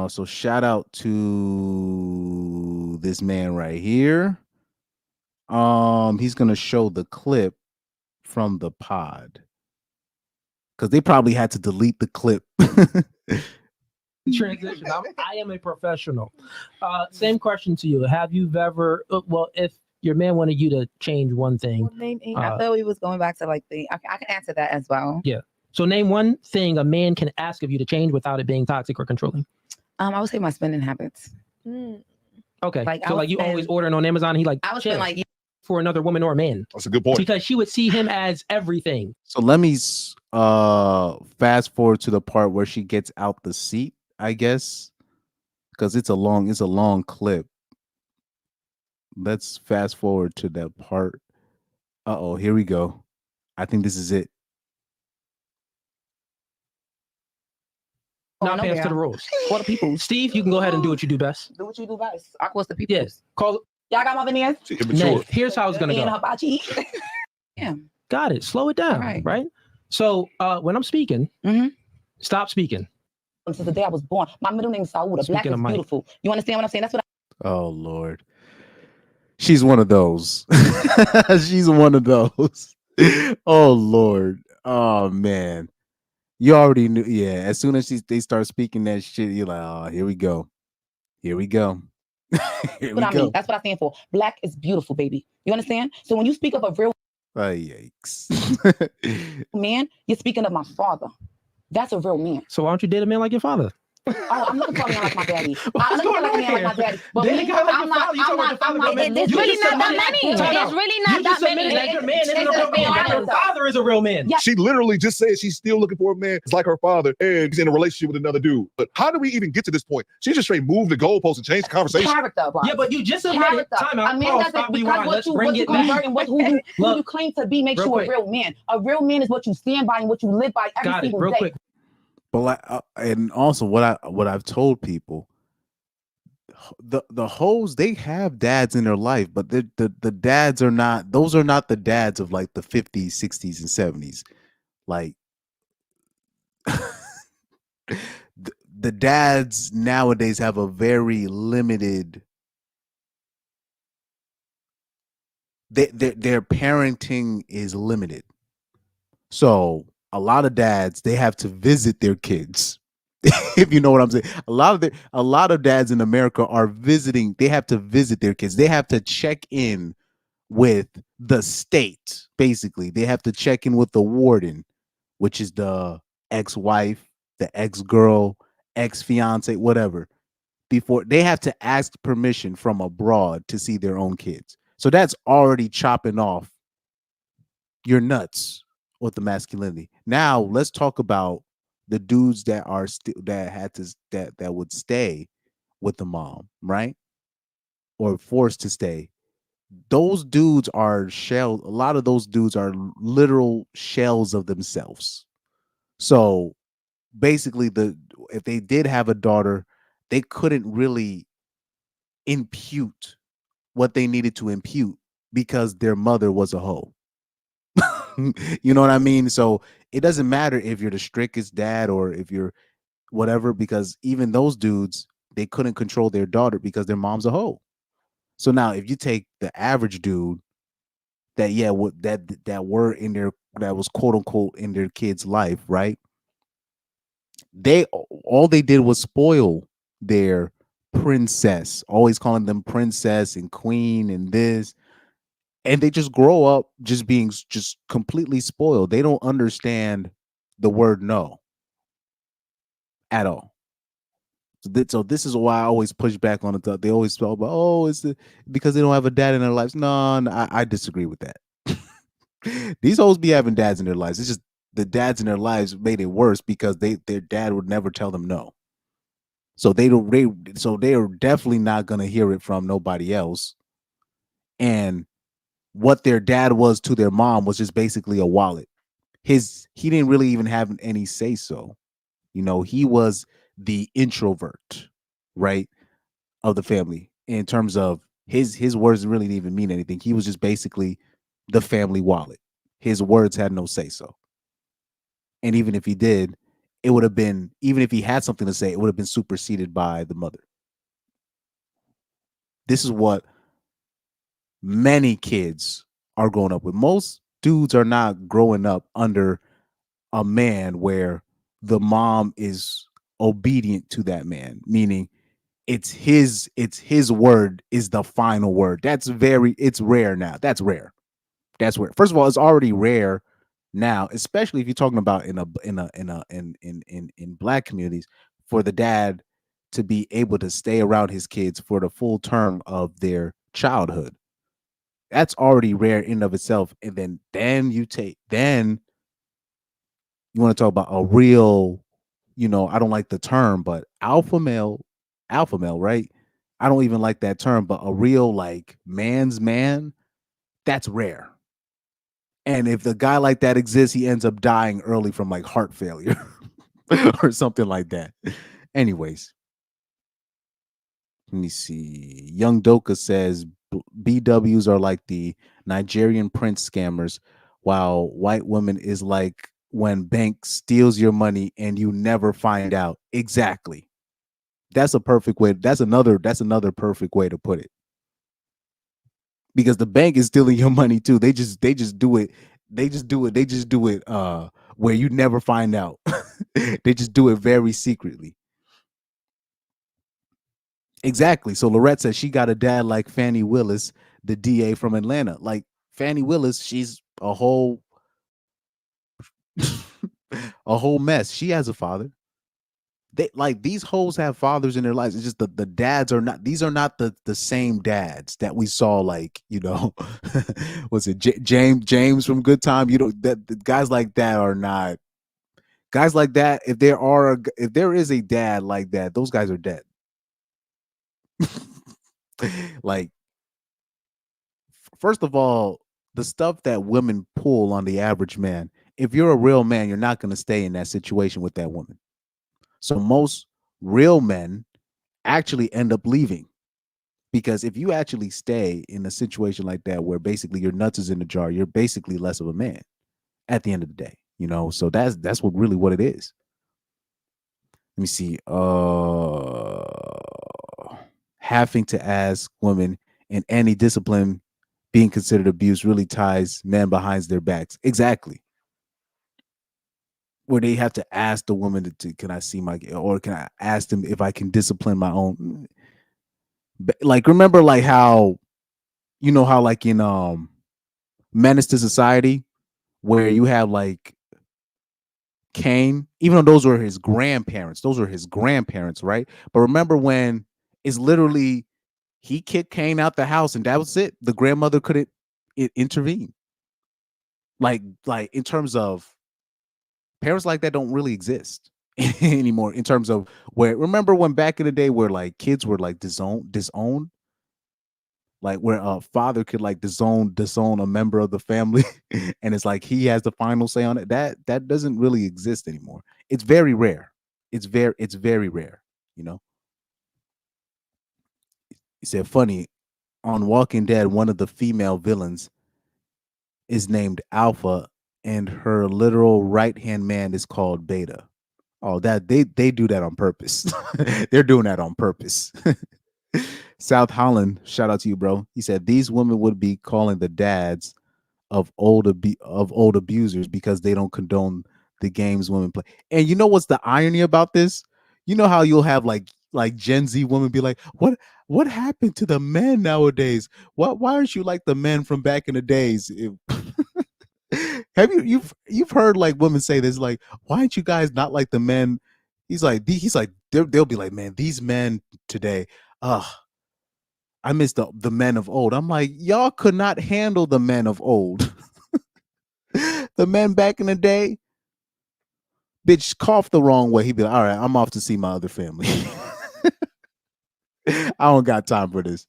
So shout out to this man right here. He's gonna show the clip from the pod because they probably had to delete the clip. Transition. I am a professional. Same question to you. Have you ever? Well, if your man wanted you to change one thing, I thought we was going back to like I can answer that as well. Yeah. So name one thing a man can ask of you to change without it being toxic or controlling. I would say my spending habits. Okay. Like, so like you always ordering on Amazon. He like I was like for another woman or a man. That's a good point. Because she would see him as everything. So let me fast forward to the part where she gets out the seat, I guess, because it's a long clip. Let's fast forward to that part. Uh-oh, here we go. I think this is it. Not pants to the rules. For the people. Steve, you can go ahead and do what you do best. Do what you do best. I was the people. Yes. Call. Y'all got my veneers? Nay, here's how it's gonna go. Hibachi. Yeah. Got it. Slow it down. Right. So when I'm speaking, stop speaking. Since the day I was born, my middle name is Saúda. Black is beautiful. You understand what I'm saying? That's what. Oh Lord. She's one of those. She's one of those. Oh Lord. Oh man. You already knew. Yeah. As soon as they start speaking that shit, you're like, oh, here we go. Here we go. Here we I go. mean, that's what I stand for. Black is beautiful, baby. You understand? So when you speak of a real yikes. man, you're speaking of my father. That's a real man. So why don't you date a man like your father? Oh, I'm looking for a man like my daddy. I'm looking for a man like my daddy. But me, I'm not. There's really not that many. There's really not that many. Your man isn't a real man. Your father is a real man. She literally just said she's still looking for a man. It's like her father, and she's in a relationship with another dude. But how do we even get to this point? She just straight moved the goalposts and changed the conversation. Character, bro. Yeah, but you just admitted. Time out. A man doesn't, because what you convert and who you claim to be makes you a real man. A real man is what you stand by and what you live by every single day. Quick. But like, and also what I've told people, the hoes, they have dads in their life, but the dads are not. Those are not the dads of like the 50s, 60s, and 70s. Like the dads nowadays have a very limited. Their parenting is limited, so. A lot of dads, they have to visit their kids. If you know what I'm saying. A lot of dads in America are visiting. They have to visit their kids. They have to check in with the state. Basically, they have to check in with the warden, which is the ex-wife, the ex-girl, ex-fiance, whatever. Before they have to ask permission from abroad to see their own kids. So that's already chopping off your nuts with the masculinity. Now let's talk about the dudes that are that would stay with the mom, right? Or forced to stay. Those dudes are shells. A lot of those dudes are literal shells of themselves. So basically, if they did have a daughter, they couldn't really impute what they needed to impute because their mother was a hoe. You know what I mean? So it doesn't matter if you're the strictest dad or if you're whatever, because even those dudes, they couldn't control their daughter because their mom's a hoe. So now if you take the average dude that were in their, that was quote unquote in their kid's life, right? All they did was spoil their princess, always calling them princess and queen and this. And they just grow up just being just completely spoiled. They don't understand the word no at all. So this is why I always push back on it. They always talk about, oh, because they don't have a dad in their lives. No, I disagree with that. These hoes be having dads in their lives. It's just the dads in their lives made it worse because their dad would never tell them no. So they are definitely not gonna hear it from nobody else. And what their dad was to their mom was just basically a wallet. He didn't really even have any say so. He was the introvert, right, of the family in terms of his words really didn't even mean anything. He was just basically the family wallet. His words had no say so. And even if he did, it would have been, even if he had something to say, it would have been superseded by the mother. This is what many kids are growing up with. Most dudes are not growing up under a man where the mom is obedient to that man, meaning it's his word is the final word. It's rare now. That's rare. First of all, it's already rare now, especially if you're talking about in black communities, for the dad to be able to stay around his kids for the full term of their childhood. That's already rare in and of itself. And then you want to talk about a real, I don't like the term, but alpha male, right? I don't even like that term, but a real like man's man, that's rare. And if the guy like that exists, he ends up dying early from like heart failure or something like that. Anyways, let me see. Young Doka says BWs are like the Nigerian prince scammers, while white women is like when bank steals your money and you never find out. Exactly. That's a perfect way. That's another perfect way to put it. Because the bank is stealing your money too. They just do it. They just do it where you never find out. They just do it very secretly. Exactly. So Lorette says she got a dad like Fannie Willis, the DA from Atlanta. Like Fannie Willis, she's a whole mess. She has a father. They like these hoes have fathers in their lives. It's just the dads are not. These are not the same dads that we saw. Like was it James from Good Time? That the guys like that are not guys like that. If there is a dad like that, those guys are dead. Like, first of all, the stuff that women pull on the average man, if you're a real man, you're not going to stay in that situation with that woman. So most real men actually end up leaving, because if you actually stay in a situation like that where basically your nuts is in the jar, you're basically less of a man at the end of the day, so that's what it is. Let me see. Having to ask women in any discipline being considered abuse really ties men behind their backs. Exactly. Where they have to ask the woman to can I see or can I ask them if I can discipline my own? Like, remember like how, how like in Menace to Society, where you have like Kane, even though those were his grandparents, right? But remember when it's literally he kicked Kane out the house and that was it. The grandmother couldn't intervene. Like in terms of parents like that don't really exist anymore, in terms of where, remember when back in the day where like kids were like disowned, like where a father could like disown a member of the family and it's like he has the final say on it. That doesn't really exist anymore. It's very rare. It's very rare, He said, funny, on Walking Dead, one of the female villains is named Alpha and her literal right-hand man is called Beta. Oh, that they do that on purpose. They're doing that on purpose. South Holland, shout out to you, bro. He said these women would be calling the dads of old abusers because they don't condone the games women play. And you know what's the irony about this? You know how you'll have like like Gen Z women be like, what happened to the men nowadays? Why aren't you like the men from back in the days? Have you've heard like women say this, like, why aren't you guys not like the men? He's like they'll be like, man, these men today, I miss the men of old. I'm like, y'all could not handle the men of old. The men back in the day, bitch, cough the wrong way. He'd be like, all right, I'm off to see my other family. I don't got time for this.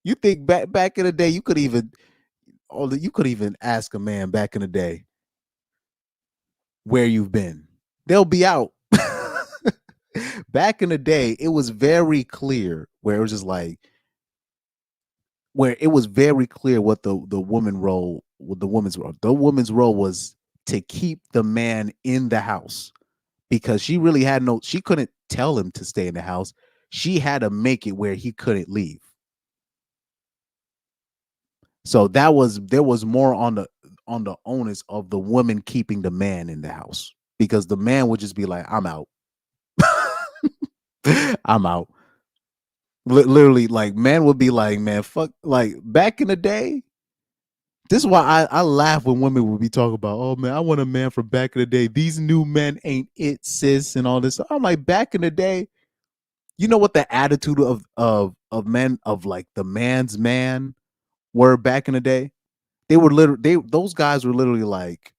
You think back in the day, you could even ask a man back in the day where you've been. They'll be out. Back in the day, it was very clear where it was just like where it was very clear what the woman role, what the woman's role. The woman's role was to keep the man in the house because she really had she couldn't tell him to stay in the house. She had to make it where he couldn't leave. So there was more on the onus of the woman keeping the man in the house because the man would just be like, I'm out. I'm out. Literally, like, man would be like, man, fuck, like back in the day. This is why I laugh when women would be talking about, oh man, I want a man from back in the day. These new men ain't it, sis, and all this. I'm like, back in the day, you know what the attitude of men, of like the man's man were back in the day? They were those guys were literally like,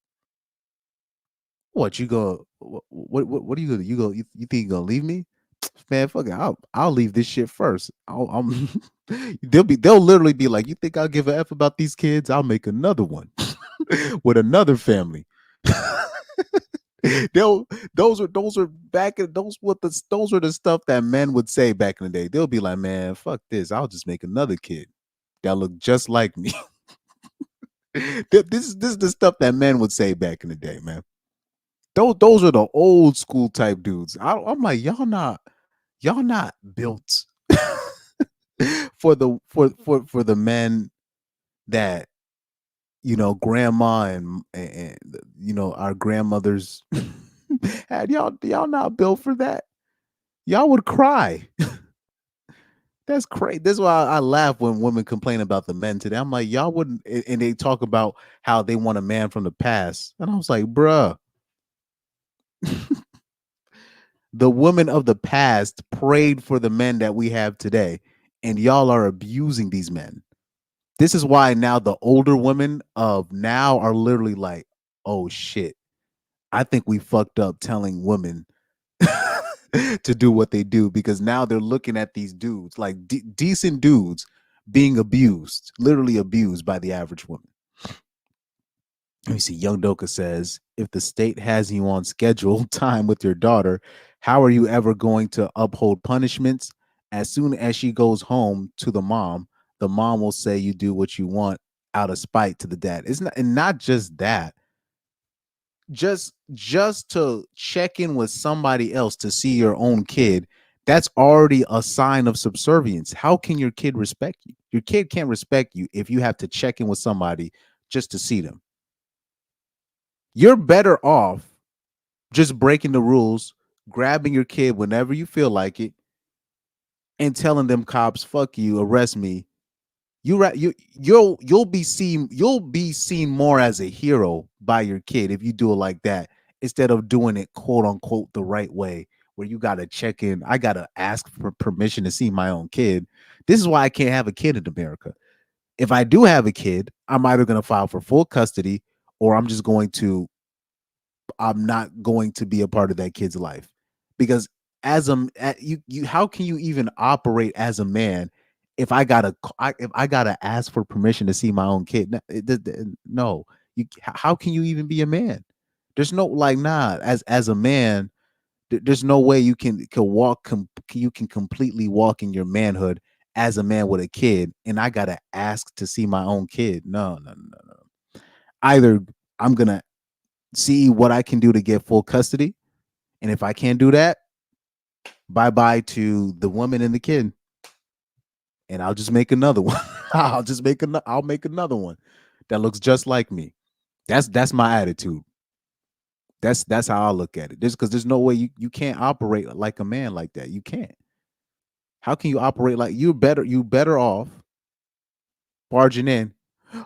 what, you go, what are you gonna, you think you're gonna leave me? Man, fuck it, I'll leave this shit first. They'll literally be like, you think I'll give a F about these kids? I'll make another one with another family. Those were the stuff that men would say back in the day. They'll be like, man, fuck this, I'll just make another kid that look just like me. This is the stuff that men would say back in the day, man. Those are the old school type dudes. I'm like, y'all not built for the men that, you know, grandma and you know, our grandmothers had. Y'all not built for that. Y'all would cry. That's crazy. That's why I laugh when women complain about the men today. I'm like, y'all wouldn't, and they talk about how they want a man from the past. And I was like, bruh, the women of the past prayed for the men that we have today, and y'all are abusing these men. This is why now the older women of now are literally like, oh shit, I think we fucked up telling women to do what they do, because now they're looking at these dudes, like decent dudes, being abused, literally abused by the average woman. Let me see. Young Doka says, if the state has you on scheduled time with your daughter, how are you ever going to uphold punishments? As soon as she goes home to the mom will say you do what you want out of spite to the dad. It's not, and not just that. Just to check in with somebody else to see your own kid, that's already a sign of subservience. How can your kid respect you? Your kid can't respect you if you have to check in with somebody just to see them. You're better off just breaking the rules, grabbing your kid whenever you feel like it, and telling them cops, fuck you, arrest me. You'll be seen more as a hero by your kid if you do it like that, instead of doing it quote unquote the right way, where you gotta check in. I gotta ask for permission to see my own kid. This is why I can't have a kid in America. If I do have a kid, I'm either gonna file for full custody, or I'm not going to be a part of that kid's life. Because as you how can you even operate as a man if I gotta ask for permission to see my own kid? No, how can you even be a man? There's no, like, nah. As a man, there's no way you can completely walk in your manhood as a man with a kid, and I gotta ask to see my own kid. No. Either I'm gonna see what I can do to get full custody, and if I can't do that, bye to the woman and the kid, and I'll just make another one. I'll make another one that looks just like me. That's my attitude. That's how I look at it. Just because there's no way you can't operate like a man like that. You can't. How can you operate like you better off barging in?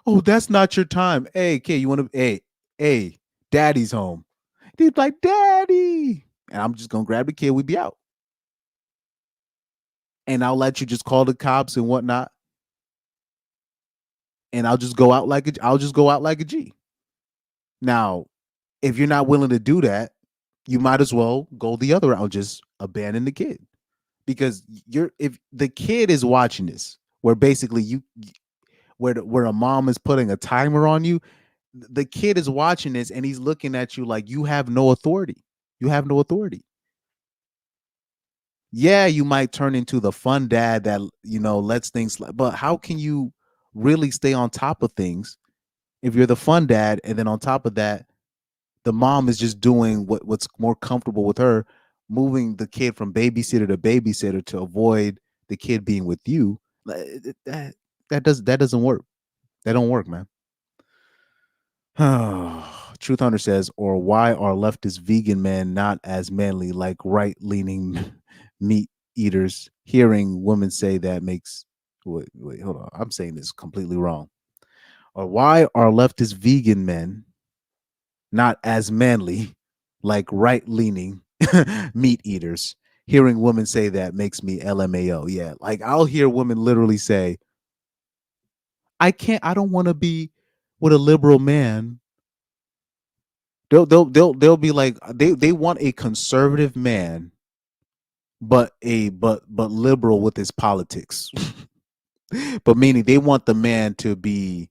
Oh, that's not your time. Hey, kid, you want to? Hey, daddy's home. He's like, daddy, and I'm just gonna grab the kid. We be out, and I'll let you just call the cops and whatnot, and I'll just go out like a G. Now, if you're not willing to do that, you might as well go the other route, just abandon the kid, because if the kid is watching this, where basically where a mom is putting a timer on you, the kid is watching this and he's looking at you like you have no authority. You have no authority. Yeah, you might turn into the fun dad that lets things slide, but how can you really stay on top of things if you're the fun dad, and then on top of that, the mom is just doing what's more comfortable with her, moving the kid from babysitter to babysitter to avoid the kid being with you? That doesn't work. That don't work, man. Truth Hunter says, or why are leftist vegan men not as manly like right-leaning meat eaters? Hearing women say that makes wait, hold on. I'm saying this completely wrong. Or why are leftist vegan men not as manly like right-leaning meat eaters? Hearing women say that makes me LMAO. Yeah, like I'll hear women literally say, I don't want to be with a liberal man. They'll be like, they want a conservative man, but liberal with his politics. But meaning they want the man to be,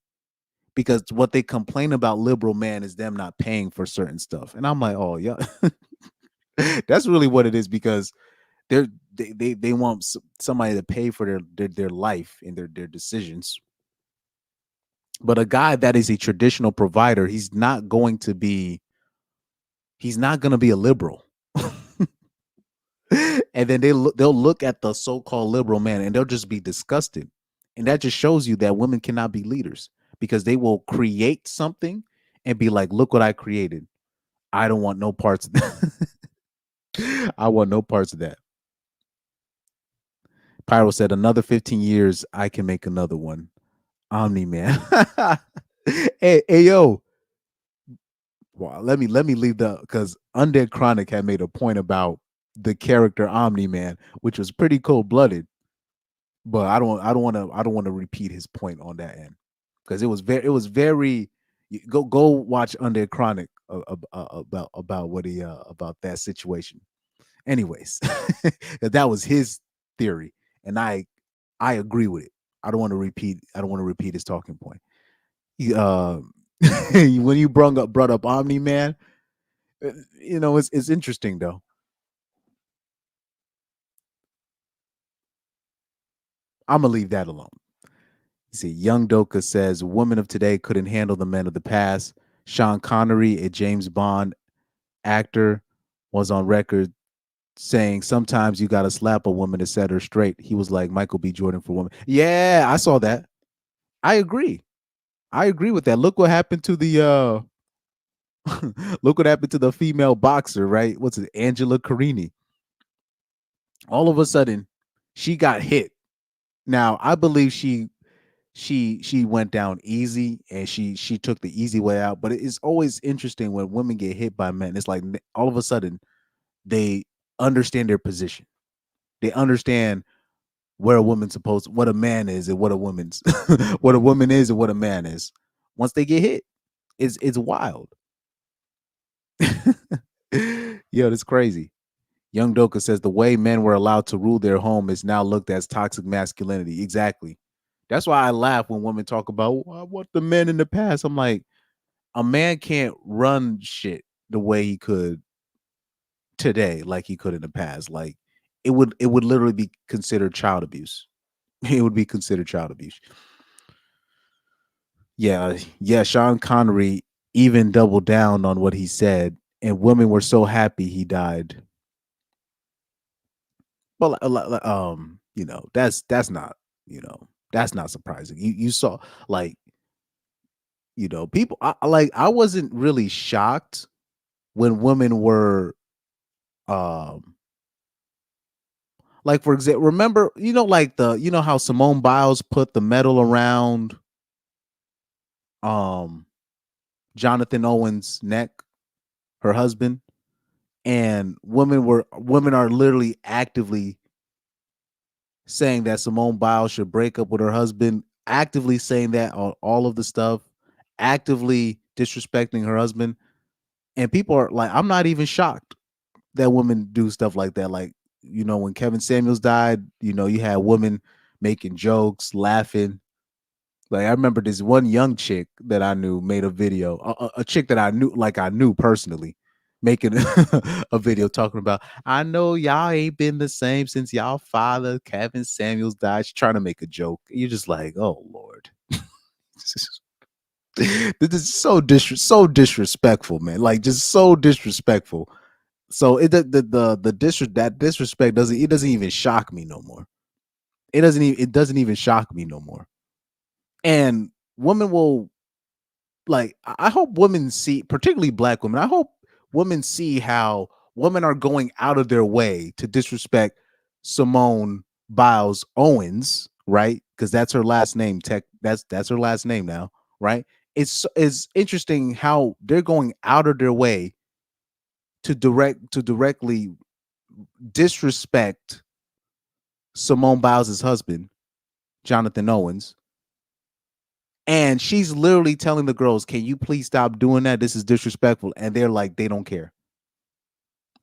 because what they complain about liberal man is them not paying for certain stuff. And I'm like, oh yeah, that's really what it is, because they want somebody to pay for their life and their decisions. But a guy that is a traditional provider, he's not going to be a liberal. And then they'll look at the so-called liberal man and they'll just be disgusted. And that just shows you that women cannot be leaders, because they will create something and be like, look what I created. I don't want no parts of that. I want no parts of that. Pyro said, another 15 years, I can make another one. Omni man. hey, yo. Well, let me leave because Undead Chronic had made a point about the character Omni Man, which was pretty cold blooded. But I don't want to repeat his point on that end, because it was very. Go watch Undead Chronic about what he about that situation. Anyways, that was his theory, and I agree with it. I don't want to repeat his talking point. When you brought up Omni Man, it's interesting though. I'm gonna leave that alone. You see, Young Doka says women of today couldn't handle the men of the past. Sean Connery, a James Bond actor, was on record saying sometimes you gotta slap a woman to set her straight. He was like Michael B. Jordan for women. Yeah, I saw that. I agree with that. Look what happened to the look what happened to the female boxer, right? What's it, Angela Carini? All of a sudden, she got hit. Now, I believe she went down easy, and she took the easy way out. But it's always interesting when women get hit by men. It's like all of a sudden they understand their position. They understand where a woman's what a man is and what a woman's what a woman is and what a man is. Once they get hit, it's wild. Yo, that's crazy. Young Doka says the way men were allowed to rule their home is now looked at as toxic masculinity. Exactly. That's why I laugh when women talk about what the men in the past. I'm like, a man can't run shit the way he could today, like he could in the past. Like it would literally be considered child abuse. It would be considered child abuse. Yeah. Sean Connery even doubled down on what he said, and women were so happy he died. Well, that's not, that's not surprising. You saw, like, people, I wasn't really shocked when women were Like, for example, remember, like how Simone Biles put the medal around Jonathan Owens' neck, her husband, and women are literally actively saying that Simone Biles should break up with her husband, actively saying that on all of the stuff, actively disrespecting her husband. And people are like, I'm not even shocked that women do stuff like that. Like, when Kevin Samuels died, you had women making jokes, laughing. Like, I remember this one young chick that I knew made a video, a chick that I knew personally, making a video talking about, I know y'all ain't been the same since y'all father, Kevin Samuels, died. She's trying to make a joke. You're just like, oh, Lord. This is so disrespectful, man. Like, just so disrespectful. So that disrespect doesn't even shock me no more. It doesn't even shock me no more. And women will, like, I hope women see, particularly black women, I hope women see how women are going out of their way to disrespect Simone Biles Owens, right? Because that's her last name. That's her last name now, right? It's interesting how they're going out of their way to directly disrespect Simone Biles' husband, Jonathan Owens. And she's literally telling the girls, can you please stop doing that? This is disrespectful. And they're like, they don't care.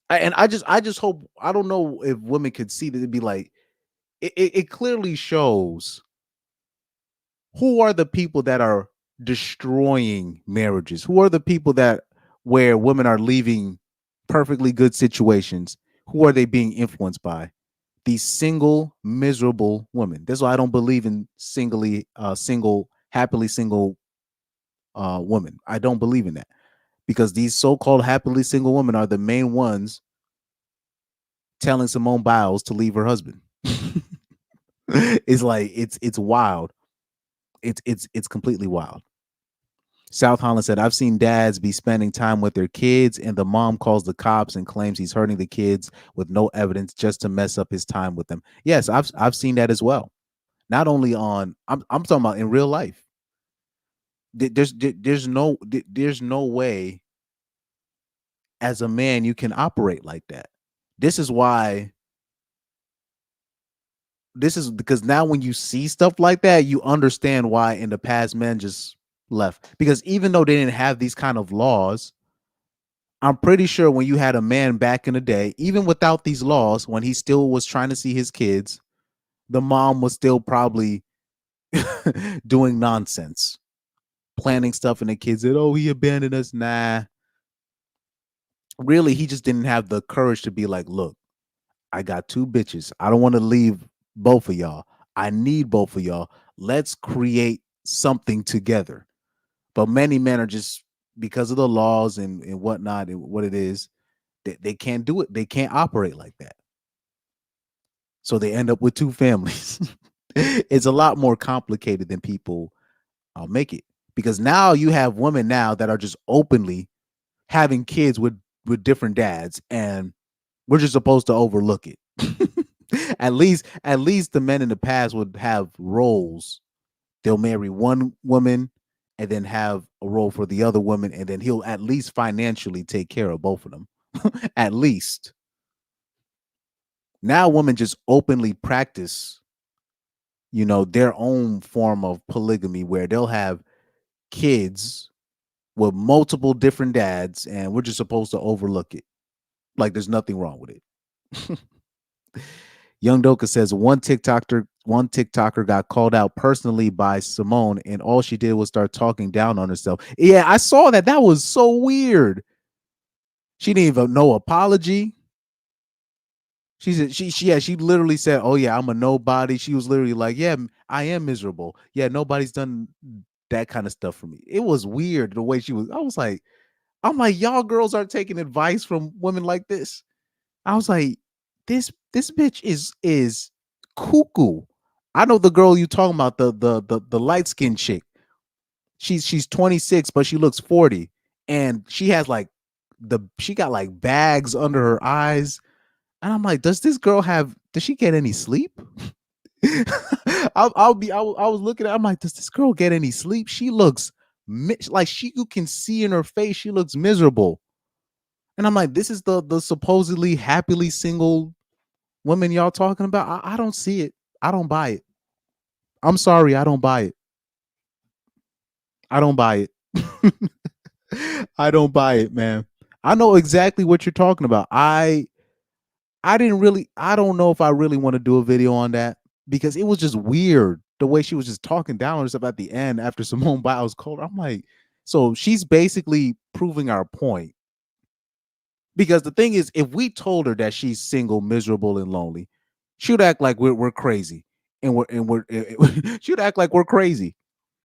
And I just hope, I don't know if women could see that. It'd be like, it clearly shows who are the people that are destroying marriages. Who are the people where women are leaving perfectly good situations? Who are they being influenced by? These single, miserable women. That's why I don't believe in happily single women. I don't believe in that, because these so-called happily single women are the main ones telling Simone Biles to leave her husband. It's like, it's wild. It's completely wild. South Holland said, I've seen dads be spending time with their kids and the mom calls the cops and claims he's hurting the kids with no evidence just to mess up his time with them. Yes, I've seen that as well. Not only on, I'm talking about in real life. There's no way as a man you can operate like that. This is because now when you see stuff like that, you understand why in the past men just left. Because even though they didn't have these kind of laws, I'm pretty sure when you had a man back in the day, even without these laws, when he still was trying to see his kids, the mom was still probably doing nonsense, planning stuff, and the kids said, oh, he abandoned us. Nah. Really, he just didn't have the courage to be like, look, I got two bitches. I don't want to leave both of y'all. I need both of y'all. Let's create something together. But many men are just, because of the laws and whatnot and what it is, they can't do it. They can't operate like that. So they end up with two families. It's a lot more complicated than people make it, because now you have women now that are just openly having kids with different dads, and we're just supposed to overlook it. At least the men in the past would have roles. They'll marry one woman and then have a role for the other woman, and then he'll at least financially take care of both of them. At least. Now women just openly practice, their own form of polygamy, where they'll have kids with multiple different dads, and we're just supposed to overlook it. Like there's nothing wrong with it. Young Doka says one TikToker got called out personally by Simone, and all she did was start talking down on herself. Yeah, I saw that. That was so weird. She didn't even know apology. She said she literally said, "Oh yeah, I'm a nobody." She was literally like, "Yeah, I am miserable. Yeah, nobody's done that kind of stuff for me." It was weird the way she was. I'm like, y'all girls aren't taking advice from women like this. I was like, this bitch is cuckoo. I know the girl you talking about, the light skinned chick. She's 26, but she looks 40, and she has she got like bags under her eyes. And I'm like, does she get any sleep? I was looking at, I'm like, does this girl get any sleep? She looks like you can see in her face, she looks miserable. And I'm like, this is the supposedly happily single woman y'all talking about? I don't see it. I don't buy it. I'm sorry, I don't buy it. I don't buy it. I don't buy it, man. I know exactly what you're talking about. I don't know if I really want to do a video on that because it was just weird the way she was just talking down on herself at the end after Simone Biles called her. I'm like, so she's basically proving our point. Because the thing is, if we told her that she's single, miserable, and lonely, she'd act like we're crazy, and she'd act like we're crazy,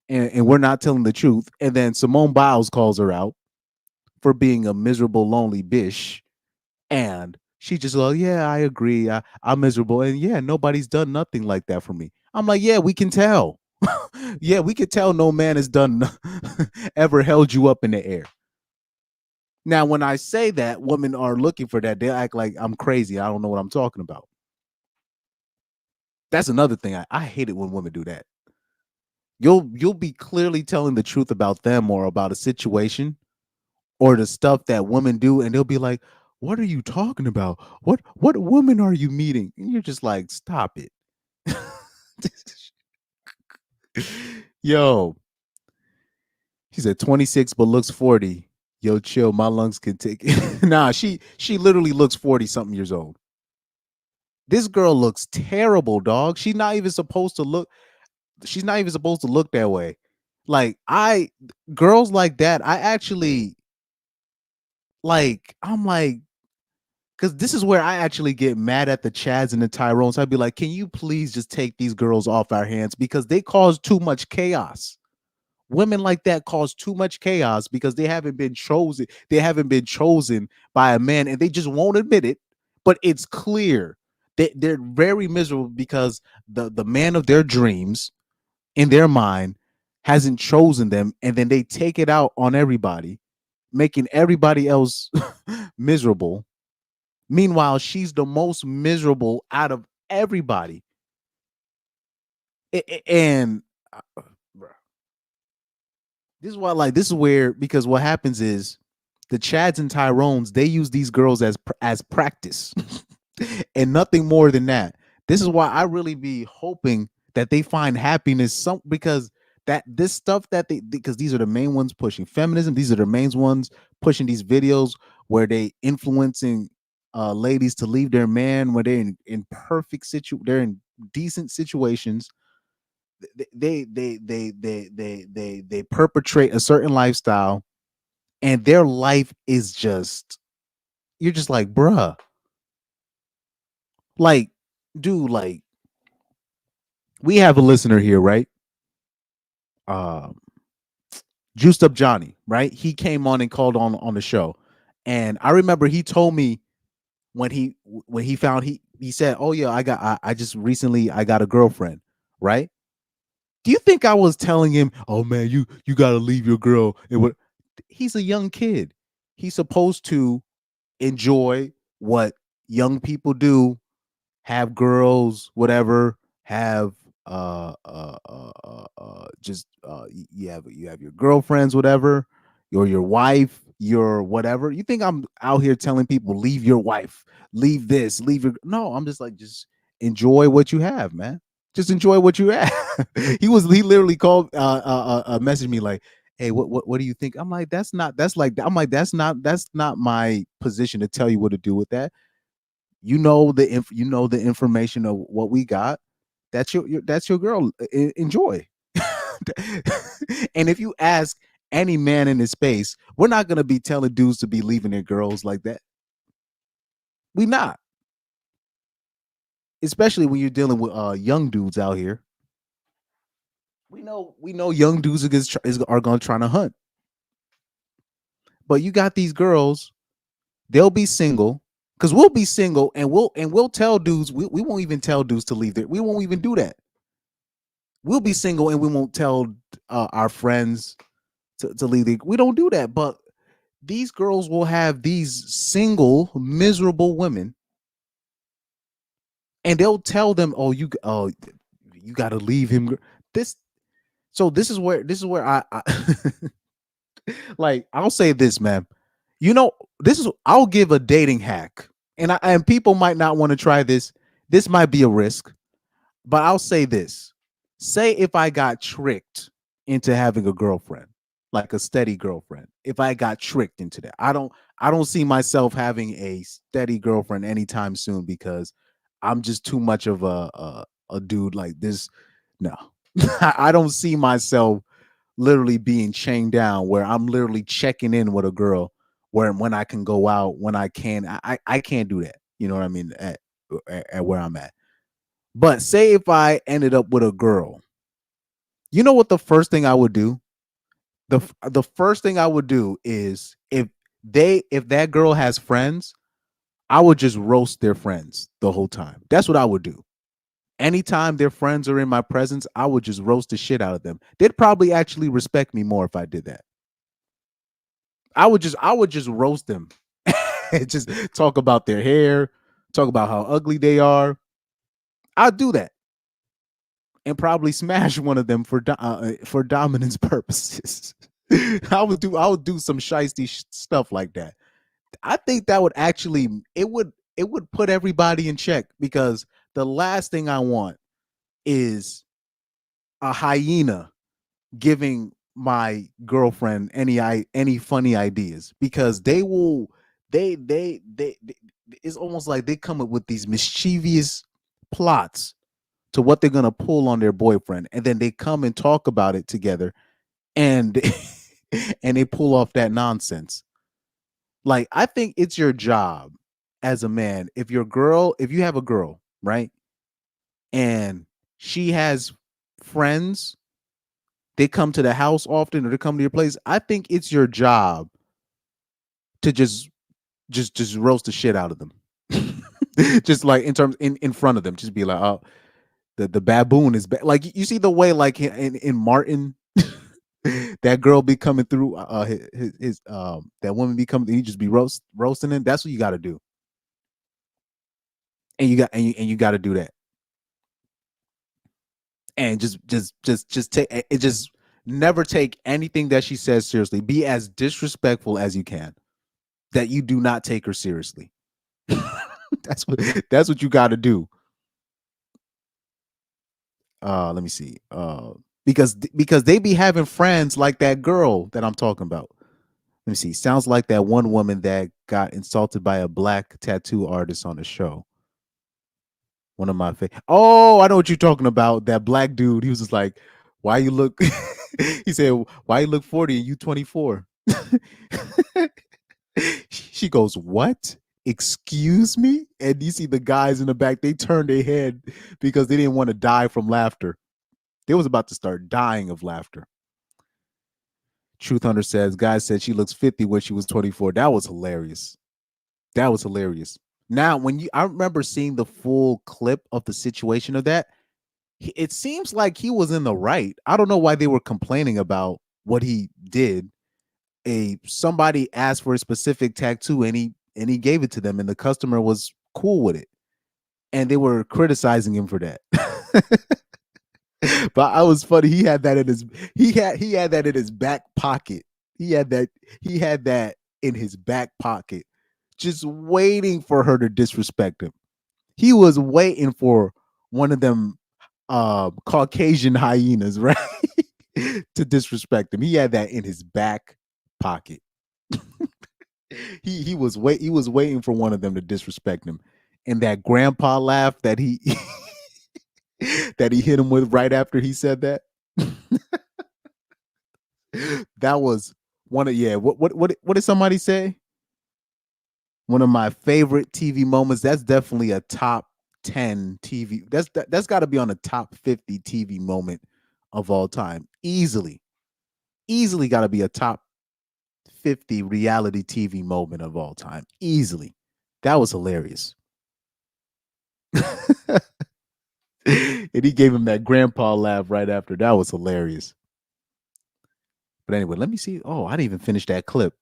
and we're not telling the truth. And then Simone Biles calls her out for being a miserable, lonely bitch, and she just like, yeah, I agree, I'm miserable, and yeah, nobody's done nothing like that for me. I'm like, yeah, we can tell. Yeah, we could tell no man has done ever held you up in the air. Now, when I say that, women are looking for that. They act like I'm crazy. I don't know what I'm talking about. That's another thing. I hate it when women do that. You'll be clearly telling the truth about them or about a situation or the stuff that women do, and they'll be like, "What are you talking about? What woman are you meeting?" And you're just like, "Stop it." Yo, he said 26 but looks 40. Yo, chill. My lungs can take it. Nah, she literally looks 40 something years old. This girl looks terrible, dog. She's not even supposed to look that way. Like girls like that, I actually I'm like, because this is where I actually get mad at the Chads and the Tyrones. I'd be like, can you please just take these girls off our hands because they cause too much chaos. Women like that cause too much chaos because they haven't been chosen. They haven't been chosen by a man, and they just won't admit it. But it's clear that they're very miserable because the man of their dreams in their mind hasn't chosen them, and then they take it out on everybody, making everybody else miserable. Meanwhile, she's the most miserable out of everybody. And this is why, this is where, because what happens is the Chads and Tyrones, they use these girls as practice and nothing more than that. This is why I really be hoping that they find happiness because this stuff because these are the main ones pushing feminism. These are the main ones pushing these videos where they influencing ladies to leave their man when they're in they're in decent situations. They perpetrate a certain lifestyle, and their life is just, you're just like, bruh, like, dude, like, we have a listener here, right? Juiced Up Johnny, right? He came on and called on the show, and I remember he told me when he found he said, "Oh yeah, I just recently I got a girlfriend," right? Do you think I was telling him, "Oh man, you got to leave your girl"? He's a young kid. He's supposed to enjoy what young people do, have girls, whatever, have just you have your girlfriends, whatever, or your wife, your whatever. You think I'm out here telling people leave your wife, leave this, leave your no, I'm just like, just enjoy what you have, man. Just enjoy what you have. He literally called messaged me like, hey, what do you think? I'm like, that's not my position to tell you what to do with that. You know the information of what we got. That's your girl. Enjoy. And if you ask any man in this space, we're not gonna be telling dudes to be leaving their girls like that. We not. Especially when you're dealing with young dudes out here. We know young dudes are gonna try to hunt. But you got these girls, they'll be single. Because we'll be single and we'll tell dudes, we won't even tell dudes to leave there. We won't even do that. We'll be single and we won't tell our friends to leave. We don't do that. But these girls will have these single, miserable women and they'll tell them, "Oh, you got to leave him." This this is where I like, I'll say this, man. I'll give a dating hack, and people might not want to try this. This might be a risk, but I'll say this. Say if I got tricked into having a girlfriend, like a steady girlfriend. If I got tricked into that. I don't see myself having a steady girlfriend anytime soon because I'm just too much of a dude like this. No. I don't see myself literally being chained down where I'm literally checking in with a girl where when I can go out, when I can. I can't do that. You know what I mean? At where I'm at. But say if I ended up with a girl, you know what the first thing I would do? The first thing I would do is if that girl has friends, I would just roast their friends the whole time. That's what I would do. Anytime their friends are in my presence, I would just roast the shit out of them. They'd probably actually respect me more if I did that. I would just roast them. Just talk about their hair, talk about how ugly they are. I'd do that. And probably smash one of them for dominance purposes. I would do some shiesty stuff like that. I think that would actually it would put everybody in check because the last thing I want is a hyena giving my girlfriend any funny ideas because they it's almost like they come up with these mischievous plots to what they're going to pull on their boyfriend, and then they come and talk about it together and and they pull off that nonsense. Like, I think it's your job as a man, if you have a girl, right, and she has friends, they come to the house often or they come to your place, I think it's your job to just roast the shit out of them. Just like in front of them, just be like, oh, the baboon is like, you see the way like in Martin that girl be coming through his that woman be coming, he just be roasting him. That's what you got to do. And you got to do that. And just take it, just never take anything that she says seriously. Be as disrespectful as you can, that you do not take her seriously. That's what you got to do. Let me see. Because they be having friends like that girl that I'm talking about. Let me see. Sounds like that one woman that got insulted by a black tattoo artist on the show. One of my favorite. Oh, I know what you're talking about. That black dude. He was just like, "Why you look?" He said, "Why you look 40 and you 24?" She goes, "What? Excuse me?" And you see the guys in the back. They turned their head because they didn't want to die from laughter. They was about to start dying of laughter. Truth Hunter says, guys said she looks 50 when she was 24. That was hilarious. That was hilarious. Now, I remember seeing the full clip of the situation of that. It seems like he was in the right. I don't know why they were complaining about what he did. Somebody asked for a specific tattoo and he gave it to them, and the customer was cool with it. And they were criticizing him for that. But I was funny. He had that in his back pocket. He had that in his back pocket, just waiting for her to disrespect him. He was waiting for one of them Caucasian hyenas, right? To disrespect him. He had that in his back pocket. he was waiting for one of them to disrespect him. And that grandpa laugh that he that he hit him with right after he said that. That was one of what did somebody say? One of my favorite TV moments. That's definitely a top 10 TV. That's got to be on the top 50 TV moment of all time. Easily got to be a top 50 reality TV moment of all time. Easily. That was hilarious. And he gave him that grandpa laugh right after. That was hilarious. But anyway, let me see. Oh, I didn't even finish that clip.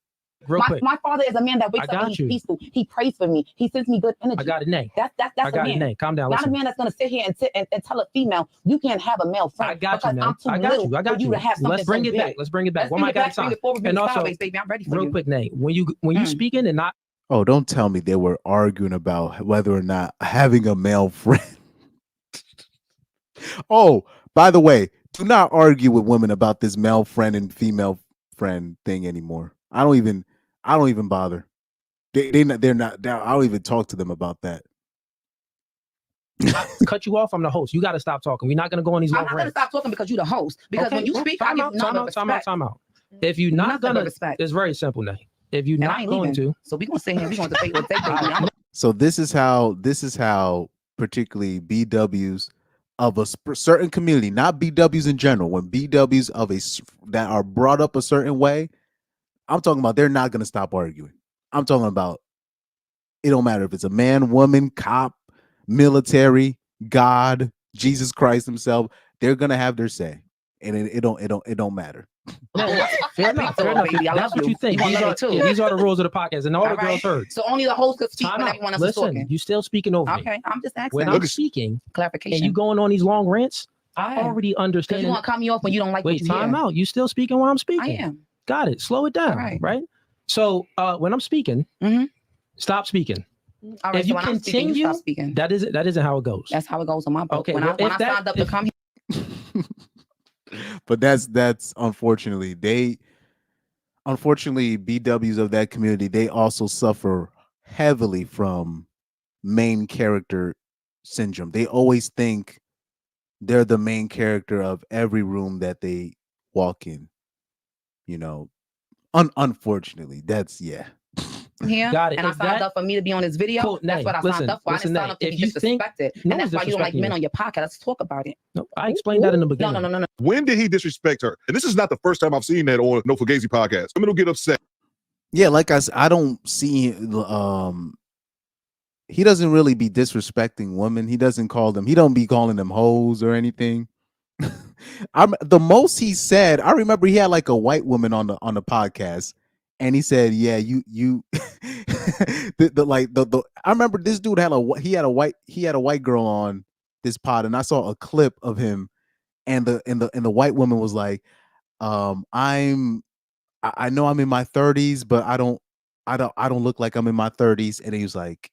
My father is a man that wakes up and he's peaceful. He prays for me. He sends me good energy. I got it, Nay. That's I got a man. it, Nay. Calm down. Not Listen. a man that's gonna sit here and tell a female you can't have a male friend. I got you, Nay. I'm too little I got for you to have something. Let's bring so it big. back. Let's bring it back. One Let's mic at a time. And also, baby, I'm ready for real you. quick, Nay, when you speaking and not. Oh, don't tell me they were arguing about whether or not having a male friend. Oh, by the way, do not argue with women about this male friend and female friend thing anymore. I don't even bother. They're not. I don't even talk to them about that. Cut you off. I'm the host. You got to stop talking. We're not going to go on these long I'm not going to stop talking because you're the host. Because when you speak, I give none of respect. Time out. If you're not going to, it's very simple, Nay. If you're not going to, so we're going to sit here. We're going to debate what they do. So this is how particularly BWs of a certain community, not BWs in general, when BWs of that are brought up a certain way, I'm talking about they're not going to stop arguing. I'm talking about it don't matter if it's a man, woman, cop, military, God, Jesus Christ himself, they're going to have their say. And it don't matter. Fair enough. That's what you think. These are the rules of the podcast, and all the girls heard. So only the host could speak when everyone else is talking. You still speaking over me. Okay, I'm just asking. When I'm speaking, clarification, and you going on these long rants, I already understand. You want to cut me off when you don't like. Wait, time out. You still speaking while I'm speaking? I am. Got it. Slow it down. Right. So when I'm speaking, stop speaking. All right, if you continue, you stop speaking. That isn't how it goes. That's how it goes on my book. Okay. When I signed up to come here. But that's unfortunately BWs of that community, they also suffer heavily from main character syndrome. They always think they're the main character of every room that they walk in. You know, unfortunately, that's Here, got it. And I signed up for me to be on this video. Cool. That's what I signed up for. I didn't sign up to be disrespected. And that's why you don't like men on your podcast. Let's talk about it. No, I explained that in the beginning. No. When did he disrespect her? And this is not the first time I've seen that on No Fugazi podcast. Women will get upset. Yeah, like I said, I don't see he doesn't really be disrespecting women. He don't be calling them hoes or anything. The most he said, I remember he had like a white woman on the podcast. And he said, "Yeah, you." I remember this dude had a white girl on this pod, and I saw a clip of him, and the white woman was like, I know I'm in my 30s, but I don't look like I'm in my 30s," and he was like,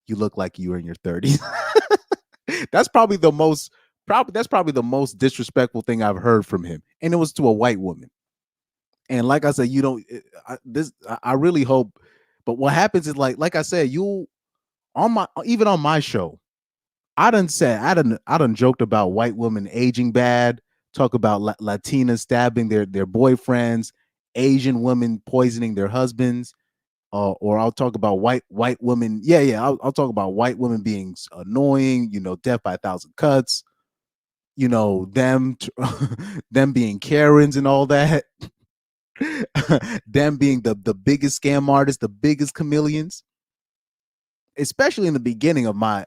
"You look like you were in your 30s." That's probably the most disrespectful thing I've heard from him, and it was to a white woman. And like I said, I really hope, but what happens is like I said, even on my show, I done joked about white women aging bad, talk about Latinas stabbing their boyfriends, Asian women poisoning their husbands, or I'll talk about white women. I'll talk about white women being annoying, death by 1,000 cuts, them being Karens and all that. Them being the biggest scam artists, the biggest chameleons. Especially in the beginning of my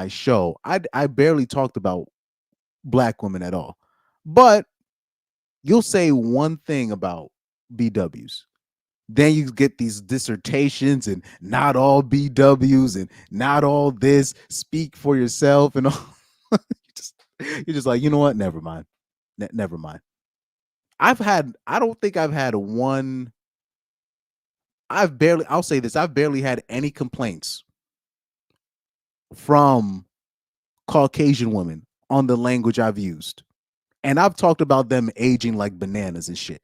show, I barely talked about black women at all. But you'll say one thing about BWs, then you get these dissertations and not all BWs and not all this, speak for yourself and all. You're just like, you know what? Never mind. Never mind. I'll say this, I've barely had any complaints from Caucasian women on the language I've used. And I've talked about them aging like bananas and shit.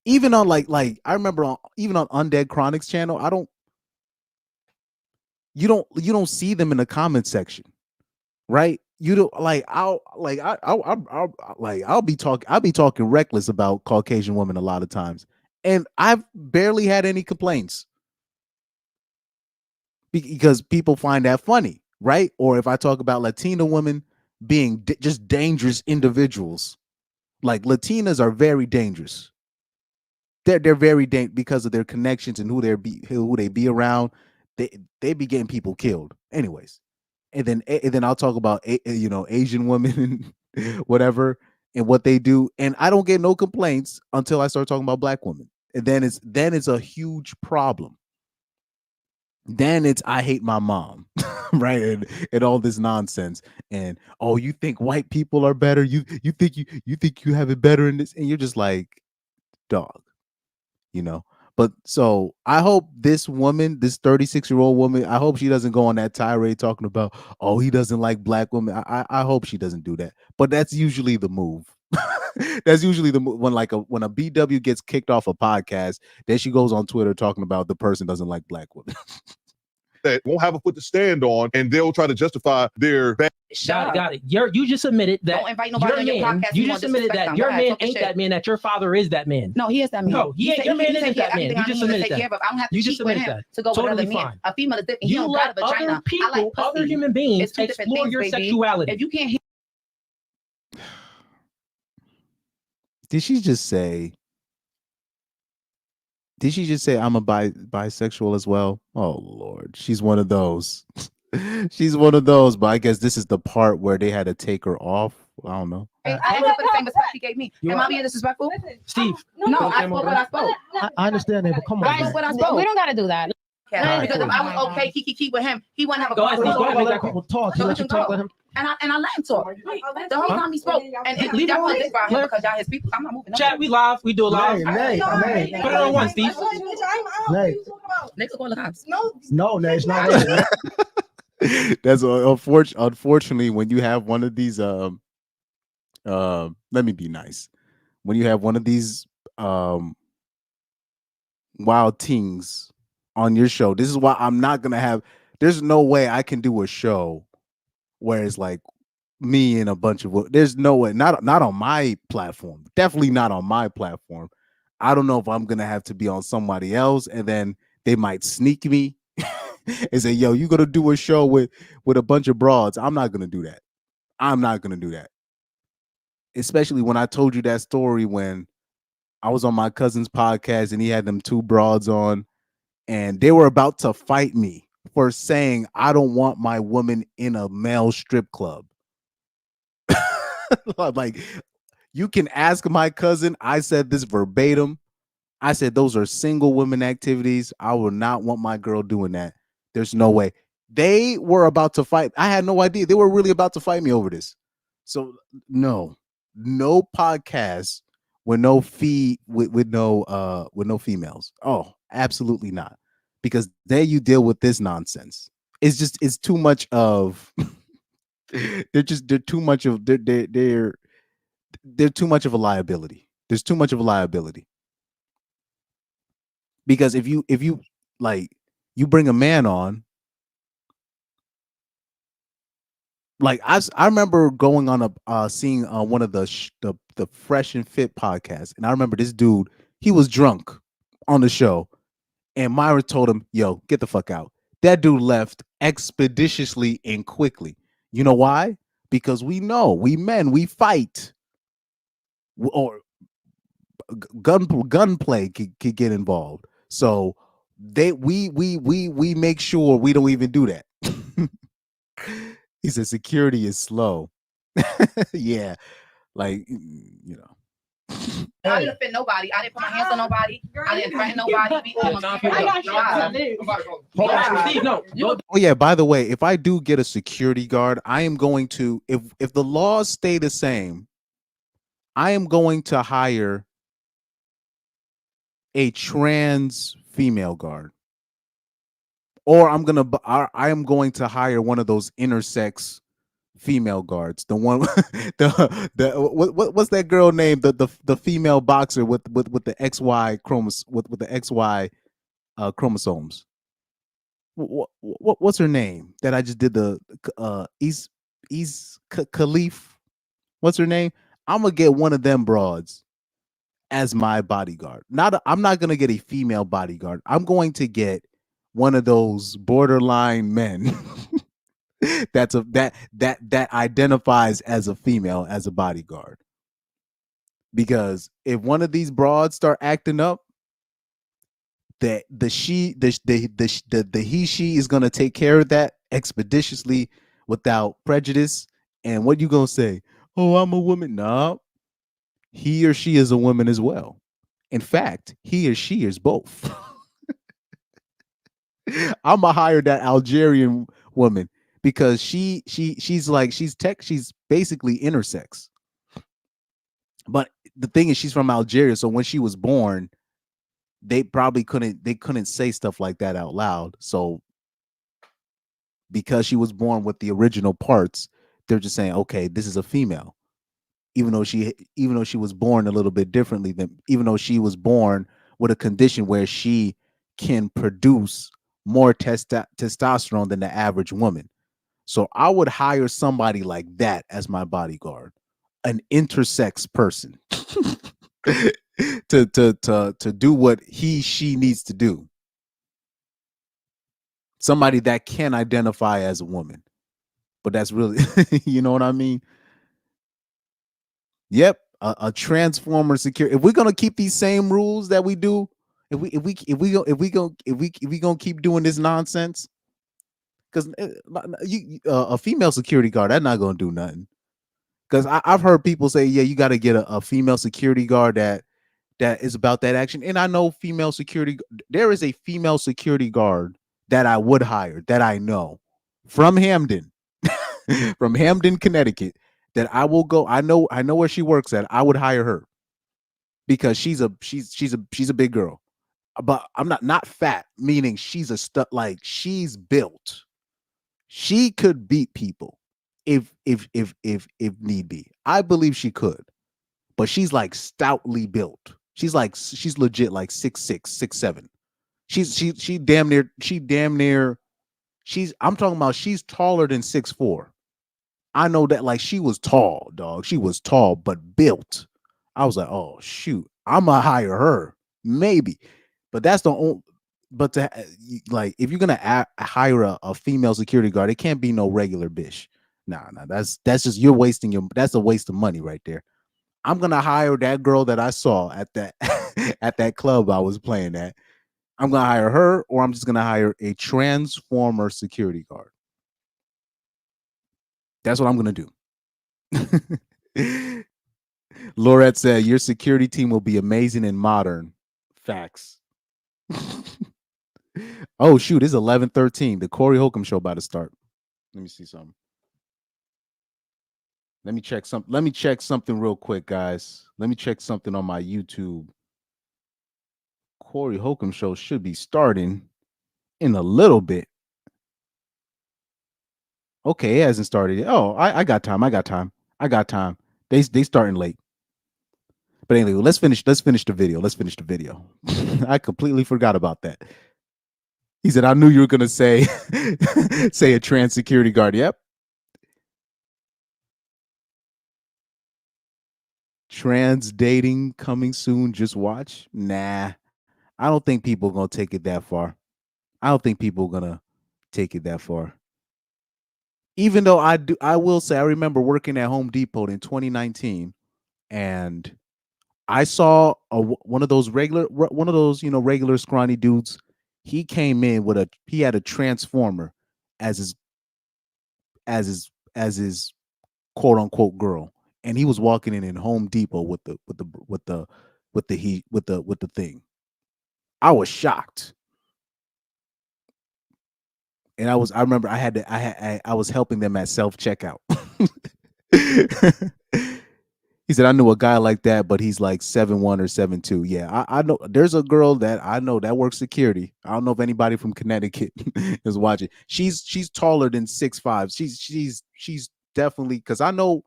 Even on like I remember even on Undead Chronics channel, you don't see them in the comment section. Right? You don't I'll be talking reckless about Caucasian women a lot of times, and I've barely had any complaints because people find that funny, right? Or if I talk about Latina women being just dangerous individuals, like Latinas are very dangerous. They're very dangerous because of their connections and who they be around. They be getting people killed, anyways. And then I'll talk about Asian women and whatever and what they do, and I don't get no complaints until I start talking about black women. then it's a huge problem. Then it's I hate my mom, right? And all this nonsense. And oh, you think white people are better? You think you have it better in this? And you're just like, dog, you know. But so I hope this woman, this 36-year-old woman, I hope she doesn't go on that tirade talking about, oh, he doesn't like black women. I hope she doesn't do that. But that's usually the move. That's usually the move when when a BW gets kicked off a podcast, then she goes on Twitter talking about the person doesn't like black women. That won't have a foot to stand on, and they'll try to justify their bad. Got it. You just admitted that Don't invite nobody on your podcast. You just admitted that your man ain't that man, that your father is that man. No, he is that man. No, he ain't. Your man isn't that man. You just admitted that. I don't have to cheat with him to go with other men. A female is different. You let other people, other human beings explore your sexuality. If you can't. Did she just say I'm a bisexual as well? Oh Lord, she's one of those. She's one of those, but I guess this is the part where they had to take her off. I don't know. I didn't for the same respect he gave me. Am I being disrespectful? Steve. No, I spoke what I spoke. I understand that, but come on. I spoke what I spoke. We don't gotta do that. Because if I was okay, kiki with him, he wouldn't have a problem. Let people talk. He let you talk with him. And I let him talk. The whole time he spoke, and that wasn't it for him because y'all his people. I'm not moving. Chat, we live. We do a live. Nay. Put it on one, Steve. Nay. Nigga call the cops. No, Nay, it's not right. That's unfortunately when you have one of these let me be nice. When you have one of these wild teens on your show, this is why I'm not gonna have. There's no way I can do a show where it's like me and a bunch of. There's no way. Not on my platform. Definitely not on my platform. I don't know if I'm gonna have to be on somebody else, and then they might sneak me and say, "Yo, you gonna do a show with a bunch of broads?" I'm not gonna do that. I'm not gonna do that. Especially when I told you that story when I was on my cousin's podcast and he had them two broads on, and they were about to fight me for saying I don't want my woman in a male strip club. Like, you can ask my cousin. I said this verbatim. I said those are single women activities. I will not want my girl doing that. There's no way. They were about to fight. I had no idea. They were really about to fight me over this. So no podcast with no with no females. Oh, absolutely not. Because there you deal with this nonsense. It's too much of they're too much of they're too much of a liability. There's too much of a liability. Because if you like you bring a man on, like I remember going on seeing one of the Fresh and Fit podcasts, and I remember this dude, he was drunk on the show, and Myra told him, "Yo, get the fuck out." That dude left expeditiously and quickly. You know why? Because we know, we men, we fight, or gunplay could get involved. So we make sure we don't even do that. He said security is slow. Yeah, like, you know. I didn't offend nobody. I didn't put my hands on nobody. I didn't threaten nobody. Oh yeah, by the way, if I do get a security guard, I am going to, if the laws stay the same, I am going to hire a trans female guard. Or I am going to hire one of those intersex female guards. The one, what's that girl name? The female boxer with the XY with the XY chromosomes. What's her name? That I just did the Khalif. What's her name? I'm gonna get one of them broads as my bodyguard. I'm not gonna get a female bodyguard. I'm going to get one of those borderline men that identifies as a female as a bodyguard. Because if one of these broads start acting up, the he she is gonna take care of that expeditiously without prejudice. And what you gonna say? Oh, I'm a woman. No, he or she is a woman as well. In fact, he or she is both. I'm gonna hire that Algerian woman because she's basically intersex. But the thing is, she's from Algeria, so when she was born, they probably couldn't say stuff like that out loud. So because she was born with the original parts, they're just saying, okay, this is a female. Even though she was born a little bit differently even though she was born with a condition where she can produce more testosterone than the average woman. So I would hire somebody like that as my bodyguard, an intersex person to do what she needs to do. Somebody that can identify as a woman. But that's really, you know what I mean? Yep, a transformer security. If we're gonna keep these same rules that we do, if we gonna keep doing this nonsense, because a female security guard, that's not gonna do nothing. Because I've heard people say, yeah, you got to get a female security guard that is about that action. And I know there is a female security guard that I would hire, that I know, from Hamden, from Hamden, Connecticut, that I will go. I know where she works at. I would hire her because she's a big girl, but I'm not fat, meaning she's like she's built. She could beat people if need be. I believe she could, but she's like stoutly built. She's legit like 6'6", 6'7". She damn near. I'm talking about she's taller than 6'4". I know that, like, she was tall, dog. She was tall, but built. I was like, oh shoot, I'm gonna hire her, maybe. But that's the only. But like, if you're gonna hire a female security guard, it can't be no regular bitch. Nah, that's just you're wasting that's a waste of money right there. I'm gonna hire that girl that I saw at that at that club I was playing at. I'm gonna hire her, or I'm just gonna hire a transformer security guard. That's what I'm gonna do. Laurette said, your security team will be amazing and modern. Facts. Oh shoot, it's 11:13. The Corey Holcomb show about to start. Let me see something. Let me check something real quick, guys. Let me check something on my YouTube. Corey Holcomb show should be starting in a little bit. Okay, it hasn't started yet. Oh, I got time. They starting late. But anyway, let's finish the video. I completely forgot about that. He said, I knew you were gonna say say a trans security guard. Yep. Trans dating coming soon. Just watch. Nah. I don't think people are gonna take it that far. Even though I will say, I remember working at Home Depot in 2019, and I saw one of those regular scrawny dudes. He came in he had a transformer as his quote unquote girl, and he was walking in Home Depot with the thing. I was shocked. And I remember I was helping them at self-checkout. He said, I knew a guy like that, but he's like 7'1" or 7'2". Yeah, I know there's a girl that I know that works security. I don't know if anybody from Connecticut is watching. She's taller than 6'5". She's definitely, because I know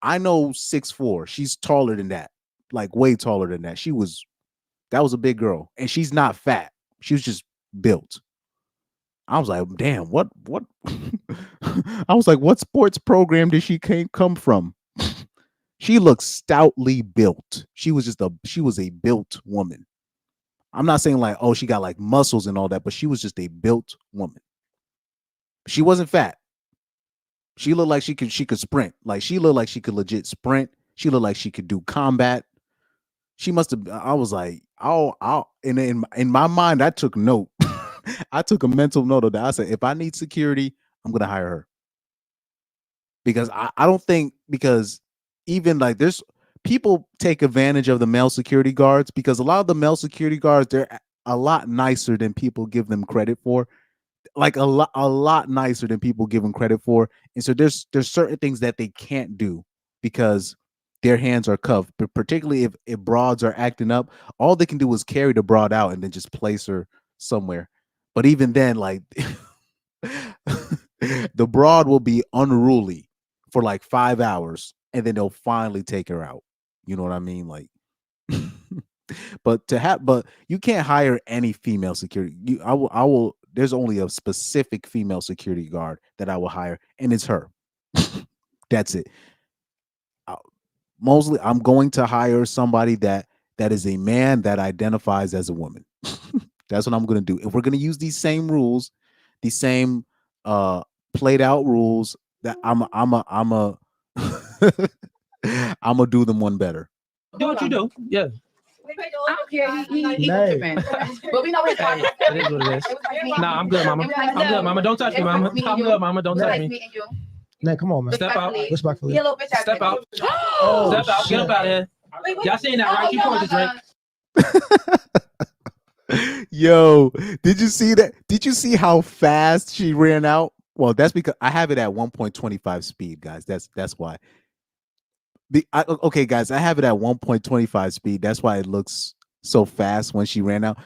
6'4". She's taller than that, like way taller than that. That was a big girl, and she's not fat. She was just built. I was like, damn, what? I was like, what sports program did she come from? She looked stoutly built. She was a built woman. I'm not saying like, oh, she got like muscles and all that, but she was just a built woman. She wasn't fat. She looked like she could sprint. Like, she looked like she could legit sprint. She looked like she could do combat. She must have. I was like, and in my mind, I took note. I took a mental note of that. I said, if I need security, I'm gonna hire her. Because I don't think, because even like there's people take advantage of the male security guards because a lot of the male security guards, they're a lot nicer than people give them credit for. Like a lot nicer than people give them credit for. And so there's certain things that they can't do because their hands are cuffed. But particularly if broads are acting up, all they can do is carry the broad out and then just place her somewhere. But even then, like the broad will be unruly for like 5 hours and then they'll finally take her out. You know what I mean? Like but you can't hire any female security. I will there's only a specific female security guard that I will hire, and it's her. That's it. Mostly I'm going to hire somebody that is a man that identifies as a woman. That's what I'm going to do. If we're going to use these same rules, these same played out rules, that I'm a I'm gonna do them one better. Do what you do. Yeah. I don't care. He tripping. But we know his Hey, it is what it is. Nah, I'm good, mama. I'm good, mama. Don't touch me, mama. I'm good, mama. Don't touch me. Nah, come on, man. Step out. Respectfully. Step out. Oh, Step out. Get up out of here. Y'all seen that, right? You poured the drink. Yo, did you see that? Did you see how fast she ran out? Well, that's because I have it at 1.25 speed, guys. That's why. Okay, guys, I have it at 1.25 speed. That's why it looks so fast when she ran out.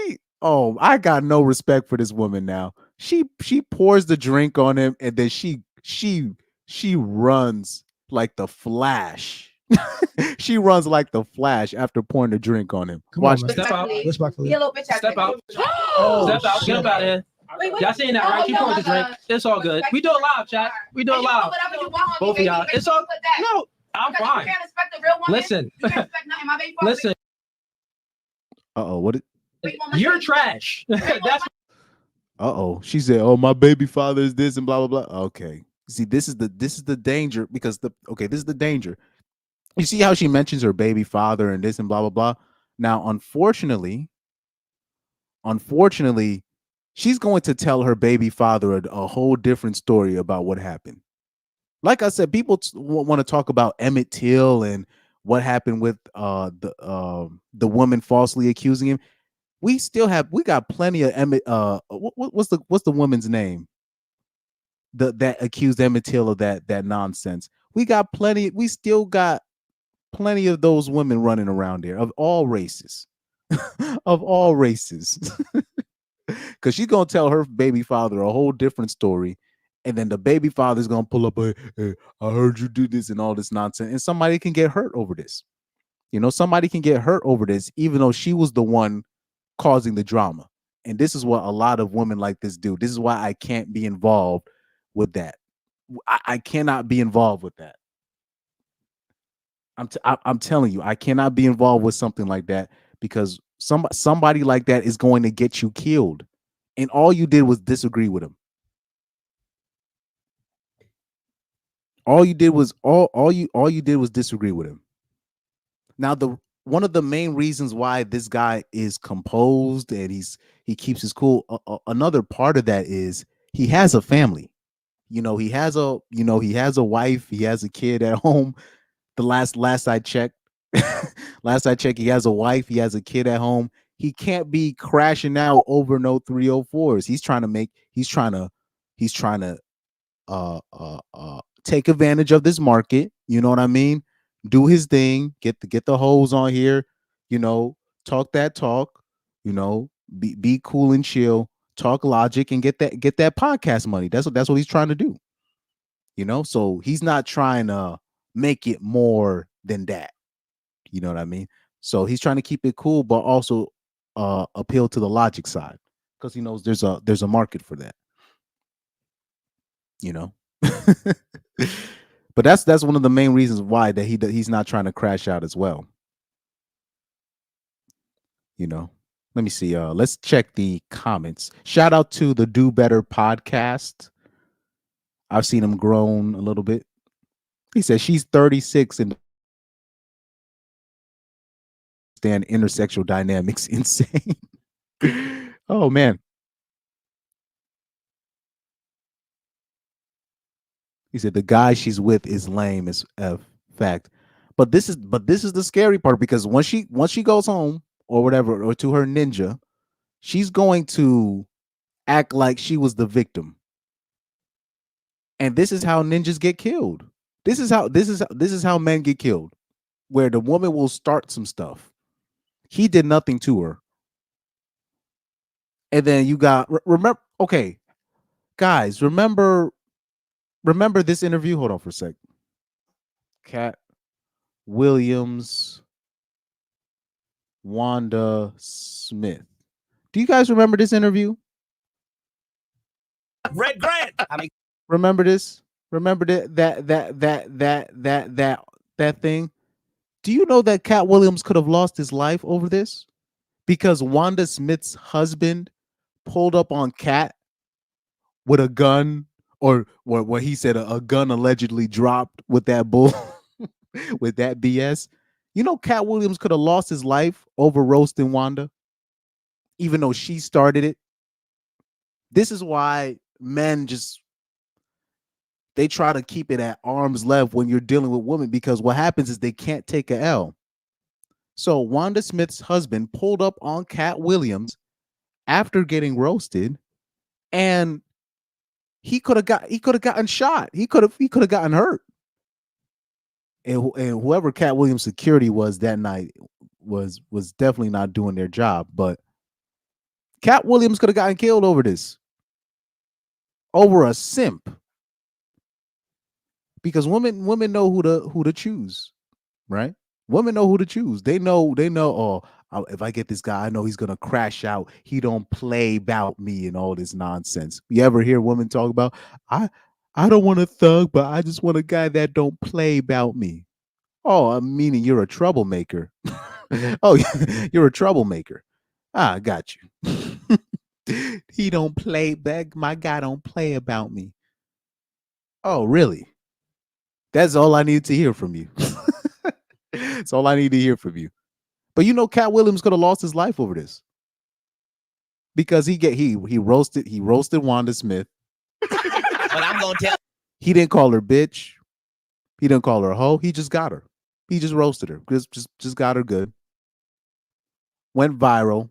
I got no respect for this woman now. She pours the drink on him and then she runs like the Flash. She runs like the Flash after pouring the drink on him. Watch. Step out. Respectfully. Step out. Oh, Step out. Get up out of here. Y'all seen that, right? You poured the drink. It's all good. We do it live, chat. We do it live. Both of y'all. It's all. No, I'm fine. Listen. Listen. What? You're trash. That's. She said, "Oh, my baby father is this and blah blah blah." Okay. See, this is the danger because this is the danger. You see how she mentions her baby father and this and blah blah blah. Now, unfortunately, she's going to tell her baby father a whole different story about what happened. Like I said, people want to talk about Emmett Till and what happened with the woman falsely accusing him. We got plenty of Emmett. What's the woman's name? That accused Emmett Till of that nonsense. We still got plenty of those women running around there of all races, of all races. Because she's gonna tell her baby father a whole different story, and then the baby father's gonna pull up hey, I heard you do this and all this nonsense, and somebody can get hurt over this. Somebody can get hurt over this, even though she was the one causing the drama. And this is what a lot of women like this do. This is why I can't be involved with that. I cannot be involved with that. I'm telling you, I cannot be involved with something like that because somebody like that is going to get you killed, and all you did was disagree with him. All you did was disagree with him. Now, one of the main reasons why this guy is composed and he keeps his cool. Another part of that is he has a family. He has a wife. He has a kid at home. The last I checked, he has a wife. He has a kid at home. He can't be crashing out over no 304s. He's trying to take advantage of this market. You know what I mean? Do his thing. Get the hoes on here. Talk that talk. Be cool and chill. Talk logic and get that podcast money. That's what he's trying to do. So he's not trying to make it more than that. You know what I mean? So he's trying to keep it cool, but also appeal to the logic side because he knows there's a market for that. But that's one of the main reasons why that he's not trying to crash out as well. Let me see. Let's check the comments. Shout out to the Do Better podcast. I've seen him grown a little bit. He says she's 36 and understand intersexual dynamics. Insane. Oh man. He said the guy she's with is lame as F. Fact. But this is the scary part, because once she goes home or whatever, or to her ninja, she's going to act like she was the victim. And this is how ninjas get killed. This is how men get killed, where the woman will start some stuff. He did nothing to her. And then you got remember, okay, guys, remember this interview? Hold on for a sec. Cat Williams, Wanda Smith. Do you guys remember this interview? Red Grant. I mean, remember this? Remember that thing? Do you know that Cat Williams could have lost his life over this? Because Wanda Smith's husband pulled up on Cat with a gun, or what he said, a gun allegedly dropped with that bull, with that BS. You know, Cat Williams could have lost his life over roasting Wanda, even though she started it. This is why men they try to keep it at arm's length when you're dealing with women, because what happens is they can't take a L. So Wanda Smith's husband pulled up on Cat Williams after getting roasted, and he could have gotten shot. He could have gotten hurt. And whoever Cat Williams' security was that night was definitely not doing their job. But Cat Williams could have gotten killed over this, over a simp. Because women know who to choose, right? Women know who to choose. They know. Oh, if I get this guy, I know he's gonna crash out. He don't play about me and all this nonsense. You ever hear women talk about, I don't want a thug, but I just want a guy that don't play about me. Oh, I'm meaning you're a troublemaker. Oh, you're a troublemaker. I got you. He don't play back. My guy don't play about me. Oh, really? That's all I need to hear from you. That's all I need to hear from you. But you know, Cat Williams could have lost his life over this, because he roasted Wanda Smith. but I'm gonna tell. He didn't call her bitch. He didn't call her a hoe. He just got her. He just roasted her. Just got her good. Went viral.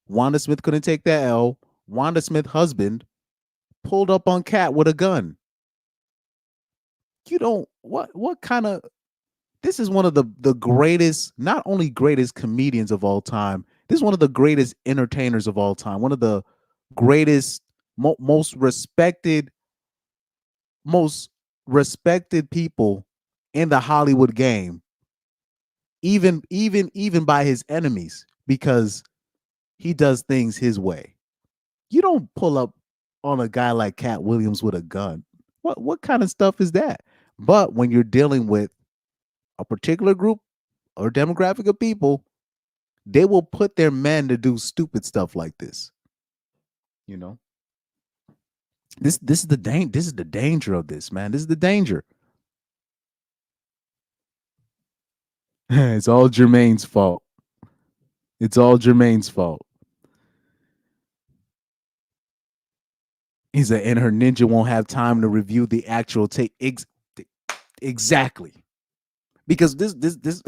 Wanda Smith couldn't take that L. Wanda Smith's husband pulled up on Cat with a gun. You don't what kind of, this is one of the greatest, not only greatest comedians of all time, this is one of the greatest entertainers of all time, one of the greatest, most respected people in the Hollywood game, even by his enemies, because he does things his way. You don't pull up on a guy like Cat Williams with a gun. What kind of stuff is that? But when you're dealing with a particular group or demographic of people, they will put their men to do stupid stuff like this. You know, this is the danger of this, man. This is the danger. It's all Jermaine's fault. It's all Jermaine's fault. He said, and her ninja won't have time to review the actual tape. Exactly. Because this this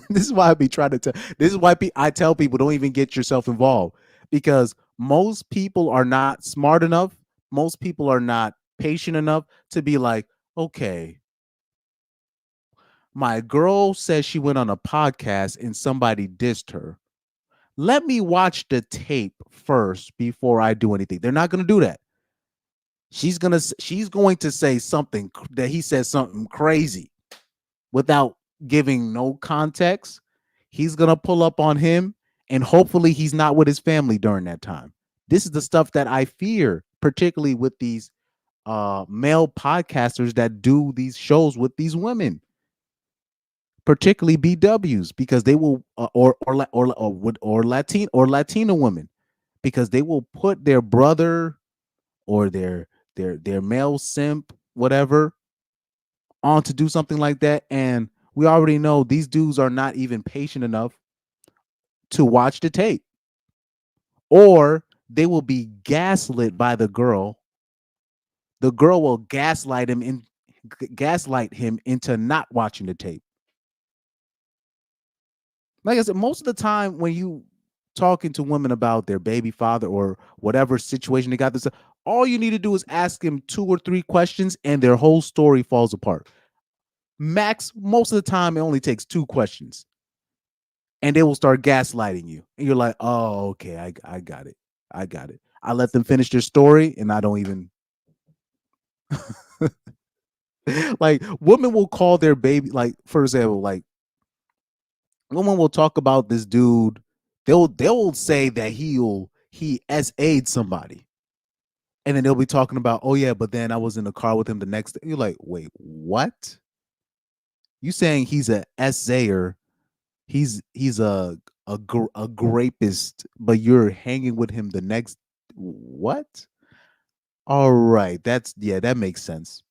is why I be trying to tell. This is why I tell people, don't even get yourself involved, because most people are not smart enough. Most people are not patient enough to be like, okay, my girl says she went on a podcast and somebody dissed her. Let me watch the tape first before I do anything. They're not going to do that. She's going to say something that he says something crazy without giving no context. He's going to pull up on him, and hopefully he's not with his family during that time. This is the stuff that I fear, particularly with these male podcasters that do these shows with these women, particularly BWs, because they will or Latino women, because they will put their brother or their male simp, whatever, on to do something like that. And we already know these dudes are not even patient enough to watch the tape, or they will be gaslit by the girl. The girl will gaslight him into not watching the tape. Like I said, most of the time when you talking to women about their baby father or whatever situation they got this, all you need to do is ask him 2 or 3 questions and their whole story falls apart. Max, most of the time it only takes 2 questions. And they will start gaslighting you. And you're like, oh, okay, I got it. I got it. I let them finish their story and I don't even like women will call their baby, like, for example, like women will talk about this dude. They'll say that he SA'd somebody. And then they'll be talking about, oh yeah, but then I was in the car with him the next day. You're like, wait, what? You saying he's a SA'er, he's a grapist, but you're hanging with him the next what? All right, that makes sense.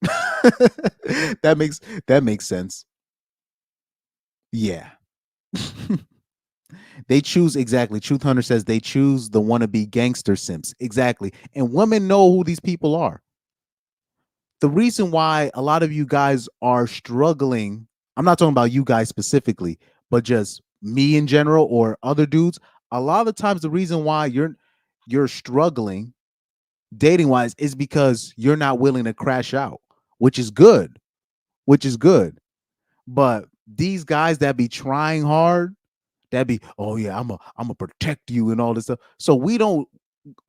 that makes sense. Yeah. They choose exactly. Truth Hunter says they choose the wannabe gangster simps. Exactly. And women know who these people are. The reason why a lot of you guys are struggling, I'm not talking about you guys specifically, but just me in general or other dudes. A lot of the times the reason why you're struggling dating wise is because you're not willing to crash out, which is good. Which is good. But these guys that be trying hard, that be, oh yeah, I'm a protect you and all this stuff. So we don't,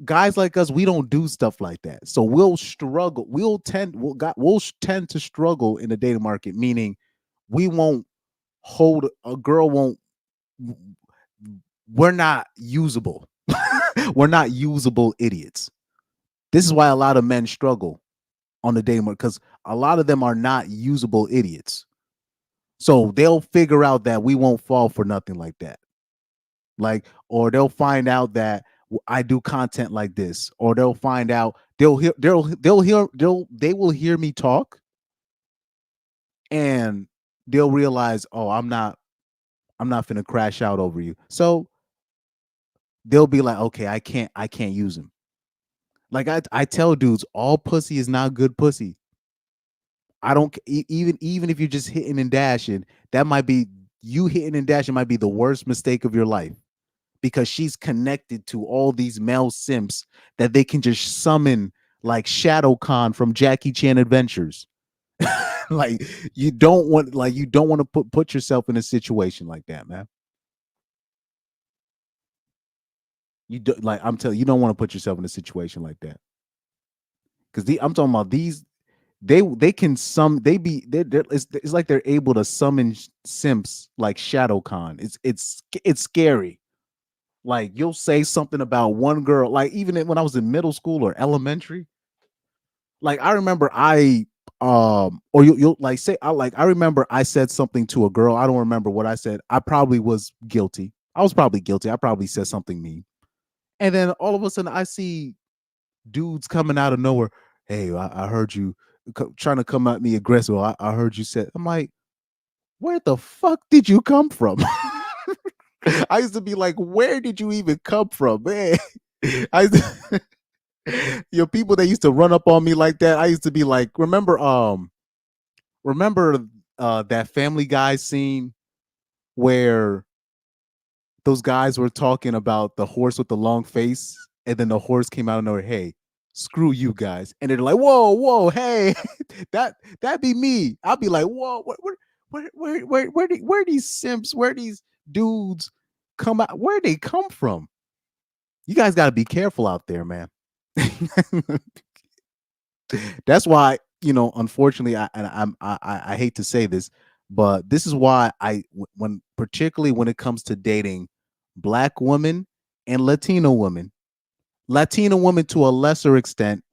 guys like us, we don't do stuff like that. So we'll struggle. We'll tend to struggle in the dating market, meaning we won't hold a girl won't. We're not usable. We're not usable idiots. This is why a lot of men struggle on the dating market because a lot of them are not usable idiots. So they'll figure out that we won't fall for nothing like that. Like, or they'll find out that I do content like this, or they'll find out they will hear me talk and they'll realize, oh, I'm not finna crash out over you. So they'll be like, okay, I can't use him. Like I tell dudes, all pussy is not good pussy. I don't even if you're just hitting and dashing, that might be you hitting and dashing might be the worst mistake of your life because she's connected to all these male simps that they can just summon like Shadow Khan from Jackie Chan Adventures. Like you don't want to put yourself in a situation like that, man. You do, like I'm telling you, don't want to put yourself in a situation like that. Because I'm talking about these. They can it's like they're able to summon simps like Shadow Khan. It's scary. Like you'll say something about one girl, like even when I was in middle school or elementary. Like I remember or you'll like say I remember I said something to a girl. I don't remember what I said. I probably was guilty. I was probably guilty. I probably said something mean. And then all of a sudden I see dudes coming out of nowhere. Hey, I heard you trying to come at me aggressive. I heard you said, I'm like, where the fuck did you come from? I used to be like, where did you even come from, man? People that used to run up on me like that. I used to be like, remember that Family Guy scene where those guys were talking about the horse with the long face, and then the horse came out and nowhere, hey, screw you guys. And they're like, whoa, hey, that be me. I'll be like, whoa, where these simps, where these dudes come out, where they come from? You guys got to be careful out there, man. That's why, unfortunately, I hate to say this, but this is why particularly when it comes to dating Black women and Latino women to a lesser extent,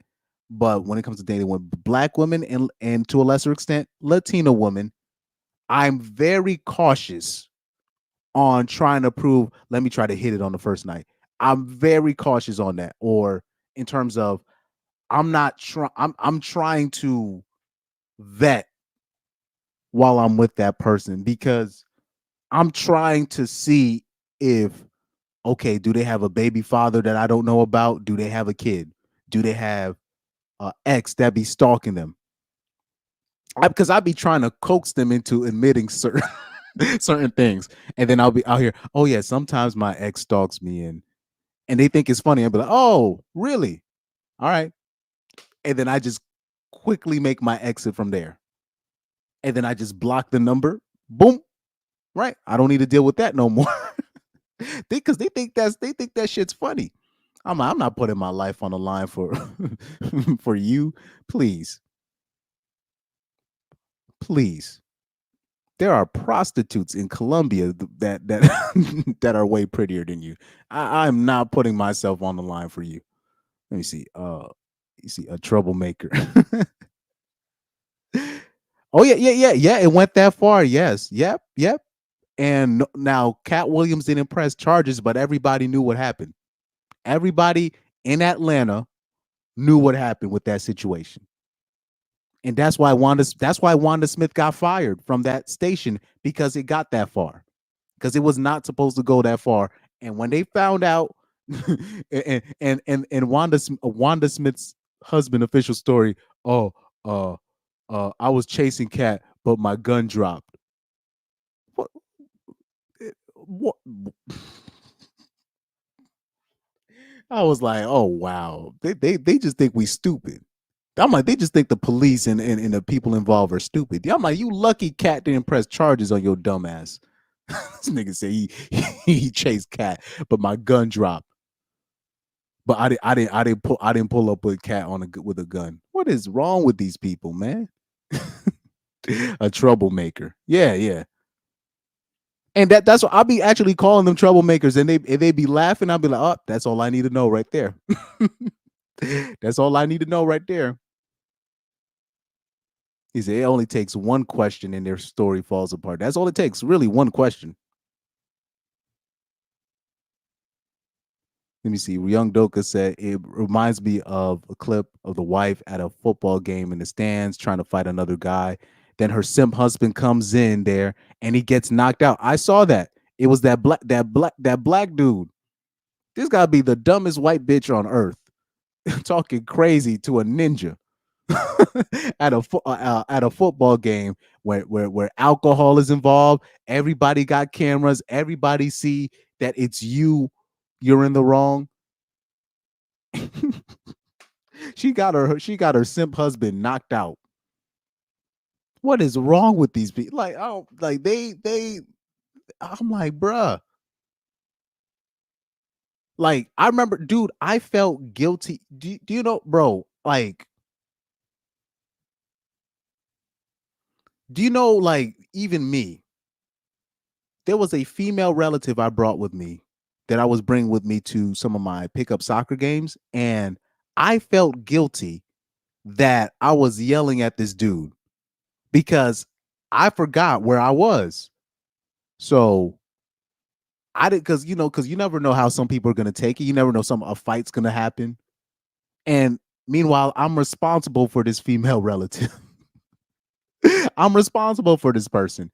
but when it comes to dating with Black women and to a lesser extent Latino women, I'm very cautious on trying to prove, let me try to hit it on the first night. I'm very cautious on that, or in terms of I'm trying to vet while I'm with that person, because I'm trying to see if, okay, do they have a baby father that I don't know about? Do they have a kid? Do they have an ex that be stalking them? Because I be trying to coax them into admitting certain certain things, and then I'll be out here. Oh yeah, sometimes my ex stalks me, and they think it's funny. I'll be like, oh really? All right, and then I just quickly make my exit from there, and then I just block the number. Boom, right? I don't need to deal with that no more. Because they think that shit's funny. I'm not putting my life on the line for for you. Please. There are prostitutes in Colombia that that are way prettier than you. I'm not putting myself on the line for you. Let me see. You see a troublemaker. Oh yeah. It went that far. Yes. Yep. And now Cat Williams didn't press charges, but everybody knew what happened. Everybody in Atlanta knew what happened with that situation. And that's why Wanda Smith got fired from that station, because it got that far. Because it was not supposed to go that far. And when they found out and Wanda Smith's husband official story, I was chasing Cat, but my gun dropped. What? I was like, oh wow. They just think we stupid. I'm like, they just think the police and the people involved are stupid. I'm like, you lucky Cat didn't press charges on your dumb ass. This nigga said he chased Cat, but my gun dropped. But I didn't pull up with Cat with a gun. What is wrong with these people, man? A troublemaker. Yeah. And that's what I'll be actually calling them troublemakers, and they be laughing. I'll be like, oh, that's all I need to know right there. That's all I need to know right there. He said it only takes one question and their story falls apart. That's all it takes, really, one question. Let me see. Young Doka said it reminds me of a clip of the wife at a football game in the stands trying to fight another guy. Then her simp husband comes in there and he gets knocked out. I saw that. It was that black dude. This gotta be the dumbest white bitch on earth, talking crazy to a ninja at a football game where alcohol is involved. Everybody got cameras. Everybody see that it's you. You're in the wrong. She got her simp husband knocked out. What is wrong with these people? Like, oh, like they I'm like, bruh. Like, I remember, dude, I felt guilty. Do you know, bro? Like, do you know, like, even me, there was a female relative I brought with me that I was bringing with me to some of my pickup soccer games, and I felt guilty that I was yelling at this dude because I forgot where I was. So I did, because you never know how some people are gonna take it. You never know, a fight's gonna happen. And meanwhile, I'm responsible for this female relative. I'm responsible for this person.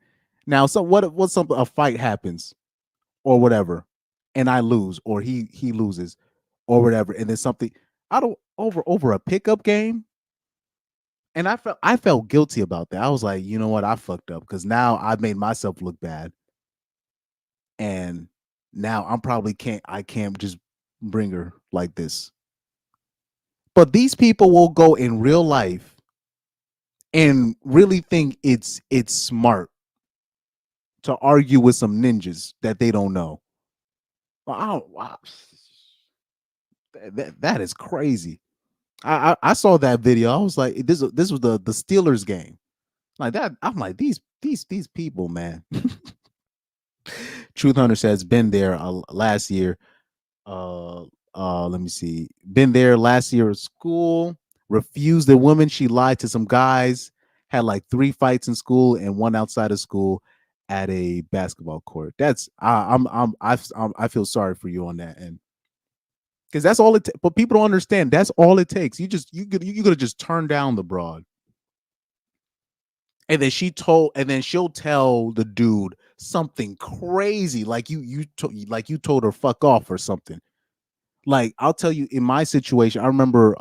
Now, so what something, a fight happens or whatever, and I lose, or he loses or whatever, and then something I don't over a pickup game. And I felt guilty about that. I was like, you know what? I fucked up because now I made myself look bad. And now I can't just bring her like this. But these people will go in real life and really think it's smart to argue with some ninjas that they don't know. Wow. That is crazy. I saw that video. I was like, this was the Steelers game. Like that, I'm like, these people, man. Truth Hunter says, been there last year. Let me see. Been there last year at school. Refused a woman. She lied to some guys. Had like 3 fights in school and 1 outside of school at a basketball court. That's I feel sorry for you on that end. Because that's all it. But people don't understand. That's all it takes. You gotta just turn down the broad. And then she'll tell the dude something crazy, like you told her fuck off or something. Like, I'll tell you, in my situation, I remember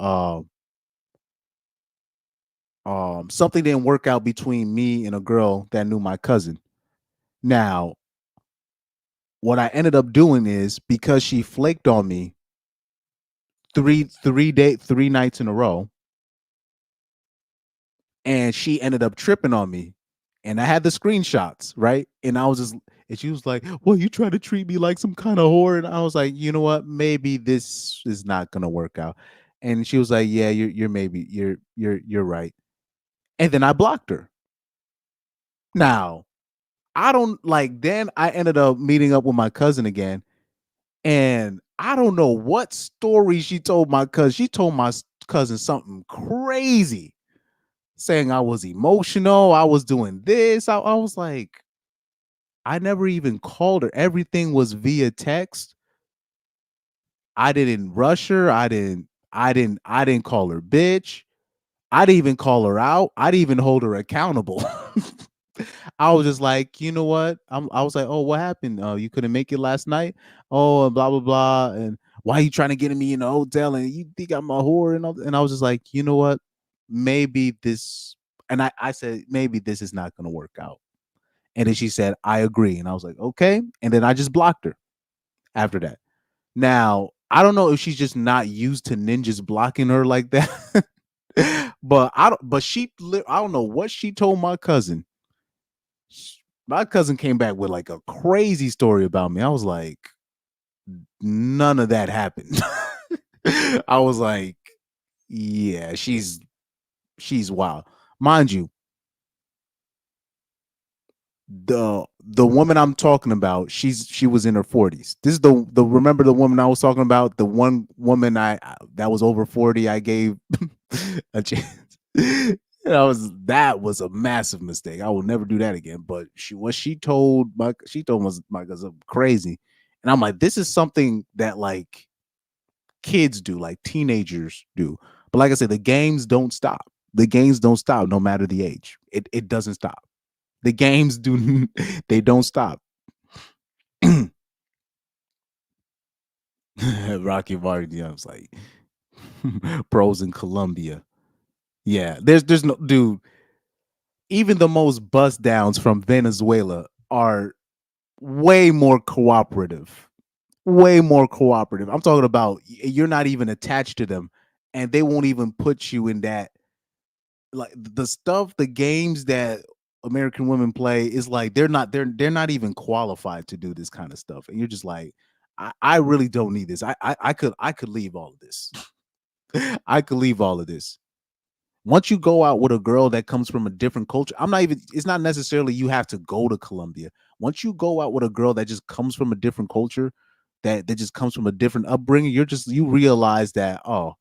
something didn't work out between me and a girl that knew my cousin. Now, what I ended up doing is because she flaked on me three nights in a row, and she ended up tripping on me, and I had the screenshots, right? And I was just, and she was like, "Well, you try to treat me like some kind of whore," and I was like, "You know what? Maybe this is not gonna work out." And she was like, "Yeah, you're right." And then I blocked her. Now, I don't like. Then I ended up meeting up with my cousin again, and I don't know what story she told my cousin. She told my cousin something crazy, saying I was emotional. I was doing this. I was like, I never even called her. Everything was via text. I didn't rush her. I didn't call her bitch. I didn't even call her out. I didn't even hold her accountable. I was just like, you know what? I was like, oh, what happened? You couldn't make it last night? Oh, and blah blah blah. And why are you trying to get me in the hotel? And you think I'm a whore and all? And I was just like, you know what? Maybe this. And I said, maybe this is not going to work out. And then she said, I agree. And I was like, okay. And then I just blocked her after that. Now, I don't know if she's just not used to ninjas blocking her like that. But I don't know what she told my cousin. My cousin came back with like a crazy story about me. I was like, none of that happened. I was like, yeah, she's wild. Mind you, the woman I'm talking about, she was in her 40s. This is the remember the woman I was talking about, the one woman that was over 40, I gave a chance. That was a massive mistake. I will never do that again. But she told my cousin crazy. And I'm like, this is something that like kids do, like teenagers do. But like I said, the games don't stop. The games don't stop no matter the age. It doesn't stop. The games do they don't stop. Rocky Martin, I was like pros in Colombia. Yeah, there's no dude. Even the most bust downs from Venezuela are way more cooperative. Way more cooperative. I'm talking about you're not even attached to them, and they won't even put you in that. Like the games that American women play is like they're not even qualified to do this kind of stuff, and you're just like, I really don't need this. I could leave all of this. I could leave all of this. Once you go out with a girl that comes from a different culture, it's not necessarily you have to go to Colombia. Once you go out with a girl that just comes from a different culture, that just comes from a different upbringing, you realize that, oh,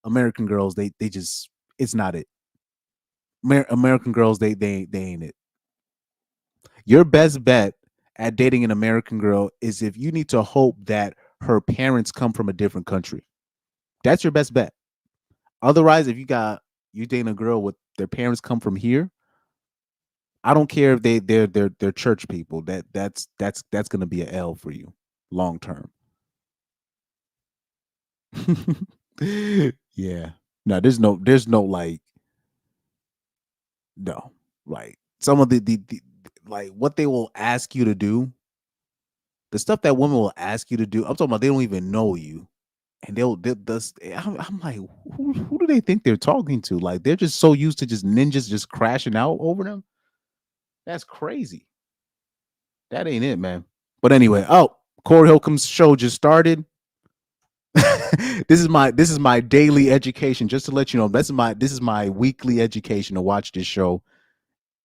American girls, they just, it's not it. American girls, they ain't it. Your best bet at dating an American girl is if you need to hope that her parents come from a different country. That's your best bet. Otherwise, if you dating a girl with their parents come from here, I don't care if they're church people. That's gonna be an L for you long term. Yeah. No, there's no like no. Like some of the like what they will ask you to do, the stuff that women will ask you to do. I'm talking about they don't even know you. And I'm like, who do they think they're talking to? Like they're just so used to just ninjas just crashing out over them. That's crazy. That ain't it, man. But anyway, oh, Corey Holcomb's show just started. This is my daily education. Just to let you know, this is my weekly education to watch this show.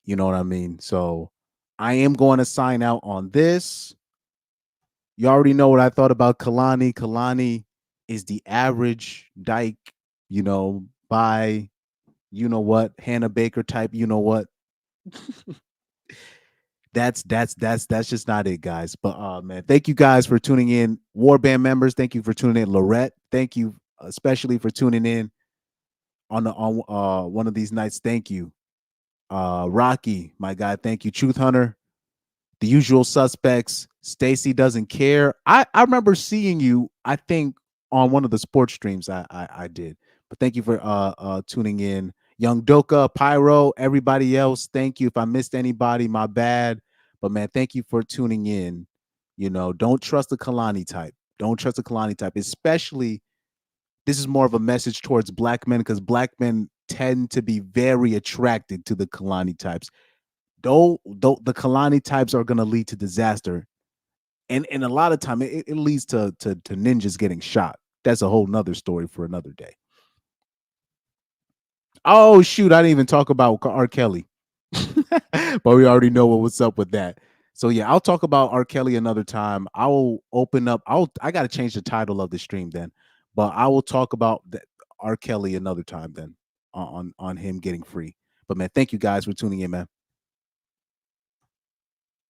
You know what I mean? So I am going to sign out on this. You already know what I thought about Kehlani. Kehlani is the average dyke, by you know what, Hannah Baker type, you know what. That's just not it, guys. But man, thank you guys for tuning in. Warband members, thank you for tuning in. Lorette, thank you especially for tuning in on one of these nights. Thank you. Rocky, my guy, thank you. Truth Hunter, the usual suspects. Stacy doesn't care. I remember seeing you, I think, on one of the sports streams I did. But thank you for tuning in. Young Doka, Pyro, everybody else, thank you. If I missed anybody, my bad. But man, thank you for tuning in. You know, don't trust the Kehlani type. Don't trust the Kehlani type, especially. This is more of a message towards black men because black men tend to be very attracted to the Kehlani types. Though the Kehlani types are going to lead to disaster, and a lot of time it leads to ninjas getting shot. That's a whole nother story for another day. Oh shoot, I didn't even talk about R. Kelly, but we already know what's up with that. So yeah, I'll talk about R. Kelly another time. I will open up. I got to change the title of the stream then. But I will talk about R. Kelly another time then on him getting free. But man, thank you guys for tuning in, man.